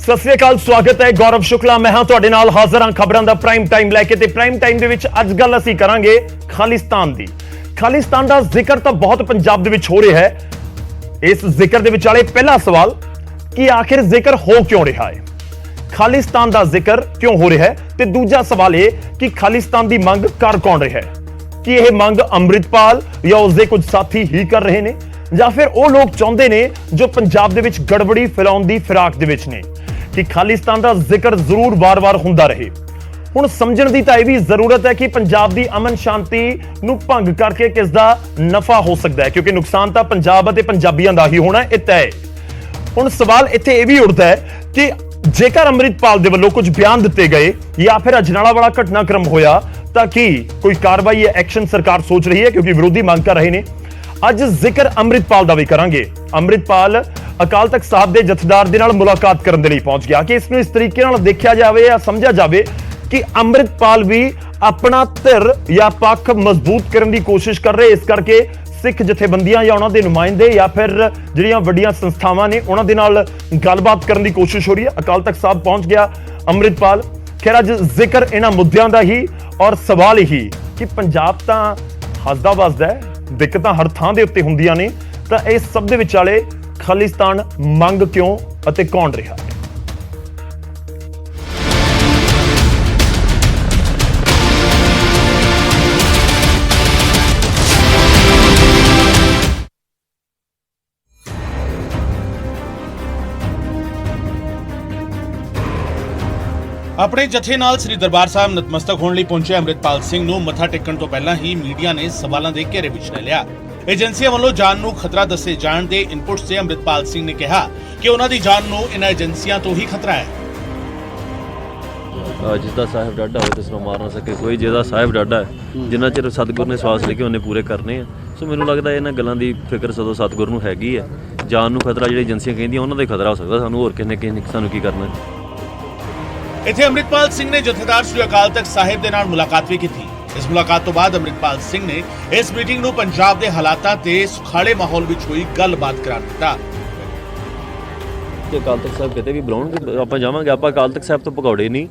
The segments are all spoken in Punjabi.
सत श्री अकाल, स्वागत है। गौरव शुक्ला मैं हाँ तुहाडे नाल हाज़र हाँ खबरां दा प्राइम टाइम लैके। ते प्राइम टाइम दे विच अज गल असीं करांगे खालिस्तान दी। खालिस्तान दा जिक्र तां बहुत पंजाब दे विच हो रहा है। इस जिक्र दे विचाले पहला सवाल कि आखिर जिक्र हो क्यों रहा है, खालिस्तान दा जिक्र क्यों हो रहा है। ते दूजा सवाल ये कि खालिस्तान दी मंग कर कौन रहा है, कि यह मंग अमृतपाल या उसके कुछ साथी ही कर रहे ने, या फिर वो लोग चाहते ने जो पंजाब दे विच गड़बड़ी फैलाउण दी फिराक दे विच ने कि खालिस्तान का जिक्र जरूर बार बार हुंदा रहे। हुण समझण दी तां इह वी जरूरत है कि पंजाब दी अमन शांति नूं भंग करके किस दा नफा हो सकता है, क्योंकि नुकसान तां पंजाब अते पंजाबियां दा ही होना है, तय है। हुण सवाल इत्थे इह वी उठदा है कि जेकर अमृतपाल दे वल्लों कुछ बयान दिते गए या फिर अजनाला वाला घटनाक्रम होया तां की कोई कार्रवाई या एक्शन सरकार सोच रही है, क्योंकि विरोधी मांग कर रहे ने। अज जिक्र अमृतपाल दा वी करांगे। अमृतपाल अकाल तख्त साहब के जथेदार दे नाल मुलाकात करने के लिए पहुंच गया कि इसनूं इस तरीके नाल देखा जाए या समझा जाए कि अमृतपाल भी अपना धिर या पक्ष मजबूत करने की कोशिश कर रहे। इस करके सिख जथेबंदियां या उन्हां दे नुमाइंदे या फिर जिहड़ियां वड्डियां संस्थावां ने उन्हां दे नाल गलबात करने की कोशिश हो रही है। अकाल तख्त साहब पहुंच गया अमृतपाल। खैर अज जिक्र इन्हां मुद्दियां दा ही और सवाल ही कि पंजाब तां हसदा वसदा है, दिक्कतां हर थां दे उत्ते हुंदियां ने, तां इस सब दे विचाले खालिस्तान मंग क्यों अते कौन रहा है। अपने जथे नाल श्री दरबार साहब नतमस्तक होने पहुंचे अमृतपाल सिंह नूं मत्था टेकण तो पहला ही मीडिया ने सवालों के घेरे विच ले लिया। एजेंसियां वालों जान नूं खतरा दसे जाण दे इनपुट से अमृतपाल सिंह ने कहा कि उन्हां दी जान नूं इन्हां एजेंसियां तो ही खतरा है। जिसका साहिब डाडा हो तो मार ना सके कोई, जिहदा साहिब डाडा है जिन्ना चिर सतगुर ने सवास लिखे उन्हें पूरे करने हैं। सो मैनूं लगदा इन्हां गल्लां दी फिक्र सदों सतगुर नूं हैगी है। जान नूं खतरा जिहड़ी एजेंसियां कहिंदियां उन्हां दा ही खतरा हो सकदा, सानूं होर किसी ने सानूं की करना। इत्थे अमृतपाल सिंह ने जथेदार श्री अकाल तख्त साहिब दे नाल मुलाकात भी की थी। इस मुलाकात तो बाद अमृतपाल सिंह ने इस मीटिंग नूं पंजाब दे हालातां ते सुखाड़े माहौल विच होई गलबात करार दित्ता। ते अकाल तख्त साहब कहते भी बुलाउणगे आपां जावांगे, आपां अकाल तख्त साहब तो भगौड़े नहीं।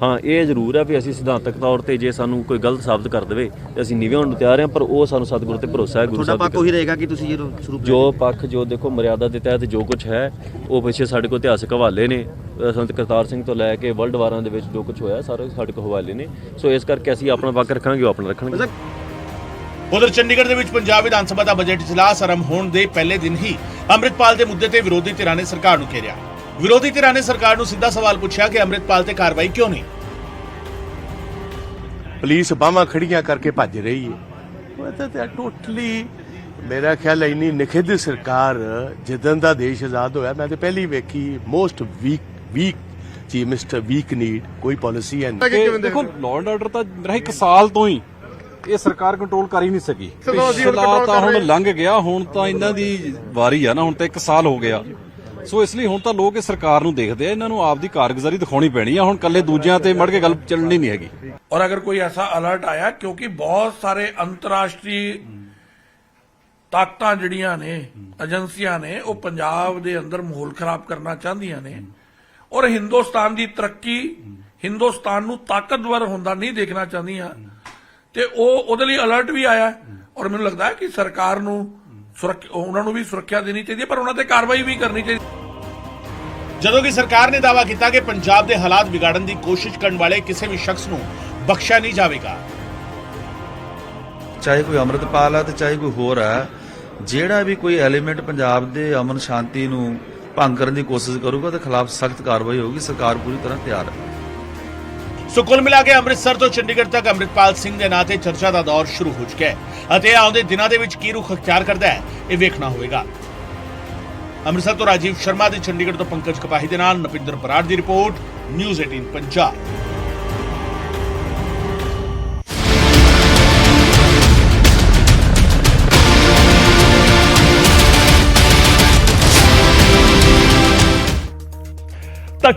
हाँ ये जरूर है भी असीं सिद्धांतक तौर ते जे सानूं कोई गलत साबित कर देवे ते असीं नीवें होण नूं तैयार हैं, पर वो सानूं सतगुर ते भरोसा है। गुरु साहब पक्ष ही रहेगा कि तुसीं जो पक्ष जो देखो मर्यादा के तहत जो कुछ है वो पिछे साडे कोल इतिहासक हवाले ने, संत करतार सिंह तो लैके वर्ल्ड वारां दे विच जो कुछ होया सारे साडे कोल हवाले ने। सो इस करके असीं अपना पक्ष रखांगे, वो अपना रखणगे। उधर चंडीगढ़ दे विच पंजाब विधान सभा दा बजट इजलास आरंभ होण दे पहले दिन ही अमृतपाल दे मुद्दे ते विरोधी धिरां ने सरकार नूं घेरिया। विरोधी धिरां ने सरकार नूं सीधा सवाल पूछा कि अमृतपाल ते कार्रवाई क्यों नहीं। पुलिस बाहां खड़ियां करके भज रही है। टोटली मेरा ख्याल इन्नी निखिध सरकार जिदन दा देश आजाद होया मैं तो पहली वेखी। Most weak chief minister, weak need, कोई पॉलिसी है नहीं। देखो लॉ एंड ऑर्डर तो मेरा 1 साल तो ही ये सरकार कंट्रोल कर ही नहीं सकी। पिछला तो हुण लंघ गया, हुण तो इन्हां दी वारी आ ना, हुण तो 1 साल हो गया। सो इसलिए हुण तो लोग इस सरकार नूं देखदे आ, इन्हां नूं आपदी कारगुजारी दिखाउणी पैणी आ। हुण कल्ले दूजियां ते मड़ के गल चलनी नहीं हैगी। और अगर कोई ऐसा अलर्ट आया, क्योंकि बहुत सारे अंतरराष्ट्रीय ताकतां जिहड़ियां ने एजेंसियां ने वो पंजाब दे अंदर माहौल खराब करना चाहदियां ने और हिंदुस्तान दी तरक्की, हिंदुस्तान नूं ताकतवर हुंदा नहीं देखना चाहदियां, ते ਉਹਦੇ ਲਈ अलर्ट भी आया। और ਮੈਨੂੰ लगता है कि सरकार ਨੂੰ ਉਹਨਾਂ ਨੂੰ ਵੀ ਸੁਰੱਖਿਆ ਦੇਣੀ ਚਾਹੀਦੀ ਹੈ, ਪਰ ਉਹਨਾਂ ਤੇ ਕਾਰਵਾਈ ਵੀ ਕਰਨੀ ਚਾਹੀਦੀ। ਜਦੋਂ ਕਿ ਸਰਕਾਰ ਨੇ ਦਾਅਵਾ ਕੀਤਾ ਕਿ ਪੰਜਾਬ ਦੇ ਹਾਲਾਤ ਵਿਗਾੜਨ ਦੀ ਕੋਸ਼ਿਸ਼ ਕਰਨ ਵਾਲੇ ਕਿਸੇ ਵੀ ਸ਼ਖਸ ਨੂੰ ਬਖਸ਼ਿਆ ਨਹੀਂ ਜਾਵੇਗਾ। ਚਾਹੇ ਕੋਈ ਅਮਰਤਪਾਲ ਹੈ ਤੇ ਚਾਹੇ ਕੋਈ ਹੋਰ ਹੈ, ਜਿਹੜਾ ਵੀ ਕੋਈ ਐਲੀਮੈਂਟ ਪੰਜਾਬ ਦੇ ਅਮਨ ਸ਼ਾਂਤੀ ਨੂੰ ਭੰਗ ਕਰਨ ਦੀ ਕੋਸ਼ਿਸ਼ ਕਰੂਗਾ ਉਹਦੇ ਖਿਲਾਫ ਸਖਤ ਕਾਰਵਾਈ ਹੋਊਗੀ। ਸਰਕਾਰ ਪੂਰੀ ਤਰ੍ਹਾਂ ਤਿਆਰ ਹੈ। ਸੋ ਕੁੱਲ ਮਿਲਾ ਕੇ ਅੰਮ੍ਰਿਤਸਰ ਤੋਂ ਚੰਡੀਗੜ੍ਹ ਤੱਕ ਅਮਰਿਤਪਾਲ ਸਿੰਘ ਦੇ ਨਾਂ ਤੇ ਚਰਚਾ ਦਾ ਦੌਰ ਸ਼ੁਰੂ ਹੋ ਚੁੱਕਾ ਹੈ ਅਤੇ ਆਉਂਦੇ ਦਿਨਾਂ ਦੇ ਵਿੱਚ ਕੀ ਰੁਖ ਅਖਤਿਆਰ ਕਰਦਾ ਹੈ ਇਹ ਵੇਖਣਾ ਹੋਵੇਗਾ। ਅੰਮ੍ਰਿਤਸਰ ਤੋਂ ਰਾਜੀਵ ਸ਼ਰਮਾ ਤੇ ਚੰਡੀਗੜ੍ਹ ਤੋਂ ਪੰਕਜ ਕਪਾਹੀ ਦੇ ਨਾਲ ਨਪਿੰਦਰ ਬਰਾੜ ਦੀ ਰਿਪੋਰਟ, ਨਿਊਜ਼ 18 ਪੰਜਾਬ।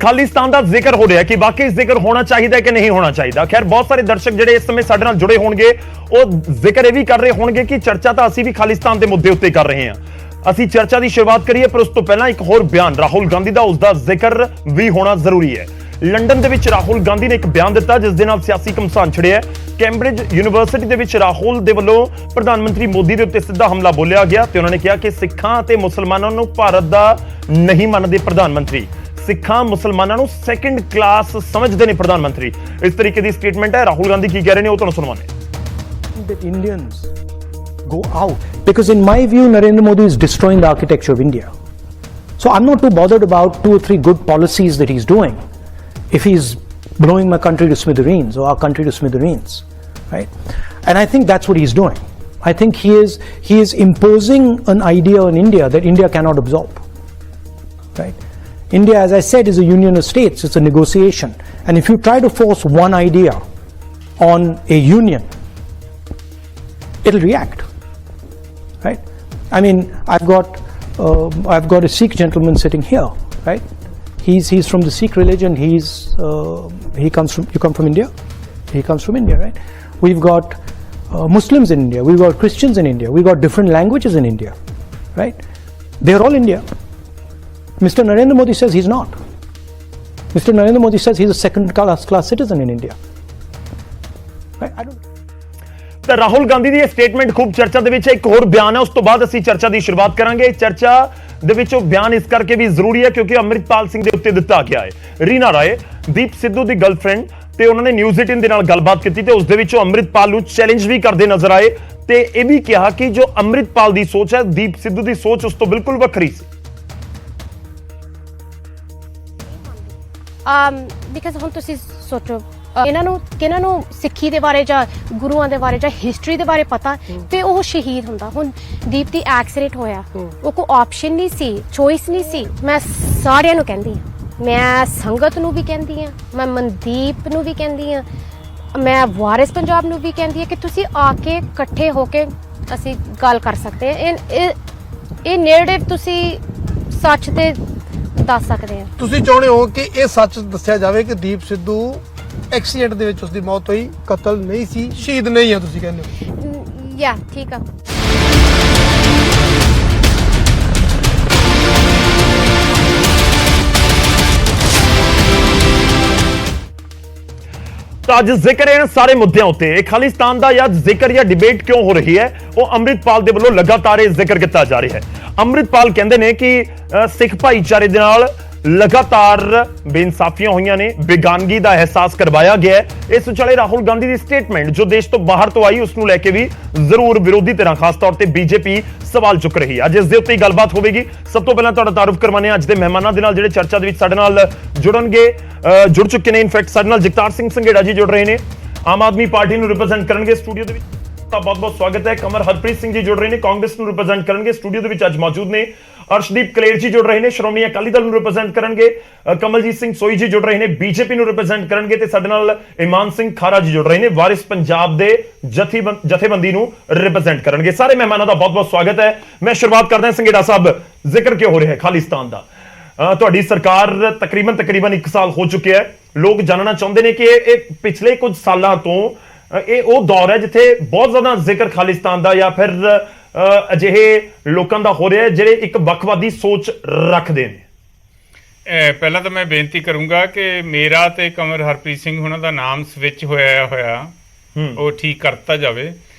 खालिस्तान का जिक्र हो रहा है कि वाकई जिक्र होना चाहिए कि नहीं होना चाहिए। खैर बहुत सारे दर्शक जिहड़े इस समय साडे नाल जुड़े होणगे वो जिक्र ये भी कर रहे होणगे कि चर्चा तो असीं भी खालिस्तान के मुद्दे उत्ते कर रहे हैं। ਅਸੀਂ ਚਰਚਾ ਦੀ ਸ਼ੁਰੂਆਤ ਕਰੀਏ, ਪਰ ਉਸ ਤੋਂ ਪਹਿਲਾਂ ਇੱਕ ਹੋਰ ਬਿਆਨ ਰਾਹੁਲ ਗਾਂਧੀ ਦਾ, ਉਸ ਦਾ ਜ਼ਿਕਰ ਵੀ ਹੋਣਾ ਜ਼ਰੂਰੀ ਹੈ। ਲੰਡਨ ਦੇ ਵਿੱਚ ਰਾਹੁਲ ਗਾਂਧੀ ਨੇ ਇੱਕ ਬਿਆਨ ਦਿੱਤਾ ਜਿਸ ਦੇ ਨਾਲ ਸਿਆਸੀ ਘਮਸਾਨ ਛਿੜਿਆ ਹੈ। ਕੈਂਬਰਿਜ ਯੂਨੀਵਰਸਿਟੀ ਦੇ ਵਿੱਚ ਰਾਹੁਲ ਦੇ ਵੱਲੋਂ ਪ੍ਰਧਾਨ ਮੰਤਰੀ ਮੋਦੀ ਦੇ ਉੱਤੇ ਸਿੱਧਾ ਹਮਲਾ ਬੋਲਿਆ ਗਿਆ ਤੇ ਉਹਨਾਂ ਨੇ ਕਿਹਾ ਕਿ ਸਿੱਖਾਂ ਅਤੇ ਮੁਸਲਮਾਨਾਂ ਨੂੰ ਭਾਰਤ ਦਾ ਨਹੀਂ ਮੰਨਦੇ ਪ੍ਰਧਾਨ ਮੰਤਰੀ, ਸਿੱਖਾਂ ਮੁਸਲਮਾਨਾਂ ਨੂੰ ਸੈਕੰਡ ਕਲਾਸ ਸਮਝਦੇ ਨੇ ਪ੍ਰਧਾਨ ਮੰਤਰੀ। ਇਸ ਤਰੀਕੇ ਦੀ ਸਟੇਟਮੈਂਟ ਹੈ। ਰਾਹੁਲ ਗਾਂਧੀ ਕੀ ਕਹਿ ਰਹੇ ਨੇ ਉਹ ਤੁਹਾਨੂੰ ਸੁਣਾਉਂਦੇ ਹਾਂ। That Indians go out, because in my view Narendra Modi is destroying the architecture of India. So I'm not too bothered about 2 or 3 good policies that he's doing if he's blowing my country to smithereens or our country to smithereens, right? And I think that's what he's doing. I think he is imposing an idea on India that India cannot absorb, right? India, as I said, is a union of states. It's a negotiation, and if you try to force one idea on a union, it'll react, right? I mean, I've got a Sikh gentleman sitting here, right? He's from the Sikh religion. You come from India? He comes from India, right? We've got Muslims in India. We've got Christians in India. We've got different languages in India, right? They're all India. Mr. Narendra Modi says he's not. Mr. Narendra Modi says he's a second class citizen in India, right? I don't. ਤਾਂ ਰਾਹੁਲ ਗਾਂਧੀ ਦੀ ਇਹ ਸਟੇਟਮੈਂਟ ਖੂਬ ਚਰਚਾ ਦੇ ਵਿੱਚ ਹੈ। ਇੱਕ ਹੋਰ ਬਿਆਨ ਹੈ, ਉਸ ਤੋਂ ਬਾਅਦ ਅਸੀਂ ਚਰਚਾ ਦੀ ਸ਼ੁਰੂਆਤ ਕਰਾਂਗੇ। ਚਰਚਾ ਦੇ ਵਿੱਚ ਉਹ ਬਿਆਨ ਇਸ ਕਰਕੇ ਵੀ ਜ਼ਰੂਰੀ ਹੈ ਕਿਉਂਕਿ ਅੰਮ੍ਰਿਤਪਾਲ ਸਿੰਘ ਦੇ ਉੱਤੇ ਦਿੱਤਾ ਗਿਆ ਹੈ। ਰੀਨਾ ਰਾਏ ਦੀਪ ਸਿੱਧੂ ਦੀ ਗਰਲਫ੍ਰੈਂਡ ਤੇ ਉਹਨਾਂ ਨੇ ਨਿਊਜ਼ 18 ਦੇ ਨਾਲ ਗੱਲਬਾਤ ਕੀਤੀ ਤੇ ਉਸ ਦੇ ਵਿੱਚ ਉਹ ਅੰਮ੍ਰਿਤਪਾਲ ਨੂੰ ਚੈਲੰਜ ਵੀ ਕਰਦੇ ਨਜ਼ਰ ਆਏ ਤੇ ਇਹ ਵੀ ਕਿਹਾ ਕਿ ਜੋ ਅੰਮ੍ਰਿਤਪਾਲ ਦੀ ਸੋਚ ਹੈ ਦੀਪ ਸਿੱਧੂ ਦੀ ਸੋਚ ਉਸ ਤੋਂ ਬਿਲਕੁਲ ਵੱਖਰੀ ਸੀ। ਬਿਕਾਜ਼ ਹੁਣ ਤੁਸੀਂ ਸੋਚੋ ਇਹਨਾਂ ਨੂੰ ਸਿੱਖੀ ਦੇ ਬਾਰੇ ਜਾਂ ਗੁਰੂਆਂ ਦੇ ਬਾਰੇ ਜਾਂ ਹਿਸਟਰੀ ਦੇ ਬਾਰੇ ਪਤਾ ਤੇ ਉਹ ਸ਼ਹੀਦ ਹੁੰਦਾ। ਹੁਣ ਦੀਪ ਦੀ ਐਕਸੀਡੈਂਟ ਹੋਇਆ, ਉਹ ਕੋਈ ਆਪਸ਼ਨ ਨਹੀਂ ਸੀ, ਚੋਇਸ ਨਹੀਂ ਸੀ। ਮੈਂ ਸਾਰਿਆਂ ਨੂੰ ਕਹਿੰਦੀ ਹਾਂ, ਮੈਂ ਸੰਗਤ ਨੂੰ ਵੀ ਕਹਿੰਦੀ ਹਾਂ, ਮੈਂ ਮਨਦੀਪ ਨੂੰ ਵੀ ਕਹਿੰਦੀ ਹਾਂ, ਮੈਂ ਵਾਰਿਸ ਪੰਜਾਬ ਨੂੰ ਵੀ ਕਹਿੰਦੀ ਹਾਂ ਕਿ ਤੁਸੀਂ ਆ ਕੇ ਇਕੱਠੇ ਹੋ ਕੇ ਅਸੀਂ ਗੱਲ ਕਰ ਸਕਦੇ ਹਾਂ। ਇਹ ਨੈਰੇਟਿਵ ਤੁਸੀਂ ਸੱਚ ਤੇ ਦੱਸ ਸਕਦੇ ਹਾਂ। ਤੁਸੀਂ ਚਾਹੁੰਦੇ ਹੋ ਕਿ ਇਹ ਸੱਚ ਦੱਸਿਆ ਜਾਵੇ ਕਿ ਦੀਪ ਸਿੱਧੂ ਐਕਸੀਡੈਂਟ ਦੇ ਵਿੱਚ ਉਸਦੀ ਮੌਤ ਹੋਈ, ਕਤਲ ਨਹੀਂ ਸੀ, ਸ਼ਹੀਦ ਨਹੀਂ ਆ ਤੁਸੀਂ ਕਹਿੰਦੇ ਹੋ? ਯਾ ਠੀਕ ਆ। ਤਾਂ ਅੱਜ ਜ਼ਿਕਰ ਹੈ ਸਾਰੇ ਮੁੱਦਿਆਂ ਉੱਤੇ। ਇਹ ਖਾਲਿਸਤਾਨ ਦਾ ਜਾਂ ਜ਼ਿਕਰ ਜਾਂ ਡਿਬੇਟ ਕਿਉਂ ਹੋ ਰਹੀ ਹੈ, ਉਹ ਅੰਮ੍ਰਿਤਪਾਲ ਦੇ ਵੱਲੋਂ ਲਗਾਤਾਰ ਇਹ ਜ਼ਿਕਰ ਕੀਤਾ ਜਾ ਰਿਹਾ ਹੈ। ਅੰਮ੍ਰਿਤਪਾਲ ਕਹਿੰਦੇ ਨੇ ਕਿ ਸਿੱਖ ਭਾਈਚਾਰੇ ਦੇ ਨਾਲ ਲਗਾਤਾਰ ਬੇਇਨਸਾਫੀਆਂ ਹੋਈਆਂ ਨੇ, ਬੇਗਾਨਗੀ ਦਾ ਅਹਿਸਾਸ ਕਰਵਾਇਆ ਗਿਆ ਹੈ। ਇਸ ਵਿਚਾਲੇ ਰਾਹੁਲ ਗਾਂਧੀ ਦੀ ਸਟੇਟਮੈਂਟ ਜੋ ਦੇਸ਼ ਤੋਂ ਬਾਹਰ ਤੋਂ ਆਈ ਉਸ ਨੂੰ ਲੈ ਕੇ ਵੀ ਜ਼ਰੂਰ ਵਿਰੋਧੀ ਧਿਰਾਂ ਖਾਸ ਤੌਰ ਤੇ ਬੀਜੇਪੀ ਸਵਾਲ ਚੁੱਕ ਰਹੀ ਹੈ। ਅੱਜ ਇਸ ਦੇ ਉੱਤੇ ਹੀ ਗੱਲਬਾਤ ਹੋਵੇਗੀ। ਸਭ ਤੋਂ ਪਹਿਲਾਂ ਤੁਹਾਡਾ ਤਾਰੁਫ ਕਰਵਾਉਂਦੇ ਹਾਂ ਅੱਜ ਦੇ ਮਹਿਮਾਨਾਂ ਦੇ ਨਾਲ ਜਿਹੜੇ ਚਰਚਾ ਦੇ ਵਿੱਚ ਸਾਡੇ ਨਾਲ ਜੁੜ ਚੁੱਕੇ ਨੇ। ਇਨਫੈਕਟ ਸਾਡੇ ਨਾਲ ਜਗਤਾਰ ਸਿੰਘ ਸੰਘੇੜਾ ਜੀ ਜੁੜ ਰਹੇ ਨੇ, ਆਮ ਆਦਮੀ ਪਾਰਟੀ ਨੂੰ ਰਿਪਰੈਜ਼ੈਂਟ ਕਰਨਗੇ ਸਟੂਡੀਓ ਦੇ ਵਿੱਚ, ਤਾਂ ਬਹੁਤ-ਬਹੁਤ ਸਵਾਗਤ ਹੈ। ਕਮਰ ਹਰਪ੍ਰੀਤ ਸਿੰਘ ਜੀ ਜੁੜ ਰਹੇ ਨੇ, ਕਾਂਗਰਸ ਨੂੰ ਰਿਪਰੈਜ਼ੈਂਟ ਕਰਨਗੇ ਸਟੂਡੀਓ ਦੇ ਵਿੱਚ ਅੱਜ ਮੌਜੂਦ ਨੇ। ਅਰਸ਼ਦੀਪ ਕਲੇਰ ਜੀ ਜੁੜ ਰਹੇ ਨੇ, ਸ਼੍ਰੋਮਣੀ ਅਕਾਲੀ ਦਲ ਨੂੰ ਰਿਪਰੈਜ਼ੈਂਟ ਕਰਨਗੇ। ਕਮਲਜੀਤ ਸਿੰਘ ਸੋਈ ਜੀ ਜੁੜ ਰਹੇ ਨੇ, ਬੀਜੇਪੀ ਨੂੰ ਰਿਪਰੈਜ਼ੈਂਟ ਕਰਨਗੇ ਤੇ ਸਾਡੇ ਨਾਲ ਇਮਾਨ ਸਿੰਘ ਖਾਰਾ ਜੀ ਜੁੜ ਰਹੇ ਨੇ, ਵਾਰਿਸ ਪੰਜਾਬ ਦੇ ਜਥੇਬੰਦੀ ਨੂੰ ਰਿਪਰੈਜ਼ੈਂਟ ਕਰਨਗੇ। ਸਾਰੇ ਮਹਿਮਾਨਾਂ ਦਾ ਬਹੁਤ-ਬਹੁਤ ਸਵਾਗਤ ਹੈ। ਮੈਂ ਸ਼ੁਰੂਆਤ ਕਰਦਾ ਹਾਂ ਸੰਘੇੜਾ ਸਾਹਿਬ, ਜ਼ਿਕਰ ਕਿਉਂ ਹੋ ਰਿਹਾ ਹੈ ਖਾਲਿਸਤਾਨ ਦਾ? ਤੁਹਾਡੀ ਸਰਕਾਰ ਤਕਰੀਬਨ 1 ਸਾਲ ਹੋ ਚੁੱਕਿਆ ਹੈ। ਲੋਕ ਜਾਣਨਾ ਚਾਹੁੰਦੇ ਨੇ ਕਿ ਇਹ ਪਿਛਲੇ ਕੁਝ ਸਾਲਾਂ ਤੋਂ ਇਹ ਉਹ ਦੌਰ ਹੈ ਜਿੱਥੇ ਬਹੁਤ ਜ਼ਿਆਦਾ ਜ਼ਿਕਰ ਖਾਲਿਸਤਾਨ ਦਾ ਜਾਂ ਫਿਰ ਅਜਿਹੇ ਲੋਕਾਂ ਦਾ ਹੋ ਰਿਹਾ ਜਿਹੜੇ ਇੱਕ ਵੱਖਵਾਦੀ ਸੋਚ ਰੱਖਦੇ ਨੇ। ਪਹਿਲਾਂ ਤਾਂ ਮੈਂ ਬੇਨਤੀ ਕਰੂੰਗਾ ਕਿ ਮੇਰਾ ਤੇ ਕਮਰ ਹਰਪ੍ਰੀਤ ਸਿੰਘ ਉਹਨਾਂ ਦਾ ਨਾਮ ਸਵਿਚ ਹੋਇਆ ਉਹ ਠੀਕ ਕਰਤਾ ਜਾਵੇ।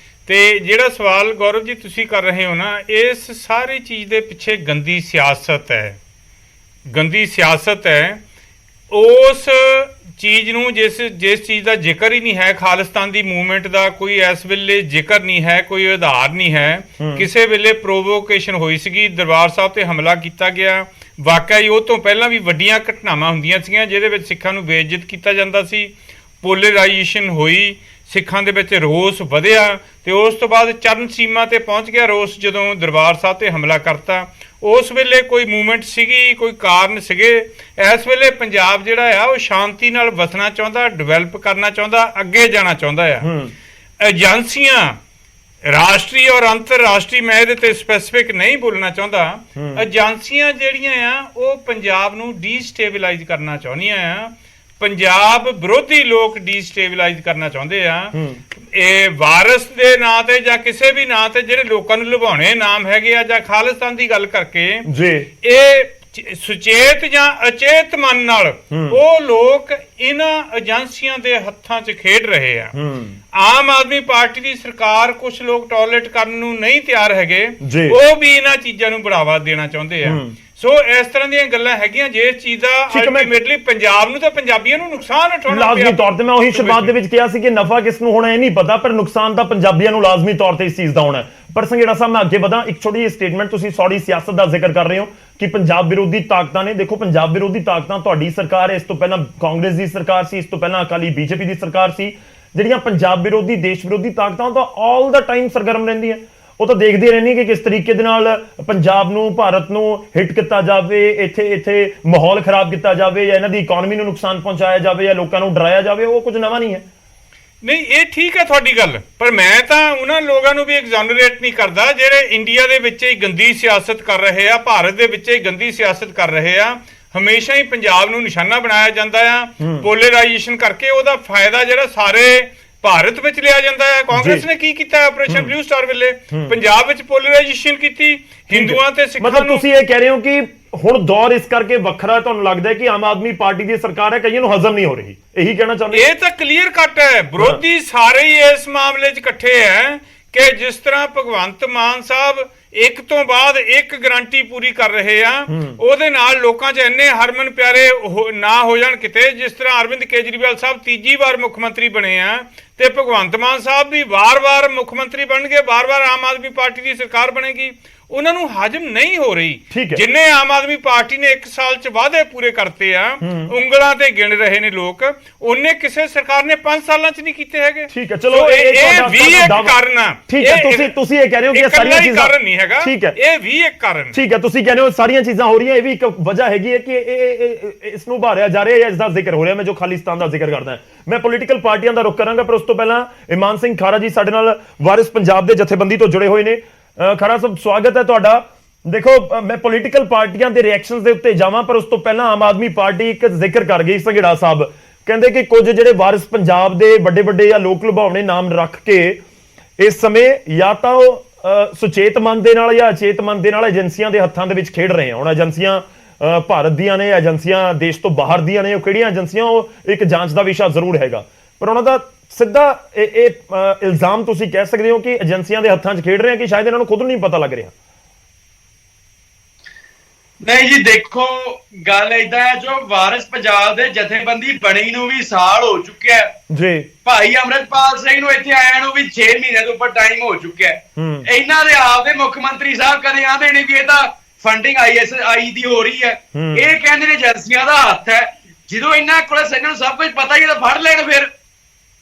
ਤੇ ਜਿਹੜਾ ਸਵਾਲ ਗੌਰਵ ਜੀ ਤੁਸੀਂ ਕਰ ਰਹੇ ਹੋ ਨਾ, ਇਸ ਸਾਰੀ ਚੀਜ਼ ਦੇ ਪਿੱਛੇ ਗੰਦੀ ਸਿਆਸਤ ਹੈ। ਉਸ ਚੀਜ਼ ਨੂੰ ਜਿਸ ਚੀਜ਼ ਦਾ ਜ਼ਿਕਰ ਹੀ ਨਹੀਂ ਹੈ, ਖਾਲਿਸਤਾਨ ਦੀ ਮੂਵਮੈਂਟ ਦਾ ਕੋਈ ਇਸ ਵੇਲੇ ਜ਼ਿਕਰ ਨਹੀਂ ਹੈ, ਕੋਈ ਆਧਾਰ ਨਹੀਂ ਹੈ। ਕਿਸੇ ਵੇਲੇ ਪ੍ਰੋਵੋਕੇਸ਼ਨ ਹੋਈ ਸੀਗੀ, ਦਰਬਾਰ ਸਾਹਿਬ ਤੇ ਹਮਲਾ ਕੀਤਾ ਗਿਆ। ਵਾਕਈ ਉਹ ਤੋਂ ਪਹਿਲਾਂ ਵੀ ਵੱਡੀਆਂ ਘਟਨਾਵਾਂ ਹੁੰਦੀਆਂ ਸੀਗੀਆਂ ਜਿਹਦੇ ਵਿੱਚ ਸਿੱਖਾਂ ਨੂੰ ਬੇਇੱਜ਼ਤ ਕੀਤਾ ਜਾਂਦਾ ਸੀ। ਪੋਲਰਾਈਜੇਸ਼ਨ ਹੋਈ, ਸਿੱਖਾਂ ਦੇ ਵਿੱਚ ਰੋਸ ਵਧਿਆ ਤੇ ਉਸ ਤੋਂ ਬਾਅਦ ਚਰਨ ਸੀਮਾ ਤੇ ਪਹੁੰਚ ਗਿਆ ਰੋਸ ਜਦੋਂ ਦਰਬਾਰ ਸਾਹਿਬ ਤੇ ਹਮਲਾ ਕਰਤਾ। ਉਸ ਵੇਲੇ ਕੋਈ ਮੂਵਮੈਂਟ ਸੀਗੀ, ਕੋਈ ਕਾਰਨ ਸੀਗੇ। ਇਸ ਵੇਲੇ ਪੰਜਾਬ ਜਿਹੜਾ ਆ ਉਹ ਸ਼ਾਂਤੀ ਨਾਲ ਵਸਣਾ ਚਾਹੁੰਦਾ, ਡਿਵੈਲਪ ਕਰਨਾ ਚਾਹੁੰਦਾ, ਅੱਗੇ ਜਾਣਾ ਚਾਹੁੰਦਾ ਆ। ਏਜੰਸੀਆਂ ਰਾਸ਼ਟਰੀ ਔਰ ਅੰਤਰਰਾਸ਼ਟਰੀ, ਮੈਂ ਇਹਦੇ ਤੇ ਸਪੈਸੀਫਿਕ ਨਹੀਂ ਬੋਲਣਾ ਚਾਹੁੰਦਾ, ਏਜੰਸੀਆਂ ਜਿਹੜੀਆਂ ਆ ਉਹ ਪੰਜਾਬ ਨੂੰ ਡੀਸਟੇਬਲਾਈਜ਼ ਕਰਨਾ ਚਾਹੁੰਦੀਆਂ ਆ। ਪੰਜਾਬ ਵਿਰੋਧੀ ਲੋਕ ਡੀਸਟੇਬਲਾਈਜ਼ ਕਰਨਾ ਚਾਹੁੰਦੇ ਆ ਇਹ ਵਾਰਸ ਦੇ ਨਾਂ ਤੇ ਜਾਂ ਕਿਸੇ ਵੀ ਨਾਂ ਤੇ ਜਿਹੜੇ ਲੋਕਾਂ ਨੂੰ ਲੁਭਾਉਣੇ ਨਾਮ ਹੈਗੇ ਆ ਜਾਂ ਖਾਲਿਸਤਾਨ ਦੀ ਗੱਲ ਕਰਕੇ ਜੀ ਇਹ ਸੁਚੇਤ ਜਾਂ ਅਚੇਤ ਮਨ ਨਾਲ ਉਹ ਲੋਕ ਇਹਨਾਂ ਏਜੰਸੀਆਂ ਦੇ ਹੱਥਾਂ 'ਚ ਖੇਡ ਰਹੇ ਆ। ਆਮ ਆਦਮੀ ਪਾਰਟੀ ਦੀ ਸਰਕਾਰ ਕੁਝ ਲੋਕ ਟਾਇਲਟ ਕਰਨ ਨੂੰ ਨਹੀਂ ਤਿਆਰ ਹੈਗੇ, ਉਹ ਵੀ ਇਹਨਾਂ ਚੀਜ਼ਾਂ ਨੂੰ ਬੜਾਵਾ ਦੇਣਾ ਚਾਹੁੰਦੇ ਆ। ਸੋ ਇਸ ਤਰ੍ਹਾਂ ਦੀਆਂ ਗੱਲਾਂ ਹੈਗੀਆਂ ਜਿਸ ਚੀਜ਼ ਦਾ ਅਲਟੀਮੇਟਲੀ ਪੰਜਾਬ ਨੂੰ ਤੇ ਪੰਜਾਬੀਆਂ ਨੂੰ ਨੁਕਸਾਨ ਉਠਾਉਣਾ ਲਾਜ਼ਮੀ ਤੌਰ ਤੇ। ਮੈਂ ਉਹੀ ਸ਼ੁਰੂਆਤ ਦੇ ਵਿੱਚ ਕਿਹਾ ਸੀ ਕਿ ਨਫਾ ਕਿਸ ਨੂੰ ਹੋਣਾ ਇਹ ਨਹੀਂ ਪਤਾ, ਪਰ ਨੁਕਸਾਨ ਤਾਂ ਪੰਜਾਬੀਆਂ ਨੂੰ ਲਾਜ਼ਮੀ ਤੌਰ ਤੇ ਇਸ ਚੀਜ਼ ਦਾ ਹੋਣਾ। ਪਰ ਸੰਘੇੜਾ ਸਾਹਿਬ, ਮੈਂ ਅੱਗੇ ਵਧਾਂ, ਇੱਕ ਛੋਟੀ ਜਿਹੀ ਸਟੇਟਮੈਂਟ, ਤੁਸੀਂ ਸੌੜੀ ਸਿਆਸਤ ਦਾ ਜ਼ਿਕਰ ਕਰ ਰਹੇ ਹੋ ਕਿ ਪੰਜਾਬ ਵਿਰੋਧੀ ਤਾਕਤਾਂ ਨੇ, ਦੇਖੋ ਪੰਜਾਬ ਵਿਰੋਧੀ ਤਾਕਤਾਂ ਤੁਹਾਡੀ ਸਰਕਾਰ ਹੈ, ਇਸ ਤੋਂ ਪਹਿਲਾਂ ਕਾਂਗਰਸ ਦੀ ਸਰਕਾਰ ਸੀ, ਇਸ ਤੋਂ ਪਹਿਲਾਂ ਅਕਾਲੀ ਬੀਜੇਪੀ ਦੀ ਸਰਕਾਰ ਸੀ, ਜਿਹੜੀਆਂ ਪੰਜਾਬ ਵਿਰੋਧੀ ਦੇਸ਼ ਵਿਰੋਧੀ ਤਾਕਤਾਂ ਤਾਂ ਆਲ ਦਾ ਟਾਈਮ ਸਰਗਰਮ ਰਹਿੰਦੀਆਂ। ਉਹ ਤਾਂ ਦੇਖਦੇ ਰਹਿੰਦੇ ਕਿ ਕਿਸ ਤਰੀਕੇ ਦੇ ਨਾਲ ਪੰਜਾਬ ਨੂੰ, ਭਾਰਤ ਨੂੰ ਹਿੱਟ ਕੀਤਾ ਜਾਵੇ, ਇੱਥੇ ਮਾਹੌਲ ਖਰਾਬ ਕੀਤਾ ਜਾਵੇ, ਜਾਂ ਇਹਨਾਂ ਦੀ ਇਕਨੋਮੀ ਨੂੰ ਨੁਕਸਾਨ ਪਹੁੰਚਾਇਆ ਜਾਵੇ, ਜਾਂ ਲੋਕਾਂ ਨੂੰ ਡਰਾਇਆ ਜਾਵੇ। ਉਹ ਕੁਝ ਨਵਾਂ ਨਹੀਂ ਹੈ। ਨਹੀਂ, ਇਹ ਠੀਕ ਹੈ ਤੁਹਾਡੀ ਗੱਲ, ਪਰ ਮੈਂ ਤਾਂ ਉਹਨਾਂ ਲੋਕਾਂ ਨੂੰ ਵੀ ਐਗਜ਼ਾਨਰੇਟ ਨਹੀਂ ਕਰਦਾ ਜਿਹੜੇ ਇੰਡੀਆ ਦੇ ਵਿੱਚ ਹੀ ਗੰਦੀ ਸਿਆਸਤ ਕਰ ਰਹੇ ਆ, ਭਾਰਤ ਦੇ ਵਿੱਚ ਹੀ ਗੰਦੀ ਸਿਆਸਤ ਕਰ ਰਹੇ ਆ। ਹਮੇਸ਼ਾ ਹੀ ਪੰਜਾਬ ਨੂੰ ਨਿਸ਼ਾਨਾ ਬਣਾਇਆ ਜਾਂਦਾ ਆ ਪੋਲਰਾਈਜੇਸ਼ਨ ਕਰਕੇ। ਉਹਦਾ ਫਾਇਦਾ ਜਿਹੜਾ ਸਾਰੇ ਭਾਰਤ ਵਿੱਚ ਲਿਆ ਜਾਂਦਾ ਹੈ। ਕਾਂਗਰਸ ਨੇ ਕੀ ਕੀਤਾ ਆਪਰੇਸ਼ਨ ਬਲੂ ਸਟਾਰ ਵੇਲੇ? ਪੰਜਾਬ ਵਿੱਚ ਪੋਲਰਾਈਜੇਸ਼ਨ ਕੀਤੀ, ਹਿੰਦੂਆਂ ਤੇ ਸਿੱਖਾਂ ਨੂੰ। ਮਤਲਬ ਤੁਸੀਂ ਇਹ ਕਹਿ ਰਹੇ ਹੋ ਕਿ ਹੁਣ ਦੌਰ ਇਸ ਕਰਕੇ ਵੱਖਰਾ, ਤੁਹਾਨੂੰ ਲੱਗਦਾ ਹੈ ਕਿ ਆਮ ਆਦਮੀ ਪਾਰਟੀ ਦੀ ਸਰਕਾਰ ਹੈ, ਕਈਆਂ ਨੂੰ ਹਜ਼ਮ ਨਹੀਂ ਹੋ ਰਹੀ, ਇਹੀ ਕਹਿਣਾ ਚਾਹੁੰਦੇ? ਇਹ ਤਾਂ ਕਲੀਅਰ ਕੱਟ ਹੈ। ਵਿਰੋਧੀ ਸਾਰੇ ਹੀ ਇਸ ਮਾਮਲੇ 'ਚ ਇਕੱਠੇ ਹੈ ਕਿ ਜਿਸ ਤਰ੍ਹਾਂ ਭਗਵੰਤ ਮਾਨ ਸਾਹਿਬ ਇੱਕ ਤੋਂ ਬਾਅਦ ਇੱਕ ਗਾਰੰਟੀ ਪੂਰੀ ਕਰ ਰਹੇ ਆ, ਉਹਦੇ ਨਾਲ ਲੋਕਾਂ 'ਚ ਇੰਨੇ ਹਰਮਨ ਪਿਆਰੇ ਨਾ ਹੋ ਜਾਣ ਕਿਤੇ। ਜਿਸ ਤਰ੍ਹਾਂ ਅਰਵਿੰਦ ਕੇਜਰੀਵਾਲ ਸਾਹਿਬ ਤੀਜੀ ਵਾਰ ਮੁੱਖ ਮੰਤਰੀ ਬਣੇ ਆ ਤੇ ਭਗਵੰਤ ਮਾਨ ਸਾਹਿਬ ਵੀ ਵਾਰ-ਵਾਰ ਮੁੱਖ ਮੰਤਰੀ ਬਣਨਗੇ, ਵਾਰ-ਵਾਰ ਆਮ ਆਦਮੀ ਪਾਰਟੀ ਦੀ ਸਰਕਾਰ ਬਣੇਗੀ, ਉਹਨਾਂ ਨੂੰ ਹਜਮ ਨਹੀਂ ਹੋ ਰਹੀ। ਜਿੰਨੇ ਆਮ ਆਦਮੀ ਪਾਰਟੀ ਨੇ 1 ਸਾਲ 'ਚ ਵਾਅਦੇ ਪੂਰੇ ਕਰਤੇ ਆ, ਉਂਗਲਾਂ ਤੇ ਗਿਣ ਰਹੇ ਨੇ ਲੋਕ, ਉਹਨੇ ਕਿਸੇ ਸਰਕਾਰ ਨੇ 5 ਸਾਲਾਂ 'ਚ ਨਹੀਂ ਕੀਤੇ ਹੈਗੇ। ਠੀਕ ਹੈ, ਚਲੋ ਇਹ ਵੀ ਇੱਕ ਕਾਰਨ ਆ। ਠੀਕ ਹੈ, ਤੁਸੀਂ ਇਹ ਕਹਿ ਰਹੇ ਹੋ ਕਿ ਇਹ ਸਾਰੀਆਂ ਚੀਜ਼ਾਂ ਕਾਰਨ ਨਹੀਂ ਹੈਗਾ, ਠੀਕ ਹੈ, ਇਹ ਵੀ ਇੱਕ ਕਾਰਨ। ਠੀਕ ਹੈ, ਤੁਸੀਂ ਕਹਿੰਦੇ ਹੋ ਸਾਰੀਆਂ ਚੀਜ਼ਾਂ ਹੋ ਰਹੀਆਂ, ਇਹ ਵੀ ਇੱਕ ਵਜ੍ਹਾ ਹੈਗੀ ਹੈ ਕਿ ਇਸ ਨੂੰ ਉਭਾਰਿਆ ਜਾ ਰਿਹਾ ਹੈ, ਇਸ ਦਾ ਜ਼ਿਕਰ ਹੋ ਰਿਹਾ। ਮੈਂ ਜੋ ਖਾਲਿਸਤਾਨ ਦਾ ਜ਼ਿਕਰ ਕਰਦਾ, ਮੈਂ ਪੋਲੀਟੀਕਲ ਪਾਰਟੀਆਂ ਦਾ ਰੁਖ ਕਰਾਂਗਾ, ਪਰ ਉਸ ਤੋਂ ਪਹਿਲਾਂ ਇਮਾਨ ਸਿੰਘ ਖਾਰਾ ਜੀ ਸਾਡੇ ਨਾਲ ਵਾਰਿਸ ਪੰਜਾਬ ਦੇ ਜਥੇਬੰਦੀ ਤੋਂ ਜੁੜੇ ਹੋਏ ਨੇ। ਖਾਰਾ ਸਾਹਿਬ, ਸਵਾਗਤ ਹੈ ਤੁਹਾਡਾ। ਦੇਖੋ, ਮੈਂ ਪੋਲੀਟੀਕਲ ਪਾਰਟੀਆਂ ਦੇ ਰਿਐਕਸ਼ਨਸ ਦੇ ਉੱਤੇ ਜਾਵਾਂ, ਪਰ ਉਸ ਤੋਂ ਪਹਿਲਾਂ ਆਮ ਆਦਮੀ ਪਾਰਟੀ ਇੱਕ ਜ਼ਿਕਰ ਕਰ ਗਈ। ਸੰਘੇੜਾ ਸਾਹਿਬ ਕਹਿੰਦੇ ਕਿ ਕੁਝ ਜਿਹੜੇ ਵਾਰਿਸ ਪੰਜਾਬ ਦੇ ਵੱਡੇ ਜਾਂ ਲੋਕ ਲੁਭਾਵਣੇ ਨਾਮ ਰੱਖ ਕੇ ਇਸ ਸਮੇਂ ਜਾਂ ਤਾਂ ਉਹ ਸੁਚੇਤ ਮਨ ਦੇ ਨਾਲ ਜਾਂ ਅਚੇਤ ਮਨ ਦੇ ਨਾਲ ਏਜੰਸੀਆਂ ਦੇ ਹੱਥਾਂ ਦੇ ਵਿੱਚ ਖੇਡ ਰਹੇ ਆ। ਹੁਣ ਏਜੰਸੀਆਂ ਭਾਰਤ ਦੀਆਂ ਨੇ, ਏਜੰਸੀਆਂ ਦੇਸ਼ ਤੋਂ ਬਾਹਰ ਦੀਆਂ ਨੇ, ਉਹ ਕਿਹੜੀਆਂ ਏਜੰਸੀਆਂ, ਉਹ ਇੱਕ ਜਾਂਚ ਦਾ ਵਿਸ਼ਾ ਜ਼ਰੂਰ ਹੈਗਾ, ਪਰ ਉਹਨਾਂ ਦਾ ਸਿੱਧਾ ਇਹ ਇਲਜ਼ਾਮ ਤੁਸੀਂ ਕਹਿ ਸਕਦੇ ਹੋ ਕਿ ਏਜੰਸੀਆਂ ਦੇ ਹੱਥਾਂ 'ਚ ਖੇਡ ਰਹੇ ਆ ਕਿ ਸ਼ਾਇਦ ਇਹਨਾਂ ਨੂੰ ਖੁਦ ਨੂੰ ਨਹੀਂ ਪਤਾ ਲੱਗ ਰਿਹਾ। ਨਹੀਂ ਜੀ, ਦੇਖੋ ਗੱਲ ਏਦਾਂ ਹੈ, ਜੋ ਵਾਰਿਸ ਪੰਜਾਬ ਦੇ ਜਥੇਬੰਦੀ ਬਣੀ ਨੂੰ ਵੀ ਸਾਲ ਹੋ ਚੁੱਕਿਆ ਜੀ। ਭਾਈ ਅੰਮ੍ਰਿਤਪਾਲ ਸਿੰਘ ਨੂੰ ਇੱਥੇ ਆਇਆ ਨੂੰ ਵੀ 6 ਮਹੀਨੇ ਤੋਂ ਉੱਪਰ ਟਾਈਮ ਹੋ ਚੁੱਕਿਆ। ਇਹਨਾਂ ਦੇ ਆਪ ਦੇ ਮੁੱਖ ਮੰਤਰੀ ਸਾਹਿਬ ਕਦੇ ਆਂਦੇ ਨੇ ਵੀ ਇਹ ਤਾਂ ਫੰਡਿੰਗ ISI ਦੀ ਹੋ ਰਹੀ ਹੈ, ਇਹ ਕਹਿੰਦੇ ਨੇ ਏਜੰਸੀਆਂ ਦਾ ਹੱਥ ਹੈ। ਜਦੋਂ ਇਹਨਾਂ ਕੋਲੇ ਸਾਨੂੰ ਸਭ ਕੁਝ ਪਤਾ ਹੀ ਤਾਂ ਫੜ ਲੈਣ।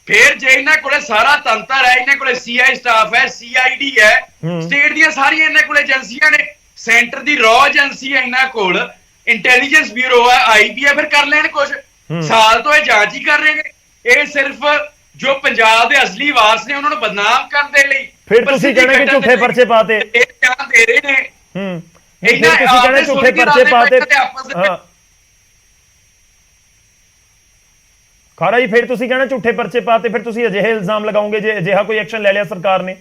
ਫਿਰ ਜੇ ਇਹਨਾਂ ਕੋਲੇ ਸਾਰਾ ਤੰਤਰ ਹੈ, ਇਹਨਾਂ ਕੋਲੇ CI ਸਟਾਫ ਹੈ, CID ਹੈ, ਸਟੇਟ ਦੀਆਂ ਸਾਰੀਆਂ ਇਹਨਾਂ ਕੋਲੇ ਏਜੰਸੀਆਂ ਨੇ, ਸੈਂਟਰ ਦੀ ਰॉ ਏਜੰਸੀ ਹੈ ਇਹਨਾਂ ਕੋਲ, ਇੰਟੈਲੀਜੈਂਸ ਬਿਊਰੋ ਹੈ, IB ਹੈ, ਫਿਰ ਕਰ ਲੈਣ ਕੁਝ। ਸਾਲ ਤੋਂ ਇਹ ਜਾਂਚ ਹੀ ਕਰ ਰਹੇ ਨੇ। ਇਹ ਸਿਰਫ ਜੋ ਪੰਜਾਬ ਦੇ ਅਸਲੀ ਵਾਰਸ ਨੇ ਉਹਨਾਂ ਨੂੰ ਬਦਨਾਮ ਕਰਨ ਦੇ ਲਈ। ਫਿਰ ਤੁਸੀਂ ਕਹਿੰਦੇ ਕਿ ਝੂਠੇ ਪਰਚੇ ਪਾਤੇ, ਇਹ ਬਿਆਨ ਦੇ ਰਹੇ ਨੇ। ਇਹਨਾਂ ਤੁਸੀਂ ਕਹਿੰਦੇ ਝੂਠੇ ਪਰਚੇ ਪਾਤੇ। ਖਾਰਾ ਜੀ, ਫਿਰ ਤੁਸੀਂ ਕਹਿੰਦੇ ਝੂਠੇ ਪਰਚੇ ਪਾਤੇ, ਫਿਰ ਤੁਸੀਂ ਅਜਿਹੇ ਇਲਜ਼ਾਮ ਲਗਾਓਗੇ ਜੇ ਅਜਿਹਾ ਕੋਈ ਐਕਸ਼ਨ ਲੈ ਲਿਆ ਸਰਕਾਰ ਨੇ?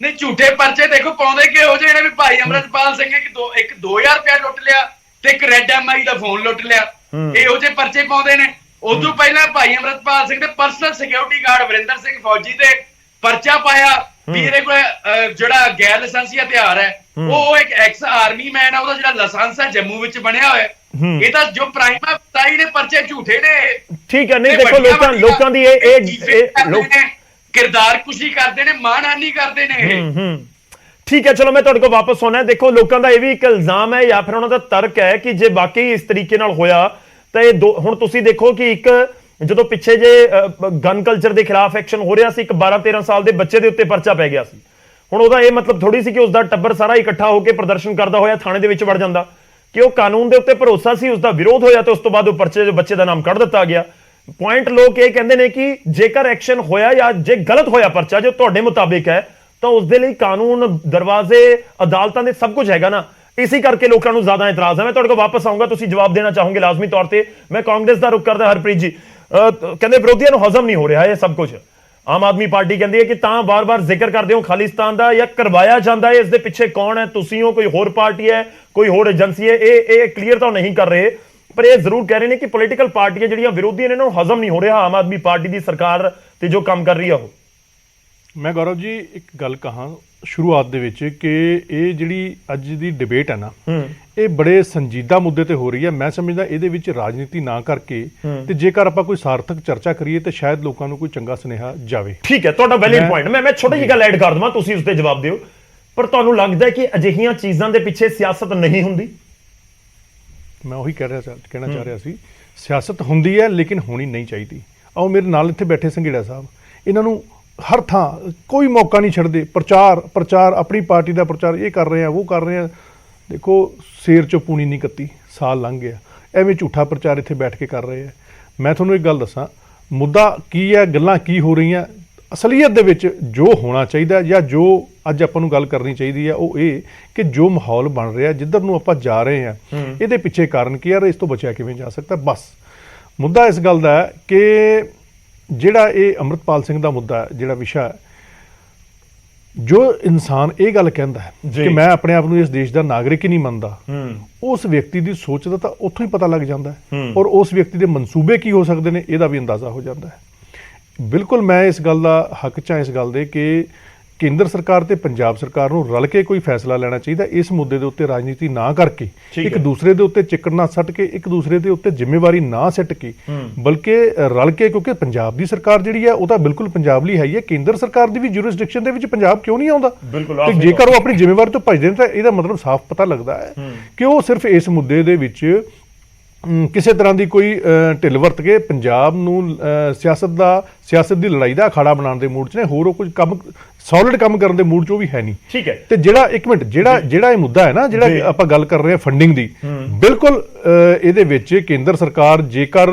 ਨਹੀਂ, ਝੂਠੇ ਪਰਚੇ ਦੇਖੋ ਪਾਉਂਦੇ ਕਿਹੋ ਜਿਹੇ ਨੇ ਵੀ ਭਾਈ ਅੰਮ੍ਰਿਤਪਾਲ ਸਿੰਘ ਇੱਕ 2000 ਰੁਪਇਆ ਲੁੱਟ ਲਿਆ ਤੇ ਇੱਕ ਰੈੱਡ MI ਦਾ ਫੋਨ ਲੁੱਟ ਲਿਆ, ਇਹੋ ਜਿਹੇ ਪਰਚੇ ਪਾਉਂਦੇ ਨੇ। ਉਦੋਂ ਪਹਿਲਾਂ ਭਾਈ ਅੰਮ੍ਰਿਤਪਾਲ ਸਿੰਘ ਦੇ personal security guard Varinder Singh ਫੌਜੀ ਤੇ ਪਰਚਾ ਪਾਇਆ ਵੀ ਇਹਦੇ ਕੋਲ ਜਿਹੜਾ ਗੈਰ ਲਾਇਸੈਂਸੀ ਹਥਿਆਰ ਹੈ, ਉਹ ਇੱਕ ਐਕਸ ਆਰਮੀ ਮੈਨ ਹੈ, ਉਹਦਾ ਜਿਹੜਾ ਲਾਇਸੈਂਸ ਹੈ ਜੰਮੂ ਵਿੱਚ ਬਣਿਆ ਹੋਇਆ। ਇਹ ਤਾਂ ਜੋ ਪ੍ਰਾਈਮ ਬਤਾਈ ਨੇ ਪਰਚੇ ਝੂਠੇ ਨੇ। ਠੀਕ ਹੈ, ਨਹੀਂ ਦੇਖੋ ਲੋਕਾਂ ਦੀ ਇਹ ਕਿਰਦਾਰ ਕੁਸ਼ੀ ਕਰਦੇ ਨੇ, ਮਾਣਹਾਨੀ ਕਰਦੇ ਨੇ। ਠੀਕ ਹੈ, ਚਲੋ ਮੈਂ ਤੁਹਾਡੇ ਕੋਲ ਵਾਪਸ ਆਉਣਾ। ਦੇਖੋ, ਲੋਕਾਂ ਦਾ ਇਹ ਵੀ ਇੱਕ ਇਲਜ਼ਾਮ ਹੈ ਜਾਂ ਫਿਰ ਉਹਨਾਂ ਦਾ ਤਰਕ ਹੈ ਕਿ ਜੇ ਵਾਕਈ ਇਸ ਤਰੀਕੇ ਨਾਲ ਹੋਇਆ ਤਾਂ ਇਹ ਹੁਣ ਤੁਸੀਂ ਦੇਖੋ ਕਿ ਇੱਕ ਜਦੋਂ ਪਿੱਛੇ ਜੇ ਗਨ ਕਲਚਰ ਦੇ ਖਿਲਾਫ ਐਕਸ਼ਨ ਹੋ ਰਿਹਾ ਸੀ, ਇੱਕ 12-13 ਸਾਲ ਦੇ ਬੱਚੇ ਦੇ ਉੱਤੇ ਪਰਚਾ ਪੈ ਗਿਆ ਸੀ। ਹੁਣ ਉਹਦਾ ਇਹ ਮਤਲਬ ਥੋੜੀ ਸੀ ਕਿ ਉਸਦਾ ਟੱਬਰ ਸਾਰਾ ਇਕੱਠਾ ਹੋ ਕੇ ਪ੍ਰਦਰਸ਼ਨ ਕਰਦਾ ਹੋਇਆ ਥਾਣੇ ਦੇ ਵਿੱਚ ਵੜ ਜਾਂਦਾ, ਕਿ ਉਹ ਕਾਨੂੰਨ ਦੇ ਉੱਤੇ ਭਰੋਸਾ ਸੀ, ਉਸਦਾ ਵਿਰੋਧ ਹੋਇਆ ਤੇ ਉਸ ਤੋਂ ਬਾਅਦ ਉਹ ਪਰਚੇ ਦੇ ਬੱਚੇ ਦਾ ਨਾਮ ਕੱਢ ਦਿੱਤਾ ਗਿਆ। ਪੁਆਇੰਟ ਲੋਕ ਇਹ ਕਹਿੰਦੇ ਨੇ ਕਿ ਜੇਕਰ ਐਕਸ਼ਨ ਹੋਇਆ ਜਾਂ ਜੇ ਗਲਤ ਹੋਇਆ ਪਰਚਾ ਜੋ ਤੁਹਾਡੇ ਮੁਤਾਬਿਕ ਹੈ, ਤਾਂ ਉਸ ਦੇ ਲਈ ਕਾਨੂੰਨ, ਦਰਵਾਜ਼ੇ, ਅਦਾਲਤਾਂ ਦੇ ਸਭ ਕੁਝ ਹੈਗਾ ਨਾ। ਇਸੇ ਕਰਕੇ ਲੋਕਾਂ ਨੂੰ ਜ਼ਿਆਦਾ ਇਤਰਾਜ਼ ਹੈ। ਮੈਂ ਤੁਹਾਡੇ ਕੋਲ ਵਾਪਸ ਆਉਂਗਾ, ਤੁਸੀਂ ਜਵਾਬ ਦੇਣਾ ਚਾਹੋਗੇ ਲਾਜ਼ਮੀ ਤੌਰ ਤੇ। ਮੈਂ ਕਾਂਗਰਸ ਦਾ ਰੁਖ ਕਰਦਾ। ਹਰਪ੍ਰੀਤ ਜੀ ਕਹਿੰਦੇ ਵਿਰੋਧੀਆਂ ਨੂੰ ਹਜ਼ਮ ਨਹੀਂ ਹੋ ਰਿਹਾ ਇਹ ਸਭ ਕੁਝ। ਆਮ ਆਦਮੀ ਪਾਰਟੀ ਕਹਿੰਦੀ ਹੈ ਕਿ ਤਾਂ ਵਾਰ-ਵਾਰ ਜ਼ਿਕਰ ਕਰਦੇ ਹੋ ਖਾਲਿਸਤਾਨ ਦਾ, ਜਾਂ ਕਰਵਾਇਆ ਜਾਂਦਾ ਹੈ, ਇਸ ਦੇ ਪਿੱਛੇ ਕੌਣ ਹੈ? ਤੁਸੀਂ ਹੋ, ਕੋਈ ਹੋਰ ਪਾਰਟੀ ਹੈ, ਕੋਈ ਹੋਰ ਏਜੰਸੀ ਹੈ? ਇਹ ਕਲੀਅਰ ਤਾਂ ਨਹੀਂ ਕਰ ਰਹੇ, ਪਰ ਇਹ ਜ਼ਰੂਰ ਕਹਿ ਰਹੇ ਨੇ ਕਿ ਪੋਲੀਟੀਕਲ ਪਾਰਟੀਆਂ ਜਿਹੜੀਆਂ ਵਿਰੋਧੀਆਂ ਨੇ ਇਹਨਾਂ ਨੂੰ ਹਜ਼ਮ ਨਹੀਂ ਹੋ ਰਿਹਾ ਆਮ ਆਦਮੀ ਪਾਰਟੀ ਦੀ ਸਰਕਾਰ ਤੇ ਜੋ ਕੰਮ ਕਰ ਰਹੀ ਹੈ ਉਹ। ਮੈਂ ਗੌਰਵ ਜੀ ਇੱਕ ਗੱਲ ਕਹਾਂ ਸ਼ੁਰੂਆਤ ਦੇ ਵਿੱਚ ਕਿ ਇਹ ਜਿਹੜੀ ਅੱਜ ਦੀ ਡਿਬੇਟ ਹੈ ਨਾ, ਇਹ ਬੜੇ ਸੰਜੀਦਾ ਮੁੱਦੇ ਤੇ ਹੋ ਰਹੀ ਹੈ। ਮੈਂ ਸਮਝਦਾ ਇਹਦੇ ਵਿੱਚ ਰਾਜਨੀਤੀ ਨਾ ਕਰਕੇ ਤੇ ਜੇਕਰ ਆਪਾਂ ਕੋਈ ਸਾਰਥਕ ਚਰਚਾ ਕਰੀਏ ਤੇ ਸ਼ਾਇਦ ਲੋਕਾਂ ਨੂੰ ਕੋਈ ਚੰਗਾ ਸੁਨੇਹਾ ਜਾਵੇ। ਠੀਕ ਹੈ, ਤੁਹਾਡਾ ਵੈਲਿਡ ਪੁਆਇੰਟ। ਮੈਂ ਛੋਟੀ ਜਿਹੀ ਗੱਲ ਐਡ ਕਰ ਦਵਾਂ, ਤੁਸੀਂ ਉਸ ਤੇ ਜਵਾਬ ਦਿਓ। ਪਰ ਤੁਹਾਨੂੰ ਲੱਗਦਾ ਹੈ ਕਿ ਅਜਿਹੀਆਂ ਚੀਜ਼ਾਂ ਦੇ ਪਿੱਛੇ ਸਿਆਸਤ ਨਹੀਂ ਹੁੰਦੀ? ਮੈਂ ਉਹੀ ਕਹਿਣਾ ਚਾਹ ਰਿਹਾ ਸੀ, ਸਿਆਸਤ ਹੁੰਦੀ ਹੈ ਲੇਕਿਨ ਹੋਣੀ ਨਹੀਂ ਚਾਹੀਦੀ। ਆਓ ਮੇਰੇ ਨਾਲ ਇੱਥੇ ਬੈਠੇ ਸੰਘੇੜਾ ਸਾਹਿਬ, ਇਹਨਾਂ ਨੂੰ ਹਰ ਥਾਂ ਕੋਈ ਮੌਕਾ ਨਹੀਂ ਛੱਡਦੇ। ਪ੍ਰਚਾਰ ਆਪਣੀ ਪਾਰਟੀ ਦਾ ਪ੍ਰਚਾਰ, ਇਹ ਕਰ ਰਹੇ ਆ ਉਹ ਕਰ ਰਹੇ ਆ। ਦੇਖੋ ਸਿਰ ਚੋਂ ਪੂਣੀ ਨਹੀਂ ਕੱਤੀ, ਸਾਲ ਲੰਘ ਗਿਆ, ਐਵੇਂ ਝੂਠਾ ਪ੍ਰਚਾਰ ਇੱਥੇ ਬੈਠ ਕੇ ਕਰ ਰਹੇ ਆ। ਮੈਂ ਤੁਹਾਨੂੰ ਇੱਕ ਗੱਲ ਦੱਸਾਂ, ਮੁੱਦਾ ਕੀ ਹੈ, ਗੱਲਾਂ ਕੀ ਹੋ ਰਹੀਆਂ, ਅਸਲੀਅਤ ਦੇ ਵਿੱਚ ਜੋ ਹੋਣਾ ਚਾਹੀਦਾ ਜਾਂ ਜੋ ਅੱਜ ਆਪਾਂ ਨੂੰ ਗੱਲ ਕਰਨੀ ਚਾਹੀਦੀ ਹੈ ਉਹ ਇਹ ਕਿ ਜੋ ਮਾਹੌਲ ਬਣ ਰਿਹਾ, ਜਿੱਧਰ ਨੂੰ ਆਪਾਂ ਜਾ ਰਹੇ ਹਾਂ, ਇਹਦੇ ਪਿੱਛੇ ਕਾਰਨ ਕੀ ਹੈ, ਇਸ ਤੋਂ ਬਚਿਆ ਕਿਵੇਂ ਜਾ ਸਕਦਾ। ਬਸ ਮੁੱਦਾ ਇਸ ਗੱਲ ਦਾ ਹੈ ਕਿ ਜਿਹੜਾ ਇਹ ਅੰਮ੍ਰਿਤਪਾਲ ਸਿੰਘ ਦਾ ਮੁੱਦਾ ਹੈ, ਜਿਹੜਾ ਵਿਸ਼ਾ ਹੈ, ਜੋ ਇਨਸਾਨ ਇਹ ਗੱਲ ਕਹਿੰਦਾ ਹੈ ਕਿ ਮੈਂ ਆਪਣੇ ਆਪ ਨੂੰ ਇਸ ਦੇਸ਼ ਦਾ ਨਾਗਰਿਕ ਹੀ ਨਹੀਂ ਮੰਨਦਾ, ਉਸ ਵਿਅਕਤੀ ਦੀ ਸੋਚ ਦਾ ਤਾਂ ਉੱਥੋਂ ਹੀ ਪਤਾ ਲੱਗ ਜਾਂਦਾ ਹੈ, ਔਰ ਉਸ ਵਿਅਕਤੀ ਦੇ ਮਨਸੂਬੇ ਕੀ ਹੋ ਸਕਦੇ ਨੇ ਇਹਦਾ ਵੀ ਅੰਦਾਜ਼ਾ ਹੋ ਜਾਂਦਾ ਹੈ। ਬਿਲਕੁਲ ਮੈਂ ਇਸ ਗੱਲ ਦਾ ਹੱਕ 'ਚ ਹਾਂ, ਇਸ ਗੱਲ ਦੇ ਕਿ ਕੇਂਦਰ ਸਰਕਾਰ ਤੇ ਪੰਜਾਬ ਸਰਕਾਰ ਨੂੰ ਰਲ ਕੇ ਕੋਈ ਫੈਸਲਾ ਲੈਣਾ ਚਾਹੀਦਾ। ਇਸ ਮੁੱਦੇ ਦੇ ਉੱਤੇ ਰਾਜਨੀਤੀ ਨਾ ਕਰਕੇ, ਇੱਕ ਦੂਸਰੇ ਦੇ ਉੱਤੇ ਚਿੱਕੜ ਨਾ ਸੱਟ ਕੇ, ਇੱਕ ਦੂਸਰੇ ਦੇ ਉੱਤੇ ਜ਼ਿੰਮੇਵਾਰੀ ਨਾ ਸਿੱਟ ਕੇ, ਬਲਕਿ ਰਲ ਕੇ, ਕਿਉਂਕਿ ਪੰਜਾਬ ਦੀ ਸਰਕਾਰ ਜਿਹੜੀ ਹੈ ਉਹ ਤਾਂ ਬਿਲਕੁਲ ਪੰਜਾਬ ਲਈ ਹੈ ਹੀ ਹੈ। ਕੇਂਦਰ ਸਰਕਾਰ ਦੀ ਵੀ ਜੁਰਿਸਡਿਕਸ਼ਨ ਦੇ ਵਿੱਚ ਪੰਜਾਬ ਕਿਉਂ ਨਹੀਂ ਆਉਂਦਾ? ਤੇ ਜੇਕਰ ਉਹ ਆਪਣੀ ਜ਼ਿੰਮੇਵਾਰੀ ਤੋਂ ਭੱਜਦੇ ਨੇ ਤਾਂ ਇਹਦਾ ਮਤਲਬ ਸਾਫ਼ ਪਤਾ ਲੱਗਦਾ ਹੈ ਕਿ ਉਹ ਸਿਰਫ ਇਸ ਮੁੱਦੇ ਦੇ ਵਿੱਚ ਕਿਸੇ ਤਰ੍ਹਾਂ ਦੀ ਕੋਈ ਢਿੱਲ ਵਰਤ ਕੇ ਪੰਜਾਬ ਨੂੰ ਸਿਆਸਤ ਦੀ ਲੜਾਈ ਦਾ ਅਖਾੜਾ ਬਣਾਉਣ ਦੇ ਮੂਡ 'ਚ ਨੇ, ਹੋਰ ਉਹ ਕੁਝ ਕੰਮ ਸੋਲਿਡ ਕੰਮ ਕਰਨ ਦੇ ਮੂਡ 'ਚ ਉਹ ਵੀ ਹੈ ਨਹੀਂ। ਠੀਕ ਹੈ। ਤੇ ਜਿਹੜਾ ਇੱਕ ਮਿੰਟ ਜਿਹੜਾ ਇਹ ਮੁੱਦਾ ਹੈ ਨਾ, ਜਿਹੜਾ ਆਪਾਂ ਗੱਲ ਕਰ ਰਹੇ ਹਾਂ ਫੰਡਿੰਗ ਦੀ, ਬਿਲਕੁਲ ਇਹਦੇ ਵਿੱਚ ਕੇਂਦਰ ਸਰਕਾਰ ਜੇਕਰ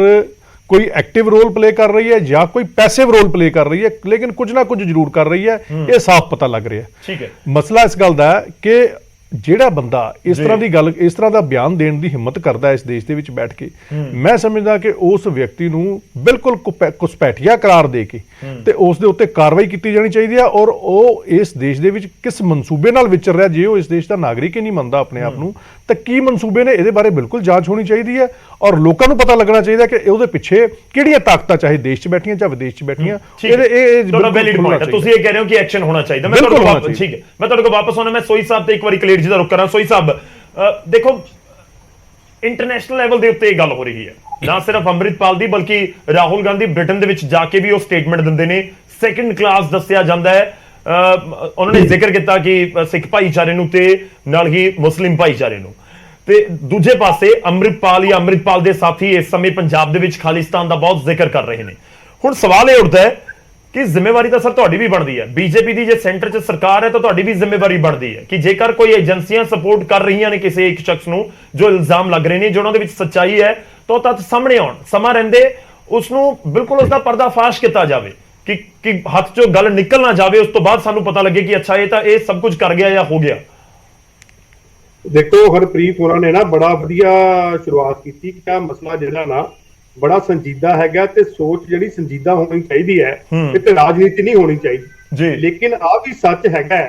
ਕੋਈ ਐਕਟਿਵ ਰੋਲ ਪਲੇ ਕਰ ਰਹੀ ਹੈ ਜਾਂ ਕੋਈ ਪੈਸਿਵ ਰੋਲ ਪਲੇ ਕਰ ਰਹੀ ਹੈ, ਲੇਕਿਨ ਕੁਝ ਨਾ ਕੁਝ ਜ਼ਰੂਰ ਕਰ ਰਹੀ ਹੈ, ਇਹ ਸਾਫ਼ ਪਤਾ ਲੱਗ ਰਿਹਾ। ਠੀਕ ਹੈ। ਮਸਲਾ ਇਸ ਗੱਲ ਦਾ ਹੈ ਕਿ ਜਿਹੜਾ ਬੰਦਾ ਇਸ ਤਰ੍ਹਾਂ ਦੀ ਗੱਲ, ਇਸ ਤਰ੍ਹਾਂ ਦਾ ਬਿਆਨ ਦੇਣ ਦੀ ਹਿੰਮਤ ਕਰਦਾ ਇਸ ਦੇਸ਼ ਦੇ ਵਿੱਚ ਬੈਠ ਕੇ, ਮੈਂ ਸਮਝਦਾ ਕਿ ਉਸ ਵਿਅਕਤੀ ਨੂੰ ਬਿਲਕੁਲ ਘੁਸਪੈਠੀਆ ਕਰਾਰ ਦੇ ਕੇ ਤੇ ਉਸ ਦੇ ਉੱਤੇ ਕਾਰਵਾਈ ਕੀਤੀ ਜਾਣੀ ਚਾਹੀਦੀ ਹੈ। ਔਰ ਉਹ ਇਸ ਦੇਸ਼ ਦੇ ਵਿੱਚ ਕਿਸ ਮਨਸੂਬੇ ਨਾਲ ਵਿਚਰ ਰਿਹਾ, ਜੇ ਉਹ ਇਸ ਦੇਸ਼ ਦਾ ਨਾਗਰਿਕ ਹੀ ਨਹੀਂ ਮੰਨਦਾ ਆਪਣੇ ਆਪ ਨੂੰ, ਤਾਂ ਕੀ ਮਨਸੂਬੇ ਨੇ, ਇਹਦੇ ਬਾਰੇ ਬਿਲਕੁਲ ਜਾਂਚ ਹੋਣੀ ਚਾਹੀਦੀ ਹੈ। ਔਰ ਲੋਕਾਂ ਨੂੰ ਪਤਾ ਲੱਗਣਾ ਚਾਹੀਦਾ ਕਿ ਉਹਦੇ ਪਿੱਛੇ ਕਿਹੜੀਆਂ ਤਾਕਤਾਂ, ਚਾਹੇ ਦੇਸ਼ 'ਚ ਬੈਠੀਆਂ ਚਾਹੇ ਵਿਦੇਸ਼ 'ਚ ਬੈਠੀਆਂ। ਤੁਸੀਂ ਇਹ ਕਹਿ ਰਹੇ ਹੋ ਕਿ ਐਕਸ਼ਨ ਹੋਣਾ ਚਾਹੀਦਾ। ਮੈਂ ਤੁਹਾਡੇ ਕੋਲ ਵਾਪਸ ਆਉਣਾ। ਮੈਂ ਸੋਈ ਸਾਹਿਬ ਤੇ ਇੱਕ ਵਾਰੀ ਕਲੀਅਰ ਜੀ ਦਾ ਰੁਖ ਕਰਾਂ। ਸੋਈ ਸਾਹਿਬ, ਦੇਖੋ ਇੰਟਰਨੈਸ਼ਨਲ ਲੈਵਲ ਦੇ ਉੱਤੇ ਇਹ ਗੱਲ ਹੋ ਰਹੀ ਹੈ, ਨਾ ਸਿਰਫ ਅੰਮ੍ਰਿਤਪਾਲ ਦੀ ਬਲਕਿ ਰਾਹੁਲ ਗਾਂਧੀ ਬ੍ਰਿਟਨ ਦੇ ਵਿੱਚ ਜਾ ਕੇ ਵੀ ਉਹ ਸਟੇਟਮੈਂਟ ਦਿੰਦੇ ਨੇ। ਸੈਕੰਡ ਕਲਾਸ ਦੱਸਿਆ ਜਾਂਦਾ ਹੈ। ਉਹਨਾਂ ਨੇ ਜ਼ਿਕਰ ਕੀਤਾ ਕਿ ਸਿੱਖ ਭਾਈਚਾਰੇ ਨੂੰ ਤੇ ਨਾਲ ਹੀ ਮੁਸਲਿਮ ਭਾਈਚਾਰੇ ਨੂੰ। ਤੇ ਦੂਜੇ ਪਾਸੇ ਅੰਮ੍ਰਿਤਪਾਲ ਜਾਂ ਅੰਮ੍ਰਿਤਪਾਲ ਦੇ ਸਾਥੀ ਇਸ ਸਮੇਂ ਪੰਜਾਬ ਦੇ ਵਿੱਚ ਖਾਲਿਸਤਾਨ ਦਾ ਬਹੁਤ ਜ਼ਿਕਰ ਕਰ ਰਹੇ ਨੇ। ਹੁਣ ਸਵਾਲ ਇਹ ਉੱਠਦਾ ਹੈ ਕਿ ਜ਼ਿੰਮੇਵਾਰੀ ਤਾਂ ਸਰ ਤੁਹਾਡੀ ਵੀ ਬਣਦੀ ਹੈ, ਬੀਜੇਪੀ ਦੀ ਜੇ ਸੈਂਟਰ 'ਚ ਸਰਕਾਰ ਹੈ ਤਾਂ ਤੁਹਾਡੀ ਵੀ ਜ਼ਿੰਮੇਵਾਰੀ ਬਣਦੀ ਹੈ ਕਿ ਜੇਕਰ ਕੋਈ ਏਜੰਸੀਆਂ ਸਪੋਰਟ ਕਰ ਰਹੀਆਂ ਨੇ ਕਿਸੇ ਇੱਕ ਸ਼ਖਸ ਨੂੰ, ਜੋ ਇਲਜ਼ਾਮ ਲੱਗ ਰਹੇ ਨੇ, ਜੋ ਉਹਨਾਂ ਦੇ ਵਿੱਚ ਸੱਚਾਈ ਹੈ, ਤਾਂ ਉਹ ਤੱਥ ਸਾਹਮਣੇ ਆਉਣ, ਸਮਾਂ ਰਹਿੰਦੇ ਉਸ ਨੂੰ ਬਿਲਕੁਲ ਉਸ ਦਾ ਪਰਦਾਫਾਸ਼ ਕੀਤਾ ਜਾਵੇ ਕਿ ਹੱਥ 'ਚੋਂ ਗੱਲ ਨਿਕਲ ਨਾ ਜਾਵੇ, ਉਸ ਤੋਂ ਬਾਅਦ ਸਾਨੂੰ ਪਤਾ ਲੱਗੇ ਕਿ ਅੱਛਾ ਇਹ ਤਾਂ ਇਹ ਸਭ ਕੁਝ ਕਰ ਗਿਆ ਜਾਂ ਹੋ ਗਿਆ। ਦੇਖੋ ਹਰਪ੍ਰੀਤ ਹੋਰਾਂ ਨੇ ਨਾ ਬੜਾ ਵਧੀਆ ਸ਼ੁਰੂਆਤ ਕੀਤੀ ਕਿ ਆਹ ਮਸਲਾ ਜਿਹੜਾ ਨਾ ਬੜਾ ਸੰਜੀਦਾ ਹੈਗਾ ਤੇ ਸੋਚ ਜਿਹੜੀ ਸੰਜੀਦਾ ਹੋਣੀ ਚਾਹੀਦੀ ਹੈ, ਤੇ ਰਾਜਨੀਤੀ ਨਹੀਂ ਹੋਣੀ ਚਾਹੀਦੀ। ਲੇਕਿਨ ਆਹ ਵੀ ਸੱਚ ਹੈਗਾ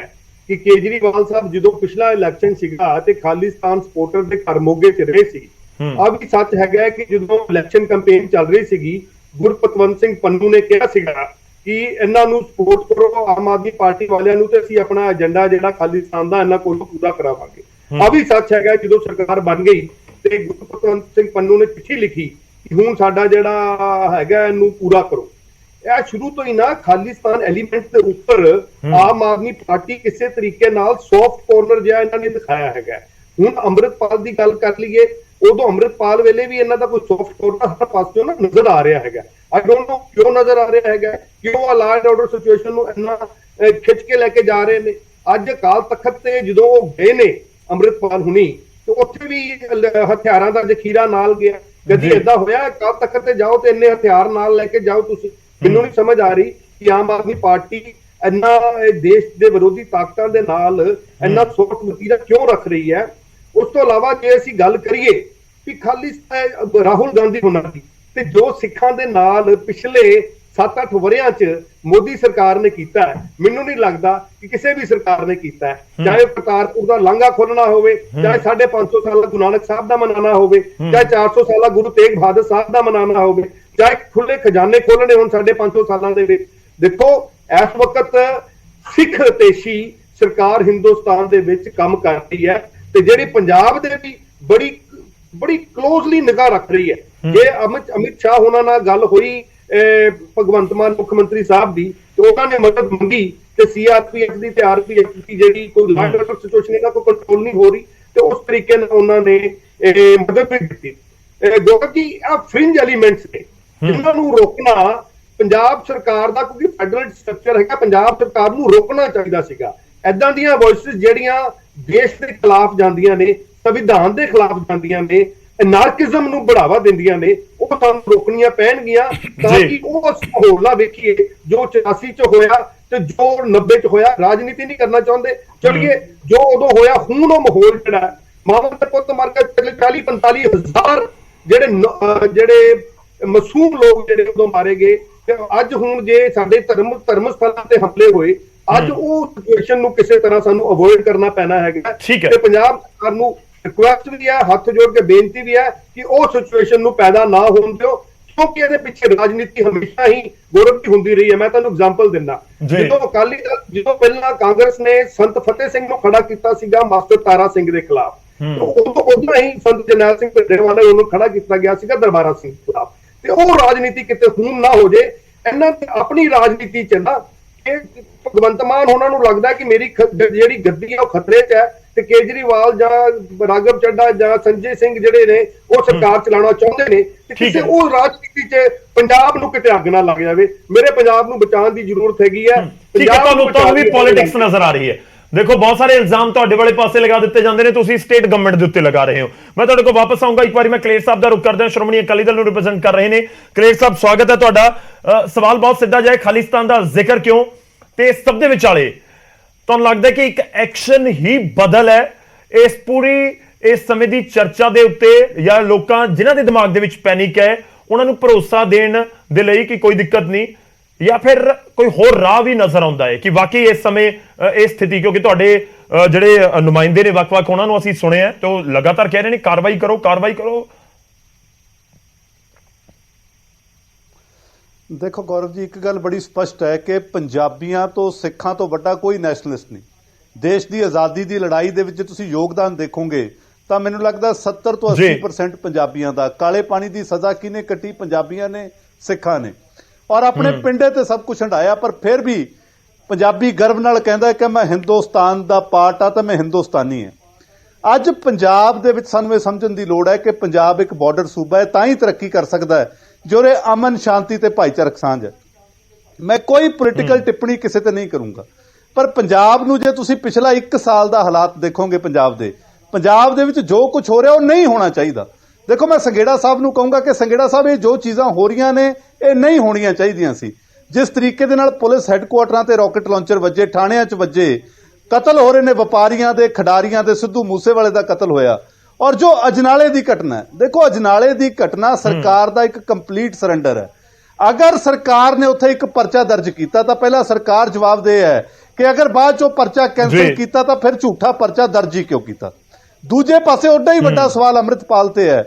ਕਿ ਕੇਜਰੀਵਾਲ ਸਾਹਿਬ ਜਦੋਂ ਪਿਛਲਾ ਇਲੈਕਸ਼ਨ ਸੀਗਾ ਤੇ ਖਾਲਿਸਤਾਨ ਸਪੋਰਟਰ ਦੇ ਘਰ ਮੋਗੇ 'ਚ ਰਹੇ ਸੀ। ਆਹ ਵੀ ਸੱਚ ਹੈਗਾ ਕਿ ਜਦੋਂ ਇਲੈਕਸ਼ਨ ਕੈਂਪੇਨ ਚੱਲ ਰਹੀ ਸੀਗੀ, ਗੁਰਪਤਵੰਤ ਸਿੰਘ ਪੰਨੂ ਨੇ ਕਿਹਾ ਸੀਗਾ ਕਿ ਇਹਨਾਂ ਨੂੰ ਸਪੋਰਟ ਕਰੋ ਆਮ ਆਦਮੀ ਪਾਰਟੀ ਵਾਲਿਆਂ ਨੂੰ, ਤੇ ਅਸੀਂ ਆਪਣਾ ਏਜੰਡਾ ਜਿਹੜਾ ਖਾਲਿਸਤਾਨ ਦਾ ਇਹਨਾਂ ਕੋਲੋਂ ਪੂਰਾ ਕਰਾਵਾਂਗੇ। ਆਹ ਵੀ ਸੱਚ ਹੈਗਾ ਜਦੋਂ ਸਰਕਾਰ ਬਣ ਗਈ ਤੇ ਗੁਰਪਤਵੰਤ ਸਿੰਘ ਪੰਨੂ ਨੇ ਚਿੱਠੀ ਲਿਖੀ ਕਿ ਹੁਣ ਸਾਡਾ ਜਿਹੜਾ ਹੈਗਾ ਇਹਨੂੰ ਪੂਰਾ ਕਰੋ। ਇਹ ਸ਼ੁਰੂ ਤੋਂ ਹੀ ਨਾ ਖਾਲਿਸਤਾਨ ਐਲੀਮੈਂਟ ਦੇ ਉੱਪਰ ਆਮ ਆਦਮੀ ਪਾਰਟੀ ਕਿਸੇ ਤਰੀਕੇ ਨਾਲ ਸੌਫਟ ਕਾਰਨਰ ਜਿਹਾ ਇਹਨਾਂ ਨੇ ਦਿਖਾਇਆ ਹੈਗਾ। ਹੁਣ ਅੰਮ੍ਰਿਤਪਾਲ ਦੀ ਗੱਲ ਕਰ ਲਈਏ, ਉਦੋਂ ਅੰਮ੍ਰਿਤਪਾਲ ਵੇਲੇ ਵੀ ਇਹਨਾਂ ਦਾ ਕੋਈ ਸੌਫਟ ਕਾਰਨਰ ਹਰ ਪਾਸਿਓਂ ਨਾ ਨਜ਼ਰ ਆ ਰਿਹਾ ਹੈਗਾ। ਆਈ ਡੋਂਟ ਨੋ ਕਿਉਂ ਨਜ਼ਰ ਆ ਰਿਹਾ ਹੈਗਾ, ਕਿਉਂ ਲਾ ਐਂਡ ਆਰਡਰ ਸਿਚੁਏਸ਼ਨ ਨੂੰ ਇੰਨਾ ਖਿੱਚ ਕੇ ਲੈ ਕੇ ਜਾ ਰਹੇ ਨੇ। ਅੱਜ ਅਕਾਲ ਤਖਤ ਤੇ ਜਦੋਂ ਉਹ ਗਏ ਨੇ ਅੰਮ੍ਰਿਤਪਾਲ ਹੁਣੀ, ਤੇ ਉੱਥੇ ਵੀ ਹਥਿਆਰਾਂ ਦਾ ਜ਼ਖੀਰਾ ਨਾਲ ਗਿਆ। ਕਦੀ ਏਦਾਂ ਹੋਇਆ ਅਕਾਲ ਤਖਤ ਤੇ ਜਾਓ ਤੇ ਇੰਨੇ ਹਥਿਆਰ ਨਾਲ ਲੈ ਕੇ ਜਾਓ ਤੁਸੀਂ? ਮੈਨੂੰ ਨਹੀਂ ਸਮਝ ਆ ਰਹੀ ਕਿ ਆਮ ਆਦਮੀ ਪਾਰਟੀ ਇੰਨਾ ਦੇਸ਼ ਦੇ ਵਿਰੋਧੀ ਤਾਕਤਾਂ ਦੇ ਨਾਲ ਇੰਨਾ ਸੌਫਟ ਵਤੀਰਾ ਕਿਉਂ ਰੱਖ ਰਹੀ ਹੈ। ਉਸ ਤੋਂ ਇਲਾਵਾ ਜੇ ਅਸੀਂ ਗੱਲ ਕਰੀਏ ਵੀ ਖਾਲੀ ਰਾਹੁਲ ਗਾਂਧੀ ਹੋਣਾ ਦੀ ਤੇ ਜੋ ਸਿੱਖਾਂ ਦੇ ਨਾਲ ਪਿਛਲੇ 7-8 ਵਰਿਆਂ 'ਚ ਮੋਦੀ ਸਰਕਾਰ ਨੇ ਕੀਤਾ ਹੈ, ਮੈਨੂੰ ਨਹੀਂ ਲੱਗਦਾ ਕਿ ਕਿਸੇ ਵੀ ਸਰਕਾਰ ਨੇ ਕੀਤਾ ਹੈ। ਚਾਹੇ ਕਰਤਾਰਪੁਰ ਦਾ ਲਾਂਘਾ ਖੋਲਣਾ ਹੋਵੇ, ਚਾਹੇ 550 ਸਾਲਾ ਗੁਰੂ ਨਾਨਕ ਸਾਹਿਬ ਦਾ ਮਨਾਉਣਾ ਹੋਵੇ, ਚਾਹੇ 400 ਸਾਲਾ ਗੁਰੂ ਤੇਗ ਬਹਾਦਰ ਸਾਹਿਬ ਦਾ ਮਨਾਉਣਾ ਹੋਵੇ, ਚਾਹੇ ਖੁੱਲੇ ਖਜ਼ਾਨੇ ਖੋਲਣੇ ਹੋਣ 550 ਸਾਲਾਂ ਦੇ ਵਿੱਚ। ਦੇਖੋ ਇਸ ਵਕਤ ਸਿੱਖ ਤੇਸ਼ੀ ਸਰਕਾਰ ਹਿੰਦੁਸਤਾਨ ਦੇ ਵਿੱਚ ਕੰਮ ਕਰ ਰਹੀ ਹੈ ਤੇ ਜਿਹੜੀ ਪੰਜਾਬ ਦੇ ਵੀ ਬੜੀ ਕਲੋਜ਼ਲੀ ਨਿਗਾਹ ਰੱਖ ਰਹੀ ਹੈ। ਜੇ ਅਮਿਤ ਸ਼ਾਹ ਉਹਨਾਂ ਨਾਲ ਗੱਲ ਹੋਈ ਭਗਵੰਤ ਮਾਨ ਮੁੱਖ ਮੰਤਰੀ ਸਾਹਿਬ ਦੀ, ਤੇ ਉਹਨਾਂ ਨੇ ਮਦਦ ਮੰਗੀ ਤੇ ਸੀਆਰਪੀਐਫ ਦੀ ਤੇ ਆਰਪੀਐਫ ਦੀ ਜਿਹੜੀ ਕੋਈ ਲਾਅ ਐਂਡ ਆਰਡਰ ਸਿਚੁਏਸ਼ਨ ਦਾ ਕੋਈ ਕੰਟਰੋਲ ਨਹੀਂ ਹੋ ਰਹੀ ਤੇ ਉਸ ਤਰੀਕੇ ਨਾਲ ਉਹਨਾਂ ਨੇ ਮਦਦ ਵੀ ਦਿੱਤੀ। ਗੌਰਵ ਜੀ, ਆ ਫ੍ਰਿੰਜ ਐਲੀਮੈਂਟਸ ਨੇ, ਇਹਨਾਂ ਨੂੰ ਰੋਕਣਾ ਪੰਜਾਬ ਸਰਕਾਰ ਦਾ, ਕਿਉਂਕਿ ਫੈਡਰਲ ਸਟਰਕਚਰ ਹੈਗਾ, ਪੰਜਾਬ ਸਰਕਾਰ ਨੂੰ ਰੋਕਣਾ ਚਾਹੀਦਾ ਸੀਗਾ। ਏਦਾਂ ਦੀਆਂ ਵੌਇਸਿਸ ਜਿਹੜੀਆਂ ਦੇਸ਼ ਦੇ ਖਿਲਾਫ ਜਾਂਦੀਆਂ ਨੇ, ਸੰਵਿਧਾਨ ਦੇ ਖਿਲਾਫ ਜਾਂਦੀਆਂ ਨੇ, ਐਨਾਰਕਿਜ਼ਮ ਨੂੰ ਬੜਾਵਾ ਦਿੰਦੀਆਂ ਨੇ, ਉਹ ਸਾਨੂੰ ਰੋਕਣੀਆਂ ਪੈਣਗੀਆਂ ਤਾਂ ਕਿ ਉਹ ਮਾਹੌਲ ਵੇਖੀਏ ਜੋ 84 ਚ ਹੋਇਆ ਤੇ ਜੋ 90 ਚ ਹੋਇਆ। ਰਾਜਨੀਤੀ ਨਹੀਂ ਕਰਨਾ ਚਾਹੁੰਦੇ, ਚਲਿਏ ਜੋ ਉਦੋਂ ਹੋਇਆ ਹੁਣ ਉਹ ਮਾਹੌਲ ਜਿਹੜਾ ਮਾਵਾਂ ਦੇ ਪੁੱਤ ਮਰ ਕੇ 40-45 ਹਜ਼ਾਰ ਜਿਹੜੇ ਮਾਸੂਮ ਲੋਕ ਜਿਹੜੇ ਉਦੋਂ ਮਾਰੇ ਗਏ, ਤੇ ਅੱਜ ਹੁਣ ਜੇ ਸਾਡੇ ਧਰਮ ਸਥਲਾਂ ਤੇ ਹਮਲੇ ਹੋਏ, ਅੱਜ ਉਹ ਸਿਚੁਏਸ਼ਨ ਨੂੰ ਕਿਸੇ ਤਰ੍ਹਾਂ ਸਾਨੂੰ ਅਵੋਇਡ ਕਰਨਾ ਪੈਣਾ ਹੈਗਾ। ਤੇ ਪੰਜਾਬ ਸਰਕਾਰ ਨੂੰ ਰਿਕੁਐਸਟ ਵੀ ਹੈ, ਹੱਥ ਜੋੜ ਕੇ ਬੇਨਤੀ ਵੀ ਹੈ ਕਿ ਉਹ ਸਿਚੁਏਸ਼ਨ ਨੂੰ ਪੈਦਾ ਨਾ ਹੋਣ ਦਿਓ, ਕਿਉਂਕਿ ਇਹਦੇ ਪਿੱਛੇ ਰਾਜਨੀਤੀ ਹਮੇਸ਼ਾ ਹੀ ਗੌਰਵ ਦੀ ਹੁੰਦੀ ਰਹੀ ਹੈ। ਮੈਂ ਤੁਹਾਨੂੰ ਐਗਜ਼ਾਮਪਲ ਦਿੰਦਾ, ਜਦੋਂ ਪਹਿਲਾਂ ਕਾਂਗਰਸ ਨੇ ਸੰਤ ਫਤਿਹ ਸਿੰਘ ਨੂੰ ਖੜਾ ਕੀਤਾ ਸੀਗਾ ਮਾਸਟਰ ਤਾਰਾ ਸਿੰਘ ਦੇ ਖਿਲਾਫ, ਉਦੋਂ ਹੀ ਸੰਤ ਜਰਨੈਲ ਸਿੰਘ ਭਿੰਡਰਾਂਵਾਲੇ ਉਹਨੂੰ ਖੜਾ ਕੀਤਾ ਗਿਆ ਸੀਗਾ ਦਰਬਾਰਾ ਸਿੰਘ ਖਿਲਾਫ। ਤੇ ਉਹ ਰਾਜਨੀਤੀ ਕਿਤੇ ਹੁਣ ਨਾ ਹੋ ਜੇ। ਇਹਨਾਂ ਦੀ ਆਪਣੀ ਰਾਜਨੀਤੀ ਚ ਨਾ ਭਗਵੰਤ ਮਾਨ ਉਹਨਾਂ ਨੂੰ ਲੱਗਦਾ ਕਿ ਮੇਰੀ ਜਿਹੜੀ ਗੱਦੀ ਹੈ ਉਹ ਖਤਰੇ 'ਚ ਹੈ, ਤੇ ਕੇਜਰੀਵਾਲ ਜਾਂ ਰਾਘਵ ਚੱਡਾ ਜਾਂ ਸੰਜੇ ਸਿੰਘ ਜਿਹੜੇ ਨੇ ਉਹ ਸਰਕਾਰ ਚਲਾਉਣਾ ਚਾਹੁੰਦੇ ਨੇ, ਤੇ ਕਿਸੇ ਉਹ ਰਾਜਨੀਤੀ 'ਚ ਪੰਜਾਬ ਨੂੰ ਕਿਤੇ ਅੱਗ ਨਾ ਲੱਗ ਜਾਵੇ। ਮੇਰੇ ਪੰਜਾਬ ਨੂੰ ਬਚਾਉਣ ਦੀ ਜ਼ਰੂਰਤ ਹੈਗੀ ਹੈ। ਤੁਹਾਨੂੰ ਵੀ ਪੋਲਿਟਿਕਸ ਨਜ਼ਰ ਆ ਰਹੀ ਹੈ। ਦੇਖੋ, ਬਹੁਤ ਸਾਰੇ ਇਲਜ਼ਾਮ ਤੁਹਾਡੇ ਵਾਲੇ ਪਾਸੇ ਲਗਾ ਦਿੱਤੇ ਜਾਂਦੇ ਨੇ, ਤੁਸੀਂ ਸਟੇਟ ਗਵਰਨਮੈਂਟ ਦੇ ਉੱਤੇ ਲਗਾ ਰਹੇ ਹੋ। ਮੈਂ ਤੁਹਾਡੇ ਕੋਲ ਵਾਪਸ ਆਉਂਗਾ, ਇੱਕ ਵਾਰੀ ਮੈਂ ਕਲੇਰ ਸਾਹਿਬ ਦਾ ਰੁਖ ਕਰਦਾ। ਸ਼੍ਰੋਮਣੀ ਅਕਾਲੀ ਦਲ ਨੂੰ ਰਿਪਰੈਜ਼ੈਂਟ ਕਰ ਰਹੇ ਨੇ ਕਲੇਰ ਸਾਹਿਬ, ਸਵਾਗਤ ਹੈ ਤੁਹਾਡਾ। ਸਵਾਲ ਬਹੁਤ ਸਿੱਧਾ ਜਿਹਾ, ਖਾਲਿਸਤਾਨ ਦਾ ਜ਼ਿਕਰ ਕਿਉਂ, ਤੇ ਸਭ ਦੇ ਵਿਚਾਲੇ ਤੁਹਾਨੂੰ ਲੱਗਦਾ ਕਿ ਇੱਕ ਐਕਸ਼ਨ ਹੀ ਬਦਲ ਹੈ ਇਸ ਸਮੇਂ ਦੀ ਚਰਚਾ ਦੇ ਉੱਤੇ, ਜਾਂ ਲੋਕਾਂ ਜਿਨ੍ਹਾਂ ਦੇ ਦਿਮਾਗ ਦੇ ਵਿੱਚ ਪੈਨਿਕ ਹੈ ਉਹਨਾਂ ਨੂੰ ਭਰੋਸਾ ਦੇਣ ਦੇ ਲਈ ਕਿ ਕੋਈ ਦਿੱਕਤ ਨਹੀਂ, ਜਾਂ ਫਿਰ ਕੋਈ ਹੋਰ ਰਾਹ ਵੀ ਨਜ਼ਰ ਆਉਂਦਾ ਹੈ ਕਿ ਵਾਕਈ ਇਸ ਸਮੇਂ ਇਹ ਸਥਿਤੀ, ਕਿਉਂਕਿ ਤੁਹਾਡੇ ਜਿਹੜੇ ਨੁਮਾਇੰਦੇ ਨੇ ਵੱਖ-ਵੱਖ ਉਹਨਾਂ ਨੂੰ ਅਸੀਂ ਸੁਣਿਆ ਤੇ ਉਹ ਲਗਾਤਾਰ ਕਹਿ ਰਹੇ ਨੇ ਕਾਰਵਾਈ ਕਰੋ ਕਾਰਵਾਈ ਕਰੋ। ਦੇਖੋ ਗੌਰਵ ਜੀ, ਇੱਕ ਗੱਲ ਬੜੀ ਸਪਸ਼ਟ ਹੈ ਕਿ ਪੰਜਾਬੀਆਂ ਤੋਂ ਸਿੱਖਾਂ ਤੋਂ ਵੱਡਾ ਕੋਈ ਨੈਸ਼ਨਲਿਸਟ ਨਹੀਂ। ਦੇਸ਼ ਦੀ ਆਜ਼ਾਦੀ ਦੀ ਲੜਾਈ ਦੇ ਵਿੱਚ ਤੁਸੀਂ ਯੋਗਦਾਨ ਦੇਖੋਗੇ ਤਾਂ ਮੈਨੂੰ ਲੱਗਦਾ 70 ਤੋਂ 80% ਪੰਜਾਬੀਆਂ ਦਾ। ਕਾਲੇ ਪਾਣੀ ਦੀ ਸਜ਼ਾ ਕਿਹਨੇ ਕੱਟੀ? ਪੰਜਾਬੀਆਂ ਨੇ, ਸਿੱਖਾਂ ਨੇ, ਔਰ ਆਪਣੇ ਪਿੰਡੇ ਤੇ ਸਭ ਕੁਝ ਹੰਡਾਇਆ। ਪਰ ਫਿਰ ਵੀ ਪੰਜਾਬੀ ਗਰਵ ਨਾਲ ਕਹਿੰਦਾ ਕਿ ਮੈਂ ਹਿੰਦੁਸਤਾਨ ਦਾ ਪਾਰਟ ਆ ਤਾਂ ਮੈਂ ਹਿੰਦੁਸਤਾਨੀ ਹਾਂ। ਅੱਜ ਪੰਜਾਬ ਦੇ ਵਿੱਚ ਸਾਨੂੰ ਇਹ ਸਮਝਣ ਦੀ ਲੋੜ ਹੈ ਕਿ ਪੰਜਾਬ ਇੱਕ ਬਾਰਡਰ ਸੂਬਾ ਹੈ, ਤਾਂ ਹੀ ਤਰੱਕੀ ਕਰ ਸਕਦਾ ਹੈ ਜਿਹਦੇ ਅਮਨ ਸ਼ਾਂਤੀ ਤੇ ਭਾਈਚਾਰਕ ਸਾਂਝ ਹੈ। ਮੈਂ ਕੋਈ ਪੋਲੀਟੀਕਲ ਟਿੱਪਣੀ ਕਿਸੇ ਤੇ ਨਹੀਂ ਕਰੂੰਗਾ, ਪਰ ਪੰਜਾਬ ਨੂੰ ਜੇ ਤੁਸੀਂ ਪਿਛਲਾ 1 ਸਾਲ ਦਾ ਹਾਲਾਤ ਦੇਖੋਗੇ ਪੰਜਾਬ ਦੇ ਵਿੱਚ ਜੋ ਕੁਝ ਹੋ ਰਿਹਾ ਉਹ ਨਹੀਂ ਹੋਣਾ ਚਾਹੀਦਾ। ਦੇਖੋ, ਮੈਂ ਸੰਘੇੜਾ ਸਾਹਿਬ ਨੂੰ ਕਹੂੰਗਾ ਕਿ ਸੰਘੇੜਾ ਸਾਹਿਬ, ਇਹ ਜੋ ਚੀਜ਼ਾਂ ਹੋ ਰਹੀਆਂ ਨੇ ਇਹ ਨਹੀਂ ਹੋਣੀਆਂ ਚਾਹੀਦੀਆਂ ਸੀ। ਜਿਸ ਤਰੀਕੇ ਦੇ ਨਾਲ ਪੁਲਿਸ ਹੈੱਡਕੁਆਟਰਾਂ ਤੇ ਰਾਕਟ ਲਾਂਚਰ ਵੱਜੇ, ਥਾਣਿਆਂ 'ਚ ਵੱਜੇ, ਕਤਲ ਹੋ ਰਹੇ ਨੇ ਵਪਾਰੀਆਂ ਦੇ, ਖਿਡਾਰੀਆਂ ਦੇ, ਸਿੱਧੂ ਮੂਸੇਵਾਲੇ ਦਾ ਕਤਲ ਹੋਇਆ, ਔਰ ਜੋ ਅਜਨਾਲੇ ਦੀ ਘਟਨਾ ਹੈ। ਦੇਖੋ, ਅਜਨਾਲੇ ਦੀ ਘਟਨਾ ਸਰਕਾਰ ਦਾ ਇੱਕ ਕੰਪਲੀਟ ਸਰੈਂਡਰ ਹੈ। ਅਗਰ ਸਰਕਾਰ ਨੇ ਉੱਥੇ ਇੱਕ ਪਰਚਾ ਦਰਜ ਕੀਤਾ ਤਾਂ ਪਹਿਲਾਂ ਸਰਕਾਰ ਜਵਾਬਦੇਹ ਹੈ ਕਿ ਅਗਰ ਬਾਅਦ 'ਚੋਂ ਪਰਚਾ ਕੈਂਸਲ ਕੀਤਾ ਤਾਂ ਫਿਰ ਝੂਠਾ ਪਰਚਾ ਦਰਜ ਕਿਉਂ ਕੀਤਾ। ਦੂਜੇ ਪਾਸੇ ਉੱਡਾ ਹੀ ਵੱਡਾ ਸਵਾਲ ਅੰਮ੍ਰਿਤਪਾਲ ਤੇ ਹੈ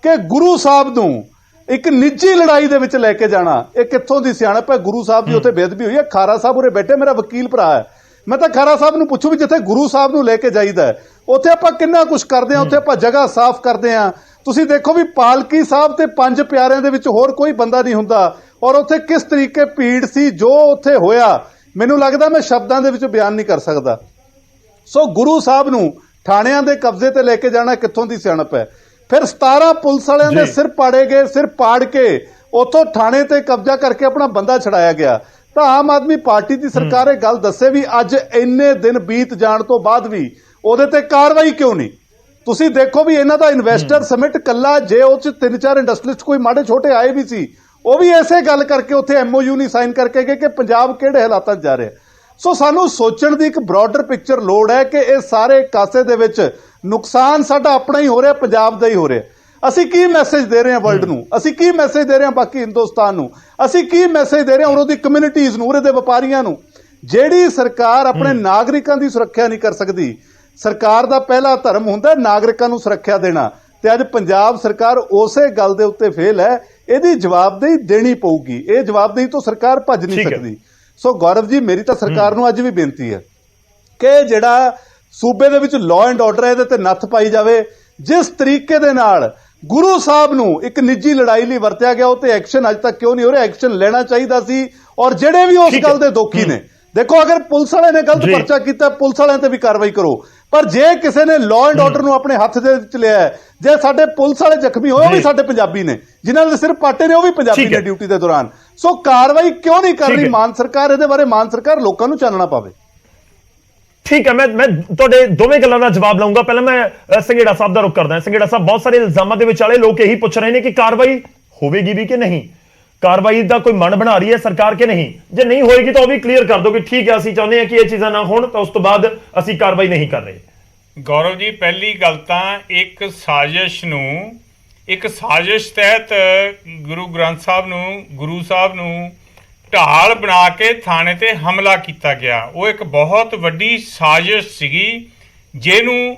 ਕਿ ਗੁਰੂ ਸਾਹਿਬ ਨੂੰ ਇੱਕ ਨਿੱਜੀ ਲੜਾਈ ਦੇ ਵਿੱਚ ਲੈ ਕੇ ਜਾਣਾ, ਇਹ ਕਿੱਥੋਂ ਦੀ ਸਿਆਣਪ ਹੈ? ਗੁਰੂ ਸਾਹਿਬ ਦੀ ਉੱਥੇ ਬੇਅਦਬੀ ਹੋਈ ਹੈ। ਖਾਰਾ ਸਾਹਿਬ ਉਰੇ ਬੈਠੇ, ਮੇਰਾ ਵਕੀਲ ਭਰਾ ਹੈ, ਮੈਂ ਤਾਂ ਖਾਰਾ ਸਾਹਿਬ ਨੂੰ ਪੁੱਛੂ ਵੀ ਜਿੱਥੇ ਗੁਰੂ ਸਾਹਿਬ ਨੂੰ ਲੈ ਕੇ ਜਾਈਦਾ ਉੱਥੇ ਆਪਾਂ ਕਿੰਨਾ ਕੁਝ ਕਰਦੇ ਹਾਂ, ਉੱਥੇ ਆਪਾਂ ਜਗ੍ਹਾ ਸਾਫ਼ ਕਰਦੇ ਹਾਂ। ਤੁਸੀਂ ਦੇਖੋ ਵੀ ਪਾਲਕੀ ਸਾਹਿਬ ਤੇ 5 ਪਿਆਰਿਆਂ ਦੇ ਵਿੱਚ ਹੋਰ ਕੋਈ ਬੰਦਾ ਨਹੀਂ ਹੁੰਦਾ, ਔਰ ਉੱਥੇ ਕਿਸ ਤਰੀਕੇ ਭੀੜ ਸੀ, ਜੋ ਉੱਥੇ ਹੋਇਆ ਮੈਨੂੰ ਲੱਗਦਾ ਮੈਂ ਸ਼ਬਦਾਂ ਦੇ ਵਿੱਚ ਬਿਆਨ ਨਹੀਂ ਕਰ ਸਕਦਾ। ਸੋ ਗੁਰੂ ਸਾਹਿਬ ਨੂੰ ਥਾਣਿਆਂ ਦੇ ਕਬਜ਼ੇ ਤੇ ਲੈ ਕੇ ਜਾਣਾ ਕਿੱਥੋਂ ਦੀ ਸਿਆਣਪ ਹੈ? ਫਿਰ 17 ਪੁਲਿਸ ਵਾਲਿਆਂ ਦੇ ਸਿਰ ਪਾੜੇ ਗਏ, ਸਿਰ ਪਾੜ ਕੇ ਉੱਥੋਂ ਥਾਣੇ ਤੇ ਕਬਜ਼ਾ ਕਰਕੇ ਆਪਣਾ ਬੰਦਾ ਛਡਾਇਆ ਗਿਆ। ਤਾਂ ਆਮ ਆਦਮੀ ਪਾਰਟੀ ਦੀ ਸਰਕਾਰ ਇਹ ਗੱਲ ਦੱਸੇ ਵੀ ਅੱਜ ਇੰਨੇ ਦਿਨ ਬੀਤ ਜਾਣ ਤੋਂ ਬਾਅਦ ਵੀ ਉਹਦੇ ਤੇ ਕਾਰਵਾਈ ਕਿਉਂ ਨਹੀਂ? ਤੁਸੀਂ ਦੇਖੋ ਵੀ ਇਹਨਾਂ ਦਾ ਇਨਵੈਸਟਰ ਸਮਿਟ ਕੱਲਾ, ਜੇ ਉਹ 'ਚ 3-4 ਇੰਡਸਟਰੀਲਿਸਟ ਕੋਈ ਮਾੜੇ ਛੋਟੇ ਆਏ ਵੀ ਸੀ, ਉਹ ਵੀ ਐਸੇ ਗੱਲ ਕਰਕੇ ਉੱਥੇ MOU ਨਹੀਂ ਸਾਈਨ ਕਰਕੇ ਗਏ ਕਿ ਪੰਜਾਬ ਕਿਹੜੇ ਹਾਲਾਤਾਂ 'ਚ ਜਾ ਰਿਹਾ। ਸੋ ਸਾਨੂੰ ਸੋਚਣ ਦੀ ਇੱਕ ਬ੍ਰੌਡਰ ਪਿਕਚਰ ਲੋੜ ਹੈ ਕਿ ਇਹ ਸਾਰੇ ਕਾਸੇ ਦੇ ਵਿੱਚ ਨੁਕਸਾਨ ਸਾਡਾ ਆਪਣਾ ਹੀ ਹੋ ਰਿਹਾ, ਪੰਜਾਬ ਦਾ ਹੀ ਹੋ ਰਿਹਾ। ਅਸੀਂ ਕੀ ਮੈਸੇਜ ਦੇ ਰਹੇ ਹਾਂ ਵਰਲਡ ਨੂੰ, ਅਸੀਂ ਕੀ ਮੈਸੇਜ ਦੇ ਰਹੇ ਹਾਂ ਬਾਕੀ ਹਿੰਦੁਸਤਾਨ ਨੂੰ, ਅਸੀਂ ਕੀ ਮੈਸੇਜ ਦੇ ਰਹੇ ਹਾਂ ਉਹਦੀ ਕਮਿਊਨਿਟੀਜ਼ ਨੂੰ, ਉਹਦੇ ਵਪਾਰੀਆਂ ਨੂੰ। ਜਿਹੜੀ ਸਰਕਾਰ ਆਪਣੇ ਨਾਗਰਿਕਾਂ ਦੀ ਸੁਰੱਖਿਆ ਨਹੀਂ ਕਰ ਸਕਦੀ, ਸਰਕਾਰ ਦਾ ਪਹਿਲਾ ਧਰਮ ਹੁੰਦਾ ਨਾਗਰਿਕਾਂ ਨੂੰ ਸੁਰੱਖਿਆ ਦੇਣਾ, ਤੇ ਅੱਜ ਪੰਜਾਬ ਸਰਕਾਰ ਉਸੇ ਗੱਲ ਦੇ ਉੱਤੇ ਫੇਲ ਹੈ। ਇਹਦੀ ਜਵਾਬਦੇਹੀ ਦੇਣੀ ਪਊਗੀ, ਇਹ ਜਵਾਬਦੇਹੀ ਤੋਂ ਸਰਕਾਰ ਭੱਜ ਨਹੀਂ ਸਕਦੀ। ਸੋ ਗੌਰਵ ਜੀ, ਮੇਰੀ ਤਾਂ ਸਰਕਾਰ ਨੂੰ ਅੱਜ ਵੀ ਬੇਨਤੀ ਹੈ ਕਿ ਜਿਹੜਾ ਸੂਬੇ ਦੇ ਵਿੱਚ ਲਾਅ ਐਂਡ ਆਰਡਰ ਹੈ ਇਹਦੇ ਤੇ ਨੱਥ ਪਾਈ ਜਾਵੇ। ਜਿਸ ਤਰੀਕੇ ਦੇ ਨਾਲ ਗੁਰੂ ਸਾਹਿਬ ਨੂੰ ਇੱਕ ਨਿੱਜੀ ਲੜਾਈ ਲਈ ਵਰਤਿਆ ਗਿਆ, ਉਹ ਤੇ ਐਕਸ਼ਨ ਅੱਜ ਤੱਕ ਕਿਉਂ ਨਹੀਂ ਹੋ ਰਿਹਾ? ਐਕਸ਼ਨ ਲੈਣਾ ਚਾਹੀਦਾ ਸੀ। ਔਰ ਜਿਹੜੇ ਵੀ ਉਸ ਗੱਲ ਦੇ ਦੋਖੀ ਨੇ, ਦੇਖੋ ਅਗਰ ਪੁਲਿਸ ਵਾਲੇ ਨੇ ਗਲਤ ਪਰਚਾ ਕੀਤਾ, ਪੁਲਿਸ ਵਾਲਿਆਂ ਤੇ ਵੀ ਕਾਰਵਾਈ ਕਰੋ, ਪਰ ਜੇ ਕਿਸੇ ਨੇ ਲਾਅ ਐਂਡ ਆਰਡਰ ਨੂੰ ਆਪਣੇ ਹੱਥ ਦੇ ਵਿੱਚ ਲਿਆ ਹੈ, ਜੇ ਸਾਡੇ ਪੁਲਿਸ ਵਾਲੇ ਜ਼ਖਮੀ ਹੋਏ ਉਹ ਵੀ ਸਾਡੇ ਪੰਜਾਬੀ ਨੇ, ਜਿਨ੍ਹਾਂ ਦੇ ਸਿਰ ਪਾਟੇ ਨੇ ਉਹ ਵੀ ਪੰਜਾਬੀ ਨੇ ਡਿਊਟੀ ਦੇ ਦੌਰਾਨ। ਸੋ ਕਾਰਵਾਈ ਕਿਉਂ ਨਹੀਂ ਕਰ ਰਹੀ ਮਾਨ ਸਰਕਾਰ? ਇਹਦੇ ਬਾਰੇ ਮਾਨ ਸਰਕਾਰ ਲੋਕਾਂ ਨੂੰ ਚਾਨਣਾ ਪਾਵੇ। ਠੀਕ ਹੈ, ਮੈਂ ਤੁਹਾਡੇ ਦੋਵੇਂ ਗੱਲਾਂ ਦਾ ਜਵਾਬ ਲਾਉਂਗਾ। ਪਹਿਲਾਂ ਮੈਂ ਸੰਘੇੜਾ ਸਾਹਿਬ ਦਾ ਰੁਖ ਕਰਦਾ। ਸੰਘੇੜਾ ਸਾਹਿਬ, ਬਹੁਤ ਸਾਰੇ ਇਲਜ਼ਾਮਾਂ ਦੇ ਵਿਚਾਲੇ ਲੋਕ ਇਹੀ ਪੁੱਛ ਰਹੇ ਨੇ ਕਿ ਕਾਰਵਾਈ ਹੋਵੇਗੀ ਵੀ ਕਿ ਨਹੀਂ, ਕਾਰਵਾਈ ਦਾ ਕੋਈ ਮਨ ਬਣਾ ਰਹੀ ਹੈ ਸਰਕਾਰ ਕਿ ਨਹੀਂ? ਜੇ ਨਹੀਂ ਹੋਏਗੀ ਤਾਂ ਉਹ ਵੀ ਕਲੀਅਰ ਕਰ ਦਿਓ ਕਿ ਠੀਕ ਹੈ, ਅਸੀਂ ਚਾਹੁੰਦੇ ਹਾਂ ਕਿ ਇਹ ਚੀਜ਼ਾਂ ਨਾ ਹੋਣ, ਤਾਂ ਉਸ ਤੋਂ ਬਾਅਦ ਅਸੀਂ ਕਾਰਵਾਈ ਨਹੀਂ ਕਰ ਰਹੇ। ਗੌਰਵ ਜੀ, ਪਹਿਲੀ ਗੱਲ ਤਾਂ ਇੱਕ ਸਾਜ਼ਿਸ਼ ਤਹਿਤ ਗੁਰੂ ਗ੍ਰੰਥ ਸਾਹਿਬ ਨੂੰ, ਗੁਰੂ ਸਾਹਿਬ ਨੂੰ ਢਾਲ ਬਣਾ ਕੇ ਥਾਣੇ ਤੇ ਹਮਲਾ ਕੀਤਾ ਗਿਆ। ਉਹ ਇੱਕ ਬਹੁਤ ਵੱਡੀ ਸਾਜ਼ਿਸ਼ ਸੀਗੀ ਜਿਹਨੂੰ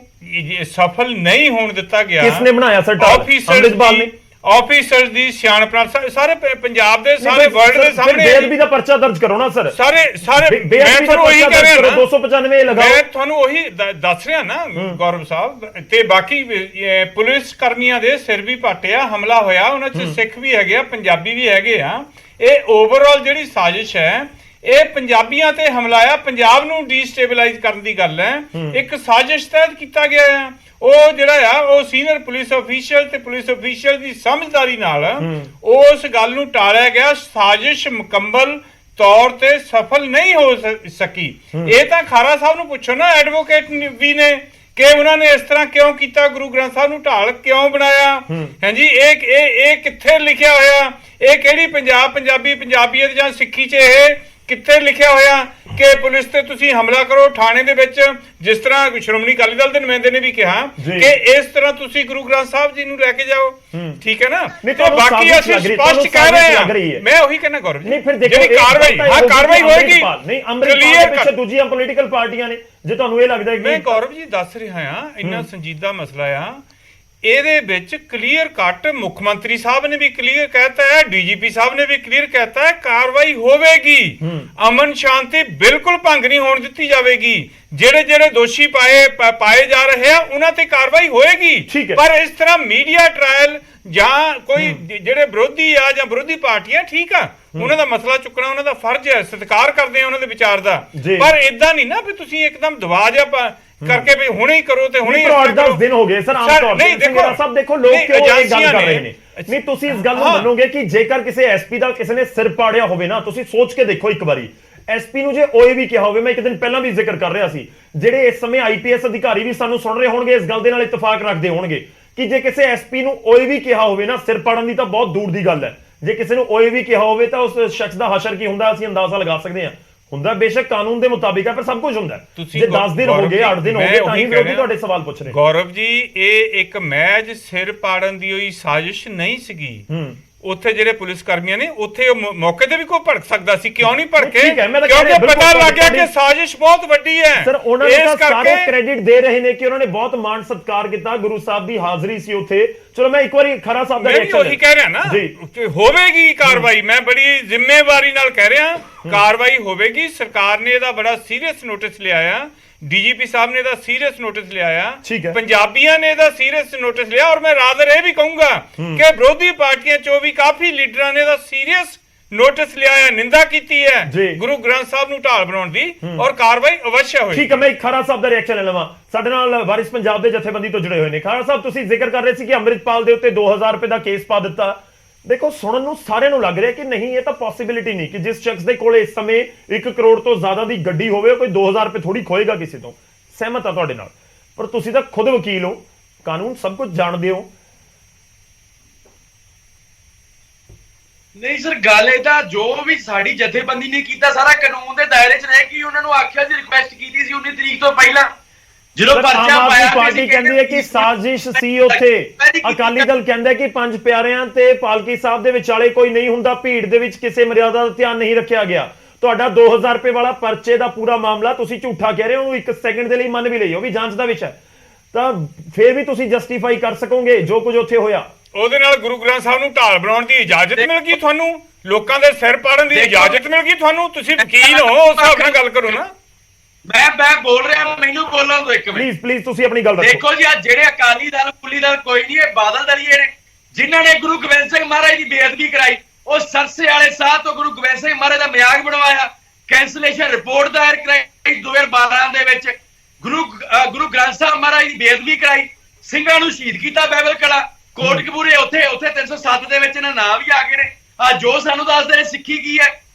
ਸਫਲ ਨਹੀਂ ਹੋਣ ਦਿੱਤਾ ਗਿਆ। ਕਿਸ ਨੇ ਬਣਾਇਆ ਸਰ ਢਾਲ? ਅੰਮ੍ਰਿਤਪਾਲ ਨੇ। ਆਫੀਸਰਸ ਦੀ ਸਿਆਣਪ ਨਾਲ ਸਾਰੇ ਪੰਜਾਬ ਦੇ, ਸਾਰੇ ਵਰਲਡ ਦੇ ਸਾਹਮਣੇ ਬੇਅਦਬੀ ਦਾ ਪਰਚਾ ਦਰਜ ਕਰੋ ਨਾ ਸਰ। ਸਾਰੇ ਮੈਂ ਤੁਹਾਨੂੰ ਉਹੀ ਕਹਿ ਰਿਹਾ ਨਾ, 295 ਲਗਾਓ। ਮੈਂ ਤੁਹਾਨੂੰ ਉਹੀ ਦੱਸ ਰਿਹਾ ਨਾ ਗੌਰਵ ਸਾਹਿਬ। ਤੇ ਬਾਕੀ ਪੁਲਿਸ ਕਰਮੀਆਂ ਦੇ ਸਿਰ ਵੀ ਪਾਟਿਆ, ਹਮਲਾ ਹੋਇਆ, ਉਹਨਾਂ 'ਚ ਸਿੱਖ ਵੀ ਹੈਗੇ ਆ, ਪੰਜਾਬੀ ਵੀ ਹੈਗੇ ਆ। ਇਹ ਓਵਰਆਲ ਜਿਹੜੀ ਸਾਜ਼ਿਸ਼ ਹੈ, ਇਹ ਪੰਜਾਬੀਆਂ ਤੇ ਹਮਲਾ ਆ, ਪੰਜਾਬ ਨੂੰ ਡੀਸਟੇਬਲਾਈਜ਼ ਕਰਨ ਦੀ ਗੱਲ ਹੈ। ਇੱਕ ਸਾਜ਼ਿਸ਼ ਤਹਿਤ ਕੀਤਾ ਗਿਆ ਆ। ਉਹ ਜਿਹੜਾ ਆ ਉਹ ਸੀਨੀਅਰ ਪੁਲਿਸ ਅਫੀਸ਼ੀਅਲ ਤੇ ਪੁਲਿਸ ਅਫੀਸ਼ੀਅਲ ਦੀ ਸਮਝਦਾਰੀ ਨਾਲ ਉਸ ਗੱਲ ਨੂੰ ਟਾਲਿਆ ਗਿਆ। ਸਾਜ਼ਿਸ਼ ਮੁਕੰਮਲ ਤੌਰ ਤੇ ਸਫਲ ਨਹੀਂ ਹੋ ਸਕੀ। ਇਹ ਤਾਂ ਖਾਰਾ ਸਾਹਿਬ ਨੂੰ ਪੁੱਛੋ ਨਾ, ਐਡਵੋਕੇਟ ਵੀ ਨੇ, ਕਿ ਉਹਨਾਂ ਨੇ ਇਸ ਤਰ੍ਹਾਂ ਕਿਉਂ ਕੀਤਾ, ਗੁਰੂ ਗ੍ਰੰਥ ਸਾਹਿਬ ਨੂੰ ਢਾਲ ਕਿਉਂ ਬਣਾਇਆ? ਹਾਂਜੀ, ਇਹ ਕਿੱਥੇ ਲਿਖਿਆ ਹੋਇਆ? ਇਹ ਕਿਹੜੀ ਪੰਜਾਬੀਅਤ ਜਾਂ ਸਿੱਖੀ 'ਚ ਇਹ ਕਿੱਥੇ ਲਿਖਿਆ ਹੋਇਆ ਕਿ ਪੁਲਿਸ ਤੇ ਤੁਸੀਂ ਹਮਲਾ ਕਰੋ ਥਾਣੇ ਦੇ ਵਿੱਚ? ਜਿਸ ਤਰ੍ਹਾਂ ਸ਼੍ਰੋਮਣੀ ਅਕਾਲੀ ਦਲ ਦੇ ਨੁਮਾਇੰਦੇ ਨੇ ਵੀ ਕਿਹਾ ਕਿ ਇਸ ਤਰ੍ਹਾਂ ਤੁਸੀਂ ਗੁਰੂ ਗ੍ਰੰਥ ਸਾਹਿਬ ਜੀ ਨੂੰ ਲੈ ਕੇ ਜਾਓ, ਠੀਕ ਹੈ ਨਾ? ਤੇ ਬਾਕੀ ਅਸੀਂ ਸਪਸ਼ਟ ਕਹਿ ਰਹੇ ਹਾਂ, ਮੈਂ ਉਹੀ ਕਹਿੰਦਾ ਗੌਰਵ ਜੀ, ਜਿਹੜੀ ਕਾਰਵਾਈ ਹੋਏਗੀ। ਨਹੀਂ, ਅੰਮ੍ਰਿਤਪਾਲ ਪਿੱਛੇ ਦੂਜੀਆਂ ਪੋਲੀਟੀਕਲ ਪਾਰਟੀਆਂ ਨੇ, ਜੇ ਤੁਹਾਨੂੰ ਇਹ ਲੱਗਦਾ ਹੈ ਮੈਂ ਗੌਰਵ ਜੀ ਦੱਸ ਰਿਹਾ ਹਾਂ, ਇੰਨਾ ਸੰਜੀਦਾ ਮਸਲਾ ਆ। ਇਹਦੇ ਵਿੱਚ ਕਲੀਅਰ ਕੱਟ ਮੁੱਖ ਮੰਤਰੀ ਸਾਹਿਬ ਨੇ ਵੀ ਕਲੀਅਰ ਕਹਿਤਾ ਹੈ, ਡੀਜੀਪੀ ਸਾਹਿਬ ਨੇ ਵੀ ਕਲੀਅਰ ਕਹਿਤਾ ਹੈ, ਕਾਰਵਾਈ ਹੋਵੇਗੀ। ਅਮਨ ਸ਼ਾਂਤੀ ਬਿਲਕੁਲ ਭੰਗ ਨਹੀਂ ਹੋਣ ਦਿੱਤੀ ਜਾਵੇਗੀ। ਜਿਹੜੇ ਦੋਸ਼ੀ ਪਾਏ ਜਾ ਰਹੇ ਆ ਉਹਨਾਂ ਤੇ ਕਾਰਵਾਈ ਹੋਏਗੀ। ਪਰ ਇਸ ਤਰ੍ਹਾਂ ਮੀਡੀਆ ਟ੍ਰਾਇਲ ਜਾਂ ਕੋਈ ਜਿਹੜੇ ਵਿਰੋਧੀ ਆ ਜਾਂ ਵਿਰੋਧੀ ਪਾਰਟੀਆਂ, ਠੀਕ ਆ, ਉਹਨਾਂ ਦਾ ਮਸਲਾ ਚੁੱਕਣਾ ਉਹਨਾਂ ਦਾ ਫਰਜ਼ ਹੈ, ਸਤਿਕਾਰ ਕਰਦੇ ਆ ਉਹਨਾਂ ਦੇ ਵਿਚਾਰ ਦਾ, ਪਰ ਇਦਾਂ ਨਹੀਂ ਨਾ ਵੀ ਤੁਸੀਂ ਇੱਕਦਮ ਦਬਾ ਜਾ ਕਰਕੇ ਵੀ ਹੁਣੇ ਹੀ ਕਰੋ ਤੇ ਹੁਣੇ ਹੀ 8-10 ਦਿਨ ਹੋ ਗਏ ਸਰ। ਆਮ ਤੌਰ ਤੇ ਸੰਘੇੜਾ ਸਾਹਿਬ ਦੇਖੋ ਲੋਕ ਕਿਉਂ ਇਹ ਗੱਲ ਕਰ ਰਹੇ ਨੇ। ਨਹੀਂ, ਤੁਸੀਂ ਇਸ ਗੱਲ ਨੂੰ ਮੰਨੋਗੇ ਕਿ ਜੇਕਰ ਕਿਸੇ ਐਸਪੀ ਦਾ ਕਿਸੇ ਨੇ ਸਿਰ ਪਾੜਿਆ ਹੋਵੇ ਨਾ, ਤੁਸੀਂ ਸੋਚ ਕੇ ਦੇਖੋ ਇੱਕ ਵਾਰੀ, ਐਸਪੀ ਨੂੰ ਜੇ ਓਏ ਵੀ ਕਿਹਾ ਹੋਵੇ, ਮੈਂ ਇੱਕ ਦਿਨ ਪਹਿਲਾਂ ਵੀ ਜ਼ਿਕਰ ਕਰ ਰਿਹਾ ਸੀ, ਜਿਹੜੇ ਇਸ ਸਮੇਂ ਆਈਪੀਐਸ ਅਧਿਕਾਰੀ ਵੀ ਸਾਨੂੰ ਸੁਣ ਰਹੇ ਹੋਣਗੇ, ਇਸ ਗੱਲ ਦੇ ਨਾਲ ਇਤਫਾਕ ਰੱਖਦੇ ਹੋਣਗੇ ਕਿ ਜੇ ਕਿਸੇ ਐਸਪੀ ਨੂੰ ਓਏ ਵੀ ਕਿਹਾ ਹੋਵੇ ਨਾ, ਸਿਰ ਪਾੜਨ ਦੀ ਤਾਂ ਬਹੁਤ ਦੂਰ ਦੀ ਗੱਲ ਹੈ। ਜੇ ਕਿਸੇ ਨੂੰ ਓਏ ਵੀ ਕਿਹਾ ਹੋਵੇ ਤਾਂ ਉਸ ਸ਼ਖਸ ਦਾ ਹਸ਼ਰ ਕੀ ਹੁੰਦਾ ਅਸੀਂ ਅੰਦਾਜ਼ਾ ਲਗਾ ਸਕਦੇ ਹਾਂ। ਹੁੰਦਾ ਬੇਸ਼ੱਕ ਕਾਨੂੰਨ ਦੇ ਮੁਤਾਬਿਕ ਹੈ, ਪਰ ਸਭ ਕੁਝ ਹੁੰਦਾ। ਜੇ 10 ਦਿਨ ਹੋ ਗਏ, 8 ਦਿਨ ਹੋ ਗਏ, ਤਾਂ ਹੀ ਵਿਰੋਧੀ ਤੁਹਾਡੇ ਸਵਾਲ ਪੁੱਛ ਰਹੇ। ਗੌਰਵ ਜੀ, ਇਹ ਇੱਕ ਮਹਿਜ ਸਿਰ ਪਾੜਨ ਦੀ ਹੋਈ ਸਾਜ਼ਿਸ਼ ਨਹੀਂ ਸੀਗੀ। ਉੱਥੇ ਜਿਹੜੇ ਪੁਲਿਸ ਕਰਮੀਆਂ ਨੇ, ਉੱਥੇ ਮੌਕੇ ਤੇ ਵੀ ਕੋਈ ਭੜਕ ਸਕਦਾ ਸੀ, ਕਿਉਂ ਨਹੀਂ ਭੜਕੇ? ਕਿਉਂਕਿ ਪਤਾ ਲੱਗ ਗਿਆ ਕਿ ਸਾਜ਼ਿਸ਼ ਬਹੁਤ ਵੱਡੀ ਹੈ। ਸਰ, ਉਹਨਾਂ ਨੂੰ ਸਾਰੇ ਕ੍ਰੈਡਿਟ ਦੇ ਰਹੇ ਨੇ ਕਿ ਉਹਨਾਂ ਨੇ ਬਹੁਤ ਮਾਣ ਸਤਿਕਾਰ ਕੀਤਾ, ਗੁਰੂ ਸਾਹਿਬ ਦੀ ਹਾਜ਼ਰੀ ਸੀ ਉੱਥੇ। ਚਲੋ ਮੈਂ ਇੱਕ ਵਾਰੀ ਖਰਾ ਸਾਹਿਬ ਦਾ ਰਿਐਕਸ਼ਨ ਉਹੀ ਕਹਿ ਰਿਹਾ ਨਾ, ਹੋਵੇਗੀ ਕਾਰਵਾਈ। ਮੈਂ ਬੜੀ ਜ਼ਿੰਮੇਵਾਰੀ ਨਾਲ ਕਹਿ ਰਿਹਾ, ਕਾਰਵਾਈ ਹੋਵੇਗੀ। ਸਰਕਾਰ ਨੇ ਇਹਦਾ ਬੜਾ ਸੀਰੀਅਸ ਨੋਟਿਸ ਲਿਆ ਆ, ਡੀਜੀਪੀ ਸਾਹਿਬ ਨੇ ਇਹਦਾ ਸੀਰੀਅਸ ਨੋਟਿਸ ਲਿਆ ਆ, ਪੰਜਾਬੀਆਂ ਨੇ ਇਹਦਾ ਸੀਰੀਅਸ ਨੋਟਿਸ ਲਿਆ। ਔਰ ਮੈਂ ਰਾਦਰ ਇਹ ਵੀ ਕਹੂੰਗਾ ਕਿ ਵਿਰੋਧੀ ਪਾਰਟੀਆਂ ਚੋਂ ਵੀ ਕਾਫੀ ਲੀਡਰਾਂ ਨੇ ਇਹਦਾ ਸੀਰੀਅਸ ਨੋਟਿਸ ਲਿਆ ਹੈ, ਨਿੰਦਾ ਕੀਤੀ ਹੈ ਗੁਰੂ ਗ੍ਰੰਥ ਸਾਹਿਬ ਨੂੰ ਢਾਲ ਬਣਾਉਣ ਦੀ, ਔਰ ਕਾਰਵਾਈ ਅਵਸ਼ ਹੋਈ। ਠੀਕ ਹੈ, ਮੈਂ ਖਾਰਾ ਸਾਹਿਬ ਦਾ ਰਿਐਕਸ਼ਨ ਲੈ ਲਵਾਂ। ਸਾਡੇ ਨਾਲ ਵਾਰਿਸ ਪੰਜਾਬ ਦੇ ਜਥੇਬੰਦੀ ਤੋਂ ਜੁੜੇ ਹੋਏ ਨੇ। ਖਾਰਾ ਸਾਹਿਬ, ਤੁਸੀਂ ਜ਼ਿਕਰ ਕਰ ਰਹੇ ਸੀ ਕਿ ਅੰਮ੍ਰਿਤਪਾਲ ਦੇ ਉੱਤੇ 2000 ਰੁਪਏ ਦਾ ਕੇਸ ਪਾ ਦਿੱਤਾ। ਦੇਖੋ, ਸੁਣਨ ਨੂੰ ਸਾਰਿਆਂ ਨੂੰ ਲੱਗ ਰਿਹਾ ਕਿ ਨਹੀਂ, ਇਹ ਤਾਂ ਪੋਸੀਬਿਲਿਟੀ ਨਹੀਂ ਕਿ ਜਿਸ ਸ਼ਖਸ ਦੇ ਕੋਲ ਇਸ ਸਮੇਂ 1 ਕਰੋੜ ਤੋਂ ਜ਼ਿਆਦਾ ਦੀ ਗੱਡੀ ਹੋਵੇ, ਕੋਈ 2000 ਰੁਪਏ ਥੋੜੀ ਖੋਏਗਾ ਕਿਸੇ ਤੋਂ। ਸਹਿਮਤ ਆ ਤੁਹਾਡੇ ਨਾਲ, ਪਰ ਤੁਸੀਂ ਤਾਂ ਖੁਦ ਵਕੀਲ ਹੋ, ਕਾਨੂੰਨ ਸਭ ਕੁਝ ਜਾਣਦੇ ਹੋ। ਨਹੀਂ ਸਰ, ਗੱਲ ਇਹ ਤਾਂ ਜੋ ਵੀ ਸਾਡੀ ਜਥੇਬੰਦੀ ਨੇ ਕੀਤਾ ਸਾਰਾ ਕਾਨੂੰਨ ਦੇ ਦਾਇਰੇ 'ਚ ਰਹਿ ਕੇ ਉਹਨਾਂ ਨੂੰ ਆਖਿਆ ਸੀ, ਰਿਕੁਐਸਟ ਕੀਤੀ ਸੀ 19 ਤਰੀਕ ਤੋਂ ਪਹਿਲਾਂ। ਜਦੋਂ ਸਰ, ਪਰਚਾ ਆਮ ਪਾਇਆ ਆਦਮੀ ਪਾਰਟੀ ਕਹਿੰਦੀ ਹੈ ਕਿ ਸਾਜ਼ਿਸ਼ ਸੀ ਉੱਥੇ। ਅਕਾਲੀ ਦਲ ਕਹਿੰਦਾ ਕਿ ਪੰਜ ਪਿਆਰਿਆਂ ਤੇ ਪਾਲਕੀ ਸਾਹਿਬ ਦੇ ਵਿਚਾਲੇ ਕੋਈ ਨਹੀਂ ਹੁੰਦਾ, ਭੀੜ ਦੇ ਵਿੱਚ ਕਿਸੇ ਮਰਿਆਦਾ ਦਾ ਧਿਆਨ ਨਹੀਂ ਰੱਖਿਆ ਗਿਆ। ਤੁਹਾਡਾ 2000 ਰੁਪਏ ਵਾਲਾ ਪਰਚੇ ਦਾ ਪੂਰਾ ਮਾਮਲਾ ਤੁਸੀਂ ਝੂਠਾ ਕਹਿ ਰਹੇ ਹੋ, ਇੱਕ ਸੈਕਿੰਡ ਦੇ ਲਈ ਮੰਨ ਵੀ ਲਈ, ਉਹ ਵੀ ਜਾਂਚ ਦਾ ਵਿਸ਼ਾ ਹੈ, ਤਾਂ ਫਿਰ ਵੀ ਤੁਸੀਂ ਜਸਟੀਫਾਈ ਕਰ ਸਕੋਗੇ ਜੋ ਕੁਝ ਉੱਥੇ ਹੋਇਆ। ਉਹਦੇ ਨਾਲ ਗੁਰੂ ਗ੍ਰੰਥ ਸਾਹਿਬ ਨੂੰ ਢਾਲ ਬਣਾਉਣ ਦੀ ਇਜਾਜ਼ਤ ਮਿਲ ਗਈ ਤੁਹਾਨੂੰ, ਲੋਕਾਂ ਦੇ ਸਿਰ ਪਾੜਨ ਦੀ ਇਜਾਜ਼ਤ ਮਿਲ ਗਈ ਤੁਹਾਨੂੰ, ਤੁਸੀਂ ਵਕੀਲ ਹੋ, ਉਸ ਹਿਸਾਬ ਨਾਲ ਗੱਲ ਕਰੋ ਨਾ। ਮੈਂ ਬੋਲ ਰਿਹਾ, ਮੈਨੂੰ ਬੋਲਣ ਦਿਓ ਇੱਕ ਮਿੰਟ ਪਲੀਜ਼ ਤੁਸੀਂ ਆਪਣੀ ਗੱਲ ਰੱਖੋ। ਦੇਖੋ ਜੀ, ਆ ਜਿਹੜੇ ਅਕਾਲੀ ਦਲ ਕੁਲੀ ਦਲ ਕੋਈ ਨਹੀਂ, ਇਹ ਬਾਦਲ ਦਲੀਏ ਨੇ ਜਿਨ੍ਹਾਂ ਨੇ ਗੁਰੂ ਗੋਬਿੰਦ ਸਿੰਘ ਮਹਾਰਾਜ ਦੀ ਬੇਅਦਬੀ ਕਰਾਈ। ਉਹ ਸਰਸੇ ਵਾਲੇ ਸਾਹ ਤੋਂ ਗੁਰੂ ਗੋਬਿੰਦ ਸਿੰਘ ਮਹਾਰਾਜ ਦਾ ਮਜ਼ਾਕ ਬਣਵਾਇਆ, ਕੈਂਸਲੇਸ਼ਨ ਰਿਪੋਰਟ ਦਾਇਰ ਕਰਾਈ 2012 ਦੇ ਵਿੱਚ, ਗੁਰੂ ਗ੍ਰੰਥ ਸਾਹਿਬ ਮਹਾਰਾਜ ਦੀ ਬੇਅਦਬੀ ਕਰਾਈ, ਸਿੰਘਾਂ ਨੂੰ ਸ਼ਹੀਦ ਕੀਤਾ ਬਾਈਬਲ ਕਲਾ, ਕੋਟਕਪੂਰੇ ਉੱਥੇ 307 ਦੇ ਵਿੱਚ ਇਹਨਾਂ ਨਾਂ ਵੀ ਆ ਗਏ ਨੇ। ਆ ਜੋ ਸਾਨੂੰ ਦੱਸਦੇ ਨੇ ਸਿੱਖੀ ਕੀ ਹੈ,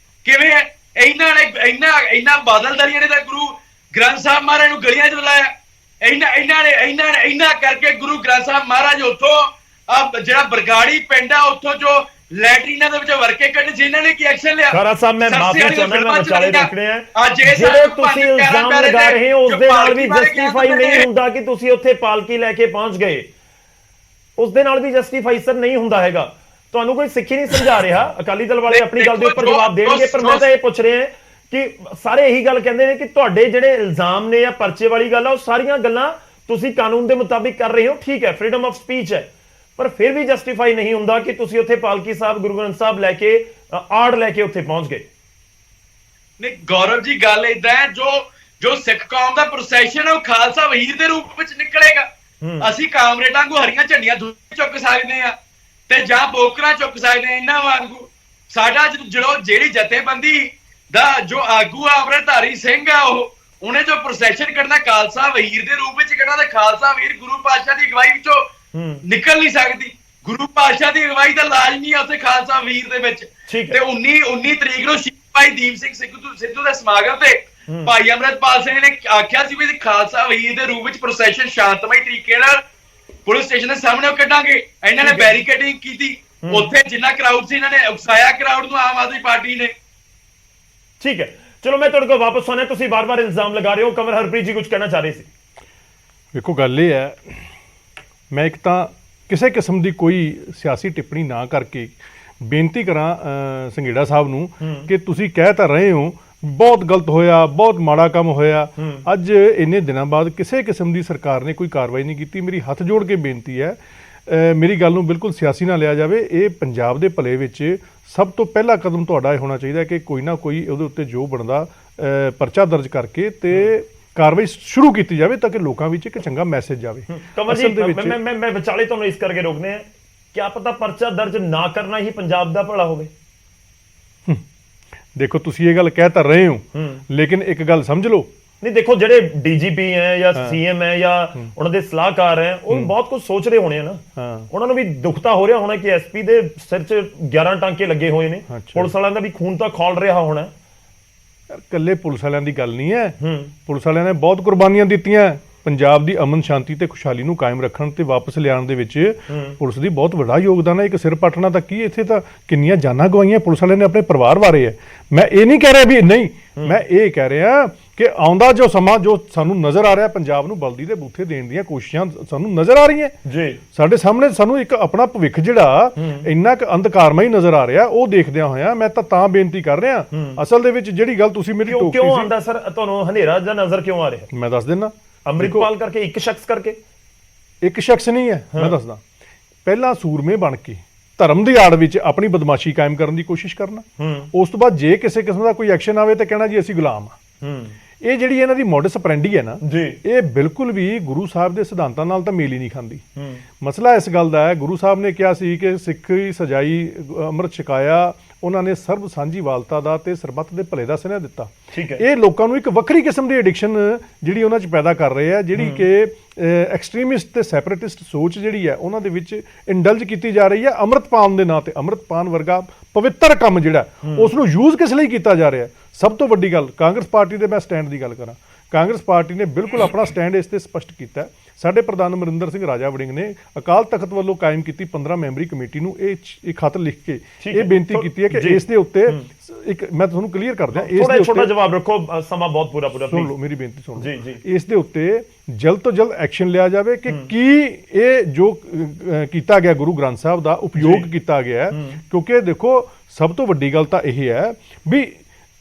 ਕਿਵੇਂ ਹੈ, ਇਹਨਾਂ ਬਾਦਲ ਦਲੀਏ ਨੇ ਤਾਂ ਗੁਰੂ ਗ੍ਰੰਥ ਸਾਹਿਬ ਮਹਾਰਾਜ ਨੂੰ ਗਲੀਆਂ 'ਚ ਲਾਇਆ। ਇਹਨਾਂ ਕਰਕੇ ਗੁਰੂ ਗ੍ਰੰਥ ਸਾਹਿਬ ਮਹਾਰਾਜ ਉੱਥੋਂ ਜਿਹੜਾ ਬਰਗਾੜੀ ਪਿੰਡ ਆ ਉੱਥੋਂ ਜੋ ਲੈਟਰੀਨਾਂ ਦੇ ਵਿੱਚ ਵਰਕੇ ਕੱਢ, ਜਿਨ੍ਹਾਂ ਨੇ ਕੀ ਐਕਸ਼ਨ ਲਿਆ। ਖਰਾ ਸਾਹਿਬ, ਮੈਂ ਮਾਫੀ ਚਾਹੁੰਦਾ, ਮੈਂ ਵਿਚਾਲੇ ਰੋਕਣੇ ਆ। ਜਿਹੜੇ ਤੁਸੀਂ ਇਲਜ਼ਾਮ ਲਗਾ ਰਹੇ ਹੋ ਉਸ ਦੇ ਨਾਲ ਵੀ ਜਸਟੀਫਾਈ ਨਹੀਂ ਹੁੰਦਾ ਕਿ ਤੁਸੀਂ ਉੱਥੇ ਪਾਲਕੀ ਲੈ ਕੇ ਪਹੁੰਚ ਗਏ, ਉਸ ਦੇ ਨਾਲ ਵੀ ਜਸਟੀਫਾਈ ਸਰ ਨਹੀਂ ਹੁੰਦਾ ਹੈਗਾ। ਤੁਹਾਨੂੰ ਕੋਈ ਸਿੱਖੀ ਨਹੀਂ ਸਮਝਾ ਰਿਹਾ। ਅਕਾਲੀ ਦਲ ਵਾਲੇ ਆਪਣੀ ਗੱਲ ਦੇ ਉੱਪਰ ਜਵਾਬ ਦੇਣਗੇ, ਪਰ ਮੈਂ ਤਾਂ ਇਹ ਪੁੱਛ ਰਿਹਾ ਕਿ ਸਾਰੇ ਇਹੀ ਗੱਲ ਕਹਿੰਦੇ ਨੇ ਕਿ ਤੁਹਾਡੇ ਜਿਹੜੇ ਇਲਜ਼ਾਮ ਨੇ ਜਾਂ ਪਰਚੇ ਵਾਲੀ ਗੱਲ ਆ, ਉਹ ਸਾਰੀਆਂ ਗੱਲਾਂ ਤੁਸੀਂ ਕਾਨੂੰਨ ਦੇ ਮੁਤਾਬਿਕ ਕਰ ਰਹੇ ਹੋ, ਠੀਕ ਹੈ, ਫਰੀडम ਆਫ ਸਪੀਚ ਹੈ, ਪਰ ਫਿਰ ਵੀ ਜਸਟੀਫਾਈ ਨਹੀਂ ਹੁੰਦਾ ਕਿ ਤੁਸੀਂ ਉੱਥੇ ਪਾਲਕੀ ਸਾਹਿਬ, ਗੁਰੂ ਗ੍ਰੰਥ ਸਾਹਿਬ ਲੈ ਕੇ ਆੜ ਲੈ ਕੇ ਉੱਥੇ ਪਹੁੰਚ ਗਏ। ਨਹੀਂ ਗੌਰਵ ਜੀ, ਗੱਲ ਏਦਾਂ ਹੈ, ਜੋ ਸਿੱਖ ਕੌਮ ਦਾ ਪ੍ਰੋਸੈਸ਼ਨ ਹੈ ਉਹ ਖਾਲਸਾ ਵਹੀਰ ਦੇ ਰੂਪ ਵਿੱਚ ਨਿਕਲੇਗਾ। ਅਸੀਂ ਕਾਮਰੇਡਾਂ ਵਾਂਗੂ ਹਰੀਆਂ ਝੰਡੀਆਂ ਚੁੱਕ ਸਕਦੇ ਆ ਤੇ ਜਾਂ ਬੋਕਰਾਂ ਚੁੱਕ ਸਕਦੇ ਆ। ਇਹਨਾਂ ਵਾਂਗੂ ਸਾਡਾ ਜਿਹੜੀ ਜਥੇਬੰਦੀ ਦਾ ਜੋ ਆਗੂ ਆ ਅਮਰਧਾਰੀ ਸਿੰਘ ਆ, ਉਹਨੇ ਜੋ ਪ੍ਰੋਸੈਸ਼ਨ ਕਰਨਾ ਖਾਲਸਾ ਵਹੀਰ ਦੇ ਰੂਪ ਵਿੱਚ ਕਰਨਾ, ਤੇ ਖਾਲਸਾ ਵੀਰ ਗੁਰੂ ਪਾਤਸ਼ਾਹ ਦੀ ਅਗਵਾਈ ਵਿੱਚੋਂ ਨਿਕਲ ਨਹੀਂ ਸਕਦੀ। ਗੁਰੂ ਪਾਤਸ਼ਾਹ ਦੀ ਅਗਵਾਈ ਦਾ ਲਾਜ਼ਮੀ ਆ ਉੱਥੇ ਖਾਲਸਾ ਵੀਰ ਦੇ ਵਿੱਚ। ਤੇ 19 ਤਰੀਕ ਨੂੰ ਭਾਈ ਦੀਪ ਸਿੰਘ ਸਿੱਧੂ ਦੇ ਸਮਾਗਮ ਤੇ ਭਾਈ ਅਮਰਤਪਾਲ ਸਿੰਘ ਨੇ ਆਖਿਆ ਸੀ ਵੀ ਖਾਲਸਾ ਵਹੀਰ ਦੇ ਰੂਪ ਵਿੱਚ ਪ੍ਰੋਸੈਸ਼ਨ ਸ਼ਾਂਤਮਈ ਤਰੀਕੇ ਨਾਲ ਪੁਲਿਸ ਸਟੇਸ਼ਨ ਦੇ ਸਾਹਮਣੇ ਉਹ ਕੱਢਾਂਗੇ। ਇਹਨਾਂ ਨੇ ਬੈਰੀਕੇਡਿੰਗ ਕੀਤੀ, ਉੱਥੇ ਜਿੰਨਾ ਕਰਾਊਡ ਸੀ ਇਹਨਾਂ ਨੇ ਉਕਸਾਇਆ ਕਰਾਊਡ ਨੂੰ, ਆਮ ਆਦਮੀ ਪਾਰਟੀ ਨੇ। ਠੀਕ ਹੈ, ਚਲੋ ਮੈਂ ਤੁਹਾਡੇ ਕੋਲ ਵਾਪਸ ਆਉਣਾ। ਤੁਸੀਂ ਬਾਰ-ਬਾਰ ਇਲਜ਼ਾਮ ਲਗਾ ਰਹੇ ਹੋ। ਕੰਵਰ ਹਰਪ੍ਰੀਤ ਜੀ ਕੁਝ ਕਹਿਣਾ ਚਾਹ ਰਹੇ ਸੀ। ਵੇਖੋ ਗੱਲ ਇਹ ਹੈ, ਮੈਂ ਇੱਕ ਤਾਂ ਕਿਸੇ ਕਿਸਮ ਦੀ ਕੋਈ ਸਿਆਸੀ ਟਿੱਪਣੀ ਨਾ ਕਰਕੇ ਬੇਨਤੀ ਕਰਾਂ ਸੰਘੇੜਾ ਸਾਹਿਬ ਨੂੰ ਕਿ ਤੁਸੀਂ ਕਹਿ ਤਾਂ ਰਹੇ ਹੋ ਬਹੁਤ ਗਲਤ ਹੋਇਆ, ਬਹੁਤ ਮਾੜਾ ਕੰਮ ਹੋਇਆ। ਅੱਜ ਇੰਨੇ ਦਿਨਾਂ ਬਾਅਦ ਕਿਸੇ ਕਿਸਮ ਦੀ ਸਰਕਾਰ ਨੇ ਕੋਈ ਕਾਰਵਾਈ ਨਹੀਂ ਕੀਤੀ। ਮੇਰੀ ਹੱਥ ਜੋੜ ਕੇ ਬੇਨਤੀ ਹੈ, ਮੇਰੀ ਗੱਲ ਨੂੰ ਬਿਲਕੁਲ ਸਿਆਸੀ ਨਾ ਲਿਆ ਜਾਵੇ। ਇਹ ਪੰਜਾਬ ਦੇ ਭਲੇ ਵਿੱਚ ਸਭ ਤੋਂ ਪਹਿਲਾ ਕਦਮ ਤੁਹਾਡਾ ਇਹ ਹੋਣਾ ਚਾਹੀਦਾ ਕਿ ਕੋਈ ਨਾ ਕੋਈ ਉਹਦੇ ਉੱਤੇ ਜੋ ਬਣਦਾ ਪਰਚਾ ਦਰਜ ਕਰਕੇ ਤੇ ਕਾਰਵਾਈ ਸ਼ੁਰੂ ਕੀਤੀ ਜਾਵੇ ਤਾਂ ਕਿ ਲੋਕਾਂ ਵਿੱਚ ਇੱਕ ਚੰਗਾ ਮੈਸੇਜ ਜਾਵੇ। ਕਮਲ ਜੀ, ਮੈਂ ਵਿਚਾਲੇ ਤੁਹਾਨੂੰ ਇਸ ਕਰਕੇ ਰੋਕਨੇ ਆ, ਕਿਆ ਪਤਾ ਪਰਚਾ ਦਰਜ ਨਾ ਕਰਨਾ ਹੀ ਪੰਜਾਬ ਦਾ ਭਲਾ ਹੋਵੇ। ਦੇਖੋ ਤੁਸੀਂ ਇਹ ਗੱਲ ਕਹਿ ਤਾਂ ਰਹੇ ਹੋ, ਲੇਕਿਨ ਇੱਕ ਗੱਲ ਸਮਝ ਲਓ। ਨਹੀਂ ਦੇਖੋ, ਜਿਹੜੇ ਡੀਜੀਪੀ ਹੈ ਜਾਂ ਸੀਐਮ ਹੈ ਜਾਂ ਉਹਨਾਂ ਦੇ ਸਲਾਹਕਾਰ ਹੈ, ਉਹ ਬਹੁਤ ਕੁਝ ਸੋਚ ਰਹੇ ਹੋਣੇ ਆ ਨਾ। ਉਹਨਾਂ ਨੂੰ ਵੀ ਦੁੱਖ ਤਾਂ ਹੋ ਰਿਹਾ ਹੋਣਾ ਕਿ ਐਸਪੀ ਦੇ ਸਿਰ 'ਚ 11 ਟਾਂਕੇ ਲੱਗੇ ਹੋਏ ਨੇ, ਪੁਲਿਸ ਵਾਲਿਆਂ ਦਾ ਵੀ ਖੂਨ ਤਾਂ ਖੌਲ ਰਿਹਾ ਹੋਣਾ। ਯਾਰ ਇਕੱਲੇ ਪੁਲਿਸ ਵਾਲਿਆਂ ਦੀ ਗੱਲ ਨਹੀਂ ਹੈ, ਪੁਲਿਸ ਵਾਲਿਆਂ ਨੇ ਬਹੁਤ ਕੁਰਬਾਨੀਆਂ ਦਿੱਤੀਆਂ। ਪੰਜਾਬ ਦੀ ਅਮਨ ਸ਼ਾਂਤੀ ਤੇ ਖੁਸ਼ਹਾਲੀ ਨੂੰ ਕਾਇਮ ਰੱਖਣ ਤੇ ਵਾਪਸ ਲਿਆਉਣ ਦੇ ਵਿੱਚ ਪੁਲਿਸ ਦੀ ਬਹੁਤ ਵੱਡਾ ਯੋਗਦਾਨ ਹੈ। ਇੱਕ ਸਿਰ ਪੱਟਣਾ ਤਾਂ ਕੀ, ਇੱਥੇ ਤਾਂ ਕਿੰਨੀਆਂ ਜਾਨਾਂ ਗਵਾਈਆਂ ਪੁਲਿਸ ਵਾਲਿਆਂ ਨੇ ਆਪਣੇ ਪਰਿਵਾਰ ਬਾਰੇ ਹੈ। ਮੈਂ ਇਹ ਨਹੀਂ ਕਹਿ ਰਿਹਾ ਵੀ ਨਹੀਂ, ਮੈਂ ਇਹ ਕਹਿ ਰਿਹਾ ਕਿ ਆਉਂਦਾ ਜੋ ਸਮਾਂ ਜੋ ਸਾਨੂੰ ਨਜ਼ਰ ਆ ਰਿਹਾ, ਪੰਜਾਬ ਨੂੰ ਬਲਦੀ ਦੇ ਬੂਥੇ ਦੇਣ ਦੀਆਂ ਕੋਸ਼ਿਸ਼ਾਂ ਸਾਨੂੰ ਨਜ਼ਰ ਆ ਰਹੀਆਂ ਜੀ ਸਾਡੇ ਸਾਹਮਣੇ। ਸਾਨੂੰ ਇੱਕ ਆਪਣਾ ਭਵਿੱਖ ਜਿਹੜਾ ਇੰਨਾ ਕੁ ਅੰਧਕਾਰਮਈ ਨਜ਼ਰ ਆ ਰਿਹਾ, ਉਹ ਦੇਖਦਿਆਂ ਹੋਇਆ ਮੈਂ ਤਾਂ ਬੇਨਤੀ ਕਰ ਰਿਹਾ। ਅਸਲ ਦੇ ਵਿੱਚ ਜਿਹੜੀ ਗੱਲ ਤੁਸੀਂ ਮੇਰੀ ਟੋਕੀ ਸੀ, ਕਿਉਂ ਆਉਂਦਾ ਸਰ ਤੁਹਾਨੂੰ ਹਨੇਰਾ ਜਾਂ ਨਜ਼ਰ ਕਿਉਂ ਆ ਰਿਹਾ? ਮੈਂ ਦੱਸ ਦਿੰਦਾ। ਅੰਮ੍ਰਿਤਪਾਲ ਕਰਕੇ, ਇੱਕ ਸ਼ਖਸ ਕਰਕੇ? ਇੱਕ ਸ਼ਖਸ ਨਹੀਂ ਹੈ, ਮੈਂ ਦੱਸਦਾ। ਪਹਿਲਾਂ ਸੂਰਮੇ ਬਣ ਕੇ ਧਰਮ ਦੀ ਆੜ ਵਿੱਚ ਆਪਣੀ ਬਦਮਾਸ਼ੀ ਕਾਇਮ ਕਰਨ ਦੀ ਕੋਸ਼ਿਸ਼ ਕਰਨਾ, ਉਸ ਤੋਂ ਬਾਅਦ ਜੇ ਕਿਸੇ ਕਿਸਮ ਦਾ ਕੋਈ ਐਕਸ਼ਨ ਆਵੇ ਤਾਂ ਕਹਿਣਾ ਜੀ ਅਸੀਂ ਗੁਲਾਮ ਆ। ਇਹ ਜਿਹੜੀ ਇਹਨਾਂ ਦੀ ਮੋਡਸ ਆਪਰੈਂਡੀ ਹੈ ਨਾ, ਇਹ ਬਿਲਕੁਲ ਵੀ ਗੁਰੂ ਸਾਹਿਬ ਦੇ ਸਿਧਾਂਤਾਂ ਨਾਲ ਤਾਂ ਮੇਲ ਹੀ ਨਹੀਂ ਖਾਂਦੀ। ਮਸਲਾ ਇਸ ਗੱਲ ਦਾ ਹੈ, ਗੁਰੂ ਸਾਹਿਬ ਨੇ ਕਿਹਾ ਸੀ ਕਿ ਸਿੱਖੀ ਸਜਾਈ ਅੰਮ੍ਰਿਤ ਛਕਾਇਆ, ਉਹਨਾਂ ਨੇ ਸਰਬ ਸਾਂਝੀਵਾਲਤਾ ਦਾ ਤੇ ਸਰਬੱਤ ਦੇ ਭਲੇ ਦਾ ਸੁਨੇਹਾ ਦਿੱਤਾ। ਇਹ ਲੋਕਾਂ ਨੂੰ ਇੱਕ ਵੱਖਰੀ ਕਿਸਮ ਦੀ ਐਡਿਕਸ਼ਨ ਜਿਹੜੀ ਉਹਨਾਂ 'ਚ ਪੈਦਾ ਕਰ ਰਹੇ ਆ, ਜਿਹੜੀ ਕਿ ਐਕਸਟ੍ਰੀਮਿਸਟ ਤੇ ਸੈਪਰੇਟਿਸਟ ਸੋਚ ਜਿਹੜੀ ਹੈ ਉਹਨਾਂ ਦੇ ਵਿੱਚ ਇੰਡਲਜ ਕੀਤੀ ਜਾ ਰਹੀ ਹੈ ਅੰਮ੍ਰਿਤਪਾਨ ਦੇ ਨਾਂ ਤੇ। ਅੰਮ੍ਰਿਤਪਾਨ ਵਰਗਾ ਪਵਿੱਤਰ ਕੰਮ ਜਿਹੜਾ ਉਸ ਨੂੰ ਯੂਜ਼ ਕਿਸ ਲਈ ਕੀਤਾ ਜਾ ਰਿਹਾ? ਸਭ ਤੋਂ ਵੱਡੀ ਗੱਲ, ਕਾਂਗਰਸ ਪਾਰਟੀ ਦੇ ਮੈਂ ਸਟੈਂਡ ਦੀ ਗੱਲ ਕਰਾਂ, ਕਾਂਗਰਸ ਪਾਰਟੀ ਨੇ ਬਿਲਕੁਲ ਆਪਣਾ ਸਟੈਂਡ ਇਸ ਤੇ ਸਪਸ਼ਟ ਕੀਤਾ ਹੈ। ਸਾਡੇ ਪ੍ਰਧਾਨ ਅਮਰਿੰਦਰ ਸਿੰਘ ਰਾਜਾ ਵੜਿੰਗ ਨੇ ਅਕਾਲ ਤਖਤ ਵੱਲੋਂ ਕਾਇਮ ਕੀਤੀ 15 ਮੈਂਬਰੀ ਕਮੇਟੀ ਨੂੰ ਇਹ ਖਤ ਲਿਖ ਕੇ ਇਹ ਬੇਨਤੀ ਕੀਤੀ ਹੈ ਕਿ ਇਸ ਦੇ ਉੱਤੇ ਇੱਕ ਮੈਂ ਤੁਹਾਨੂੰ ਕਲੀਅਰ ਕਰ ਦਿਆਂ, ਇਸ ਦੇ ਉੱਤੇ ਛੋਟਾ ਜਵਾਬ ਰੱਖੋ, ਸਮਾਂ ਬਹੁਤ ਪੂਰਾ ਸੁਣ ਲਓ ਮੇਰੀ ਬੇਨਤੀ ਸੁਣ ਲਓ। ਇਸ ਦੇ ਉੱਤੇ ਜਲਦ ਤੋਂ ਜਲਦ ਐਕਸ਼ਨ ਲਿਆ ਜਾਵੇ ਕਿ ਕੀ ਇਹ ਜੋ ਕੀਤਾ ਗਿਆ ਗੁਰੂ ਗ੍ਰੰਥ ਸਾਹਿਬ ਦਾ ਉਪਯੋਗ ਕੀਤਾ ਗਿਆ, ਕਿਉਂਕਿ ਦੇਖੋ ਸਭ ਤੋਂ ਵੱਡੀ ਗੱਲ ਤਾਂ ਇਹ ਹੈ ਵੀ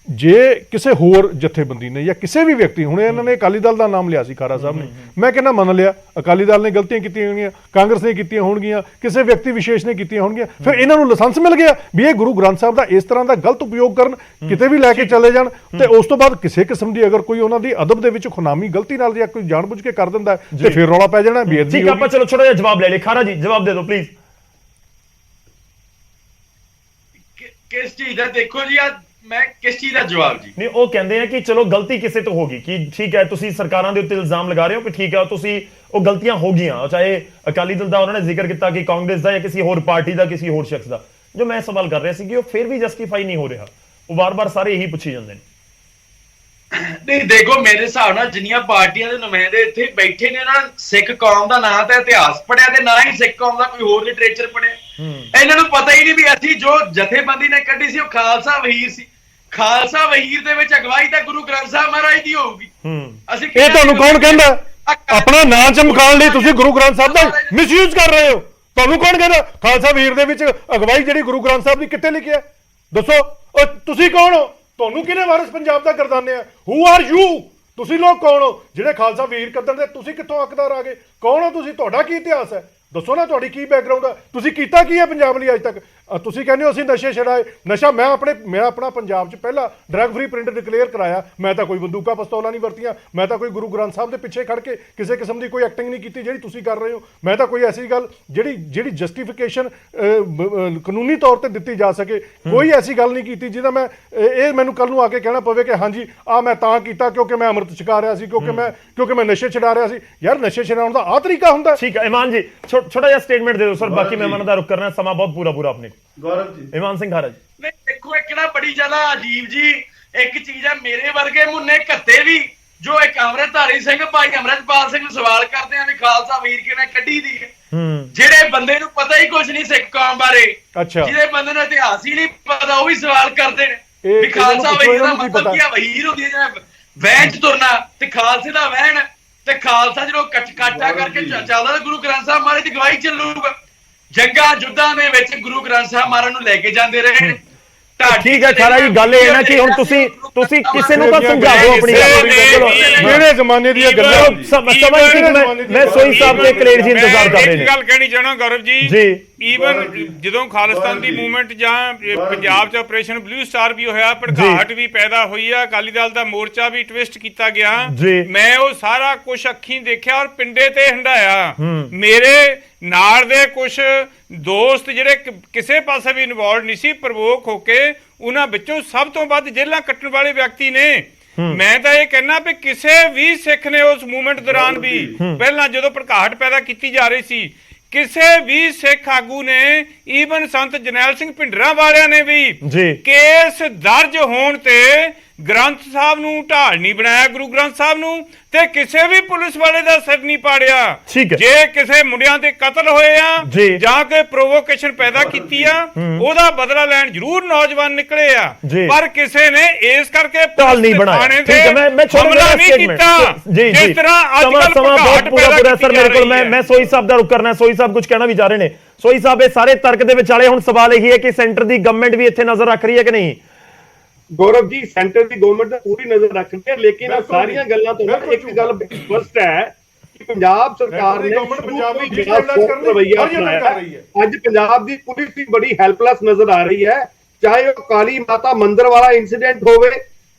ਜੇ ਕਿਸੇ ਹੋਰ ਜਥੇਬੰਦੀ ਨੇ ਜਾਂ ਕਿਸੇ ਵੀ ਵਿਅਕਤੀ, ਹੁਣ ਇਹਨਾਂ ਨੇ ਅਕਾਲੀ ਦਲ ਦਾ ਨਾਮ ਲਿਆ ਸੀ ਖਾਰਾ ਸਾਹਿਬ ਨੇ, ਮੈਂ ਕਹਿੰਦਾ ਮੰਨ ਲਿਆ ਅਕਾਲੀ ਦਲ ਨੇ ਗਲਤੀਆਂ ਕੀਤੀਆਂ ਹੋਣਗੀਆਂ, ਕਾਂਗਰਸ ਨੇ ਕੀਤੀਆਂ ਹੋਣਗੀਆਂ, ਕਿਸੇ ਵਿਅਕਤੀ ਵਿਸ਼ੇਸ਼ ਨੇ ਕੀਤੀਆਂ ਹੋਣਗੀਆਂ, ਫਿਰ ਇਹਨਾਂ ਨੂੰ ਲਾਇਸੈਂਸ ਮਿਲ ਗਿਆ ਵੀ ਇਹ ਗੁਰੂ ਗ੍ਰੰਥ ਸਾਹਿਬ ਦਾ ਇਸ ਤਰ੍ਹਾਂ ਦਾ ਗਲਤ ਉਪਯੋਗ ਕਰਨ, ਕਿਤੇ ਵੀ ਲੈ ਕੇ ਚਲੇ ਜਾਣ, ਤੇ ਉਸ ਤੋਂ ਬਾਅਦ ਕਿਸੇ ਕਿਸਮ ਦੀ ਅਗਰ ਕੋਈ ਉਹਨਾਂ ਦੀ ਅਦਬ ਦੇ ਵਿੱਚ ਖੁਨਾਮੀ ਗਲਤੀ ਨਾਲ ਜਾਂ ਕੋਈ ਜਾਣਬੁੱਝ ਕੇ ਕਰ ਦਿੰਦਾ ਤੇ ਫਿਰ ਰੌਲਾ ਪੈ ਜਾਣਾ ਬੇਅਦਬੀ। ਠੀਕ, ਆਪਾਂ ਚਲੋ ਛੋਟਾ ਜਿਹਾ ਜਵਾਬ ਲੈ ਲਈ। ਖਾਰਾ ਜੀ ਜਵਾਬ ਦੇ ਦਿਓ ਪਲੀਜ਼। ਕਿਸ ਚੀਜ਼ ਦਾ? ਦੇਖੋ ਜੀ, ਮੈਂ ਕਿਸ ਚੀਜ਼ ਦਾ ਜਵਾਬ ਜੀ? ਨਹੀਂ, ਉਹ ਕਹਿੰਦੇ ਆ ਕਿ ਚਲੋ ਗਲਤੀ ਕਿਸੇ ਤੋਂ ਹੋਗੀ, ਕਿ ਠੀਕ ਹੈ ਤੁਸੀਂ ਸਰਕਾਰਾਂ ਦੇ ਉੱਤੇ ਇਲਜ਼ਾਮ ਲਗਾ ਰਹੇ ਹੋ ਕਿ ਠੀਕ ਹੈ ਤੁਸੀਂ ਉਹ ਗਲਤੀਆਂ ਹੋ ਗਈਆਂ, ਚਾਹੇ ਅਕਾਲੀ ਦਲ ਦਾ ਉਹਨਾਂ ਨੇ ਜ਼ਿਕਰ ਕੀਤਾ ਕਿ ਕਾਂਗਰਸ ਦਾ ਜਾਂ ਕਿਸੇ ਹੋਰ ਪਾਰਟੀ ਦਾ, ਕਿਸੇ ਹੋਰ ਸ਼ਖਸ ਦਾ। ਜੋ ਮੈਂ ਸਵਾਲ ਕਰ ਰਿਹਾ ਸੀ ਕਿ ਉਹ ਫਿਰ ਵੀ ਜਸਟੀਫਾਈ ਨਹੀਂ ਹੋ ਰਿਹਾ, ਉਹ ਵਾਰ-ਵਾਰ ਸਾਰੇ ਇਹੀ ਪੁੱਛੀ ਜਾਂਦੇ ਨੇ। ਨਹੀਂ ਦੇਖੋ, ਮੇਰੇ ਹਿਸਾਬ ਨਾਲ ਜਿੰਨੀਆਂ ਪਾਰਟੀਆਂ ਦੇ ਨੁਮਾਇੰਦੇ ਇੱਥੇ ਬੈਠੇ ਨੇ, ਉਹਨਾਂ ਸਿੱਖ ਕੌਮ ਦਾ ਨਾਂ ਤਾਂ ਇਤਿਹਾਸ ਪੜਿਆ ਤੇ ਨਾ ਹੀ ਸਿੱਖ ਕੌਮ ਦਾ ਕੋਈ ਹੋਰ ਲਿਟਰੇਚਰ ਪੜਿਆ। ਇਹਨਾਂ ਨੂੰ ਪਤਾ ਹੀ ਨਹੀਂ ਵੀ ਅਸੀਂ ਜੋ ਜਥੇਬੰਦੀ ਨੇ ਕੱਢੀ ਸੀ ਉਹ ਖਾਲਸਾ ਵਹੀਰ ਸੀ। ਖਾਲਸਾ ਵਹੀਰ ਦੇ ਵਿੱਚ ਅਗਵਾਈ ਤਾਂ ਗੁਰੂ ਗ੍ਰੰਥ ਸਾਹਿਬ ਮਹਾਰਾਜ ਦੀ ਹੋਊਗੀ। ਅਸੀਂ ਇਹ ਤੁਹਾਨੂੰ ਕੌਣ ਕਹਿੰਦਾ? ਆਪਣਾ ਨਾਂ ਚਮਕਾਉਣ ਲਈ ਤੁਸੀਂ ਗੁਰੂ ਗ੍ਰੰਥ ਸਾਹਿਬ ਦਾ ਮਿਸਯੂਜ਼ ਕਰ ਰਹੇ ਹੋ। ਤੁਹਾਨੂੰ ਕੌਣ ਕਹਿੰਦਾ? ਖਾਲਸਾ ਵਹੀਰ ਦੇ ਵਿੱਚ ਅਗਵਾਈ ਜਿਹੜੀ ਗੁਰੂ ਗ੍ਰੰਥ ਸਾਹਿਬ ਦੀ ਕਿੱਥੇ ਲਿਖਿਆ ਦੱਸੋ? ਉਹ ਤੁਸੀਂ ਕੌਣ ਹੋ? ਤੁਹਾਨੂੰ ਕਿਹਨੇ ਵਾਰਿਸ ਪੰਜਾਬ ਦਾ ਗਰਦਾਨਿਆ? Who are you? ਤੁਸੀਂ ਲੋਕ ਕੌਣ ਹੋ ਜਿਹੜੇ ਖਾਲਸਾ ਵਹੀਰ ਕੱਢਣ ਦੇ? ਤੁਸੀਂ ਕਿੱਥੋਂ ਹੱਕਦਾਰ ਆ ਗਏ? ਕੌਣ ਹੋ ਤੁਸੀਂ? ਤੁਹਾਡਾ ਕੀ ਇਤਿਹਾਸ ਹੈ? ਦੱਸੋ ਨਾ, ਤੁਹਾਡੀ ਕੀ ਬੈਕਗ੍ਰਾਉਂਡ ਹੈ? ਤੁਸੀਂ ਕੀਤਾ ਕੀ ਹੈ ਪੰਜਾਬ ਲਈ ਅੱਜ ਤੱਕ? ਤੁਸੀਂ ਕਹਿੰਦੇ ਹੋ ਅਸੀਂ ਨਸ਼ੇ ਛਡਾਏ। ਨਸ਼ਾ ਮੈਂ ਆਪਣਾ ਪੰਜਾਬ 'ਚ ਪਹਿਲਾ ਡਰੱਗ ਫ੍ਰੀ ਪ੍ਰਿੰਟ ਡਿਕਲੇਅਰ ਕਰਾਇਆ। ਮੈਂ ਤਾਂ ਕੋਈ ਬੰਦੂਕਾਂ ਪਿਸਤੌਲਾਂ ਨਹੀਂ ਵਰਤੀਆਂ। ਮੈਂ ਤਾਂ ਕੋਈ ਗੁਰੂ ਗ੍ਰੰਥ ਸਾਹਿਬ ਦੇ ਪਿੱਛੇ ਖੜ ਕੇ ਕਿਸੇ ਕਿਸਮ ਦੀ ਕੋਈ ਐਕਟਿੰਗ ਨਹੀਂ ਕੀਤੀ ਜਿਹੜੀ ਤੁਸੀਂ ਕਰ ਰਹੇ ਹੋ। ਮੈਂ ਤਾਂ ਕੋਈ ਐਸੀ ਗੱਲ ਜਿਹੜੀ ਜਸਟੀਫਿਕੇਸ਼ਨ ਕਾਨੂੰਨੀ ਤੌਰ ਤੇ ਦਿੱਤੀ ਜਾ ਸਕੇ, ਕੋਈ ਐਸੀ ਗੱਲ ਨਹੀਂ ਕੀਤੀ ਜਿਹਦਾ ਮੈਂ ਇਹ ਮੈਨੂੰ ਕੱਲ ਨੂੰ ਆ ਕੇ ਕਹਿਣਾ ਪਵੇ ਕਿ ਹਾਂਜੀ ਆ ਮੈਂ ਤਾਂ ਕੀਤਾ ਕਿਉਂਕਿ ਮੈਂ ਅੰਮ੍ਰਿਤ ਛਕਾ ਰਿਹਾ ਸੀ, ਕਿਉਂਕਿ ਮੈਂ ਨਸ਼ੇ ਛਡਾ ਰਿਹਾ ਸੀ। ਯਾਰ ਨਸ਼ੇ ਛਡਾਉਣ ਦਾ ਆਹ ਤਰੀਕਾ ਹੁੰਦਾ? ਠੀਕ ਹੈ ਇਮਾਨ ਜੀ, ਛੋਟਾ ਜਿਹਾ ਸਟੇਟਮੈਂਟ ਦੇ ਦਿਓ ਸਰ, ਬਾਕੀ ਮਹਿਮਾਨਾਂ ਦਾ ਰੁਕ ਕਰਨਾ, ਸਮਾਂ ਬਹੁਤ ਪੂਰਾ ਆਪਣੇ। ਗੌਰਵ ਜੀ, ਇਮਾਨ ਸਿੰਘ ਖਾਰਾ ਜੀ। ਨਹੀਂ ਦੇਖੋ, ਇੱਕ ਨਾ ਬੜੀ ਜ਼ਿਆਦਾ ਅਜੀਬ ਜੀ ਇੱਕ ਚੀਜ਼ ਹੈ। ਮੇਰੇ ਵਰਗੇ ਮੁੰਨੇ ਘੱਤੇ ਵੀ ਜੋ ਇੱਕ ਅੰਮ੍ਰਿਤਧਾਰੀ ਸਿੰਘ ਭਾਈ ਅੰਮ੍ਰਿਤਪਾਲ ਸਿੰਘ ਨੂੰ ਸਵਾਲ ਕਰਦੇ ਆ ਵੀ ਖਾਲਸਾ ਵੀਰ ਕਿਵੇਂ ਕੱਢੀ ਦੀ ਹੈ, ਜਿਹੜੇ ਬੰਦੇ ਨੂੰ ਪਤਾ ਹੀ ਕੁਝ ਨਹੀਂ ਸਿੱਖ ਕੌਮ ਬਾਰੇ, ਜਿਹਦੇ ਬੰਦੇ ਨੂੰ ਇਤਿਹਾਸ ਹੀ ਨਹੀਂ ਪਤਾ, ਉਹ ਵੀ ਸਵਾਲ ਕਰਦੇ ਨੇ ਵੀ ਖਾਲਸਾ ਵੀਰ ਦਾ ਮਤਲਬ ਕੀ ਹੈ? ਵਹੀਰ ਹੁੰਦੀ ਹੈ ਜਿਵੇਂ ਵਹਿਣ ਚ ਤੁਰਨਾ, ਤੇ ਖਾਲਸੇ ਦਾ ਵਹਿਣ, ਤੇ ਖਾਲਸਾ ਜਦੋਂ ਕਾਟਾ ਕਰਕੇ ਚੱਲਦਾ ਤਾਂ ਗੁਰੂ ਗ੍ਰੰਥ ਸਾਹਿਬ ਮਹਾਰਾਜ ਦੀ ਗਵਾਹੀ ਚੱਲੂਗਾ। ਜੰਗਾਂ ਯੁੱਧਾਂ ਦੇ ਵਿੱਚ ਗੁਰੂ ਗ੍ਰੰਥ ਸਾਹਿਬ ਮਹਾਰਾਜ ਨੂੰ ਲੈ ਕੇ ਜਾਂਦੇ ਰਹੇ। ਠੀਕ ਹੈ ਖਾਰਾ ਜੀ, ਗੱਲ ਇਹ ਨਾ ਕਿ ਹੁਣ ਤੁਸੀਂ ਕਿਸੇ ਨੂੰ ਤਾਂ ਸਮਝਾ ਦਿਓ ਆਪਣੀ ਗੱਲ। ਕਿਹੜੇ ਜ਼ਮਾਨੇ ਦੀਆਂ ਗੱਲਾਂ? ਮੈਂ ਸੋਈ ਸਾਹਿਬ ਦੇ ਕਲੇਰ ਜੀ ਇੰਤਜ਼ਾਰ ਕਰ ਰਹੇ ਨੇ। ਇੱਕ ਗੱਲ ਕਹਿਣੀ ਚਾਹਣਾ ਗੌਰਵ ਜੀ, ਈਵਨ ਜਦੋਂ ਖਾਲਿਸਤਾਨ ਦੀ ਮੂਵਮੈਂਟ ਜਾਂ ਪੰਜਾਬ 'ਚ ਆਪਰੇਸ਼ਨ ਬਲੂ ਸਟਾਰ ਵੀ ਹੋਇਆ, ਭੜਕਾਹਟ ਵੀ ਪੈਦਾ ਹੋਈ ਆ, ਅਕਾਲੀ ਦਲ ਦਾ ਮੋਰਚਾ ਵੀ ਟਵਿਸਟ ਕੀਤਾ ਗਿਆ, ਮੈਂ ਉਹ ਸਾਰਾ ਕੁਝ ਅੱਖੀਂ ਦੇਖਿਆ ਔਰ ਪਿੰਡੇ ਤੇ ਹੰਡਾਇਆ। ਮੇਰੇ ਨਾਲ ਦੇ ਕੁਝ ਦੋਸਤ ਜਿਹੜੇ ਕਿਸੇ ਪਾਸੇ ਵੀ ਇਨਵੋਲਵ ਨਹੀਂ ਸੀ, ਪ੍ਰਵੋਕ ਹੋ ਕੇ ਉਹਨਾਂ ਵਿੱਚੋਂ ਸਭ ਤੋਂ ਵੱਧ ਜੇਲ੍ਹਾਂ ਕੱਟਣ ਵਾਲੇ ਵਿਅਕਤੀ ਨੇ। ਮੈਂ ਤਾਂ ਇਹ ਕਹਿਣਾ ਵੀ ਕਿਸੇ ਵੀ ਸਿੱਖ ਨੇ ਉਸ ਮੂਵਮੈਂਟ ਦੌਰਾਨ ਵੀ, ਪਹਿਲਾਂ ਜਦੋਂ ਭੜਕਾਹਟ ਪੈਦਾ ਕੀਤੀ ਜਾ ਰਹੀ ਸੀ, ਕਿਸੇ ਵੀ ਸਿੱਖ ਆਗੂ ਨੇ, ਈਵਨ ਸੰਤ ਜਰਨੈਲ ਸਿੰਘ ਭਿੰਡਰਾਂ ਵਾਲਿਆਂ ਨੇ ਵੀ ਕੇਸ ਦਰਜ ਹੋਣ ਤੇ ਗ੍ਰੰਥ ਸਾਹਿਬ ਨੂੰ ਢਾਲ ਨਹੀਂ ਬਣਾਇਆ, ਗੁਰੂ ਗ੍ਰੰਥ ਸਾਹਿਬ ਨੂੰ, ਤੇ ਕਿਸੇ ਵੀ ਪੁਲਿਸ ਵਾਲੇ ਦਾ ਸਿਰ ਨਹੀਂ ਪਾੜਿਆ। ਜੇ ਕਿਸੇ ਮੁੰਡਿਆਂ ਦੇ ਕਤਲ ਹੋਏ ਆ ਜਾਂ ਕੋਈ ਪ੍ਰੋਵੋਕੇਸ਼ਨ ਪੈਦਾ ਕੀਤੀ ਆ, ਉਹਦਾ ਬਦਲਾ ਲੈਣ ਜ਼ਰੂਰ ਨੌਜਵਾਨ ਨਿਕਲੇ ਆ, ਪਰ ਕਿਸੇ ਨੇ ਇਸ ਕਰਕੇ ਢਾਲ ਨਹੀਂ ਬਣਾਇਆ। ਹਮਲਾ ਨਹੀਂ ਕੀਤਾ ਜਿਸ ਤਰ੍ਹਾਂ ਅੱਜ ਕੱਲ੍ਹ ਭੜਕਾਹਟ ਪੈਦਾ ਕੀਤੀ ਜਾ ਰਹੀ ਹੈ। ਮੈਂ ਸੋਈ ਸਾਹਿਬ ਦਾ ਰੁਕ ਕਰਨਾ। ਸੋਈ ਸਾਹਿਬ ਕੁਝ ਕਹਿਣਾ ਵੀ ਜਾ ਰਹੇ ਨੇ। ਸੋਈ ਸਾਹਿਬ, ਇਹ ਸਾਰੇ ਤਰਕ ਦੇ ਵਿਚਾਲੇ ਹੁਣ ਸਵਾਲ ਇਹੀ ਹੈ ਕਿ ਸੈਂਟਰ ਦੀ ਗਵਰਨਮੈਂਟ ਵੀ ਇੱਥੇ ਨਜ਼ਰ ਰੱਖ ਰਹੀ ਹੈ ਕਿ ਨਹੀਂ? ਗੌਰਵ ਜੀ, ਸੈਂਟਰ ਦੀ ਗਵਰਨਮੈਂਟ ਤਾਂ ਪੂਰੀ ਨਜ਼ਰ ਰੱਖਦੀ ਹੈ, ਲੇਕਿਨ ਸਾਰੀਆਂ ਗੱਲਾਂ ਤੋਂ ਇੱਕ ਗੱਲ ਸਪਸ਼ਟ ਹੈ ਕਿ ਪੰਜਾਬ ਸਰਕਾਰ ਨੇ ਰਵੱਈਆ ਅਪਣਾਇਆ। ਅੱਜ ਪੰਜਾਬ ਦੀ ਪੁਲਿਸ ਵੀ ਬੜੀ ਹੈਲਪਲੈਸ ਨਜ਼ਰ ਆ ਰਹੀ ਹੈ, ਚਾਹੇ ਉਹ ਕਾਲੀ ਮਾਤਾ ਮੰਦਿਰ ਵਾਲਾ ਇੰਸੀਡੈਂਟ ਹੋਵੇ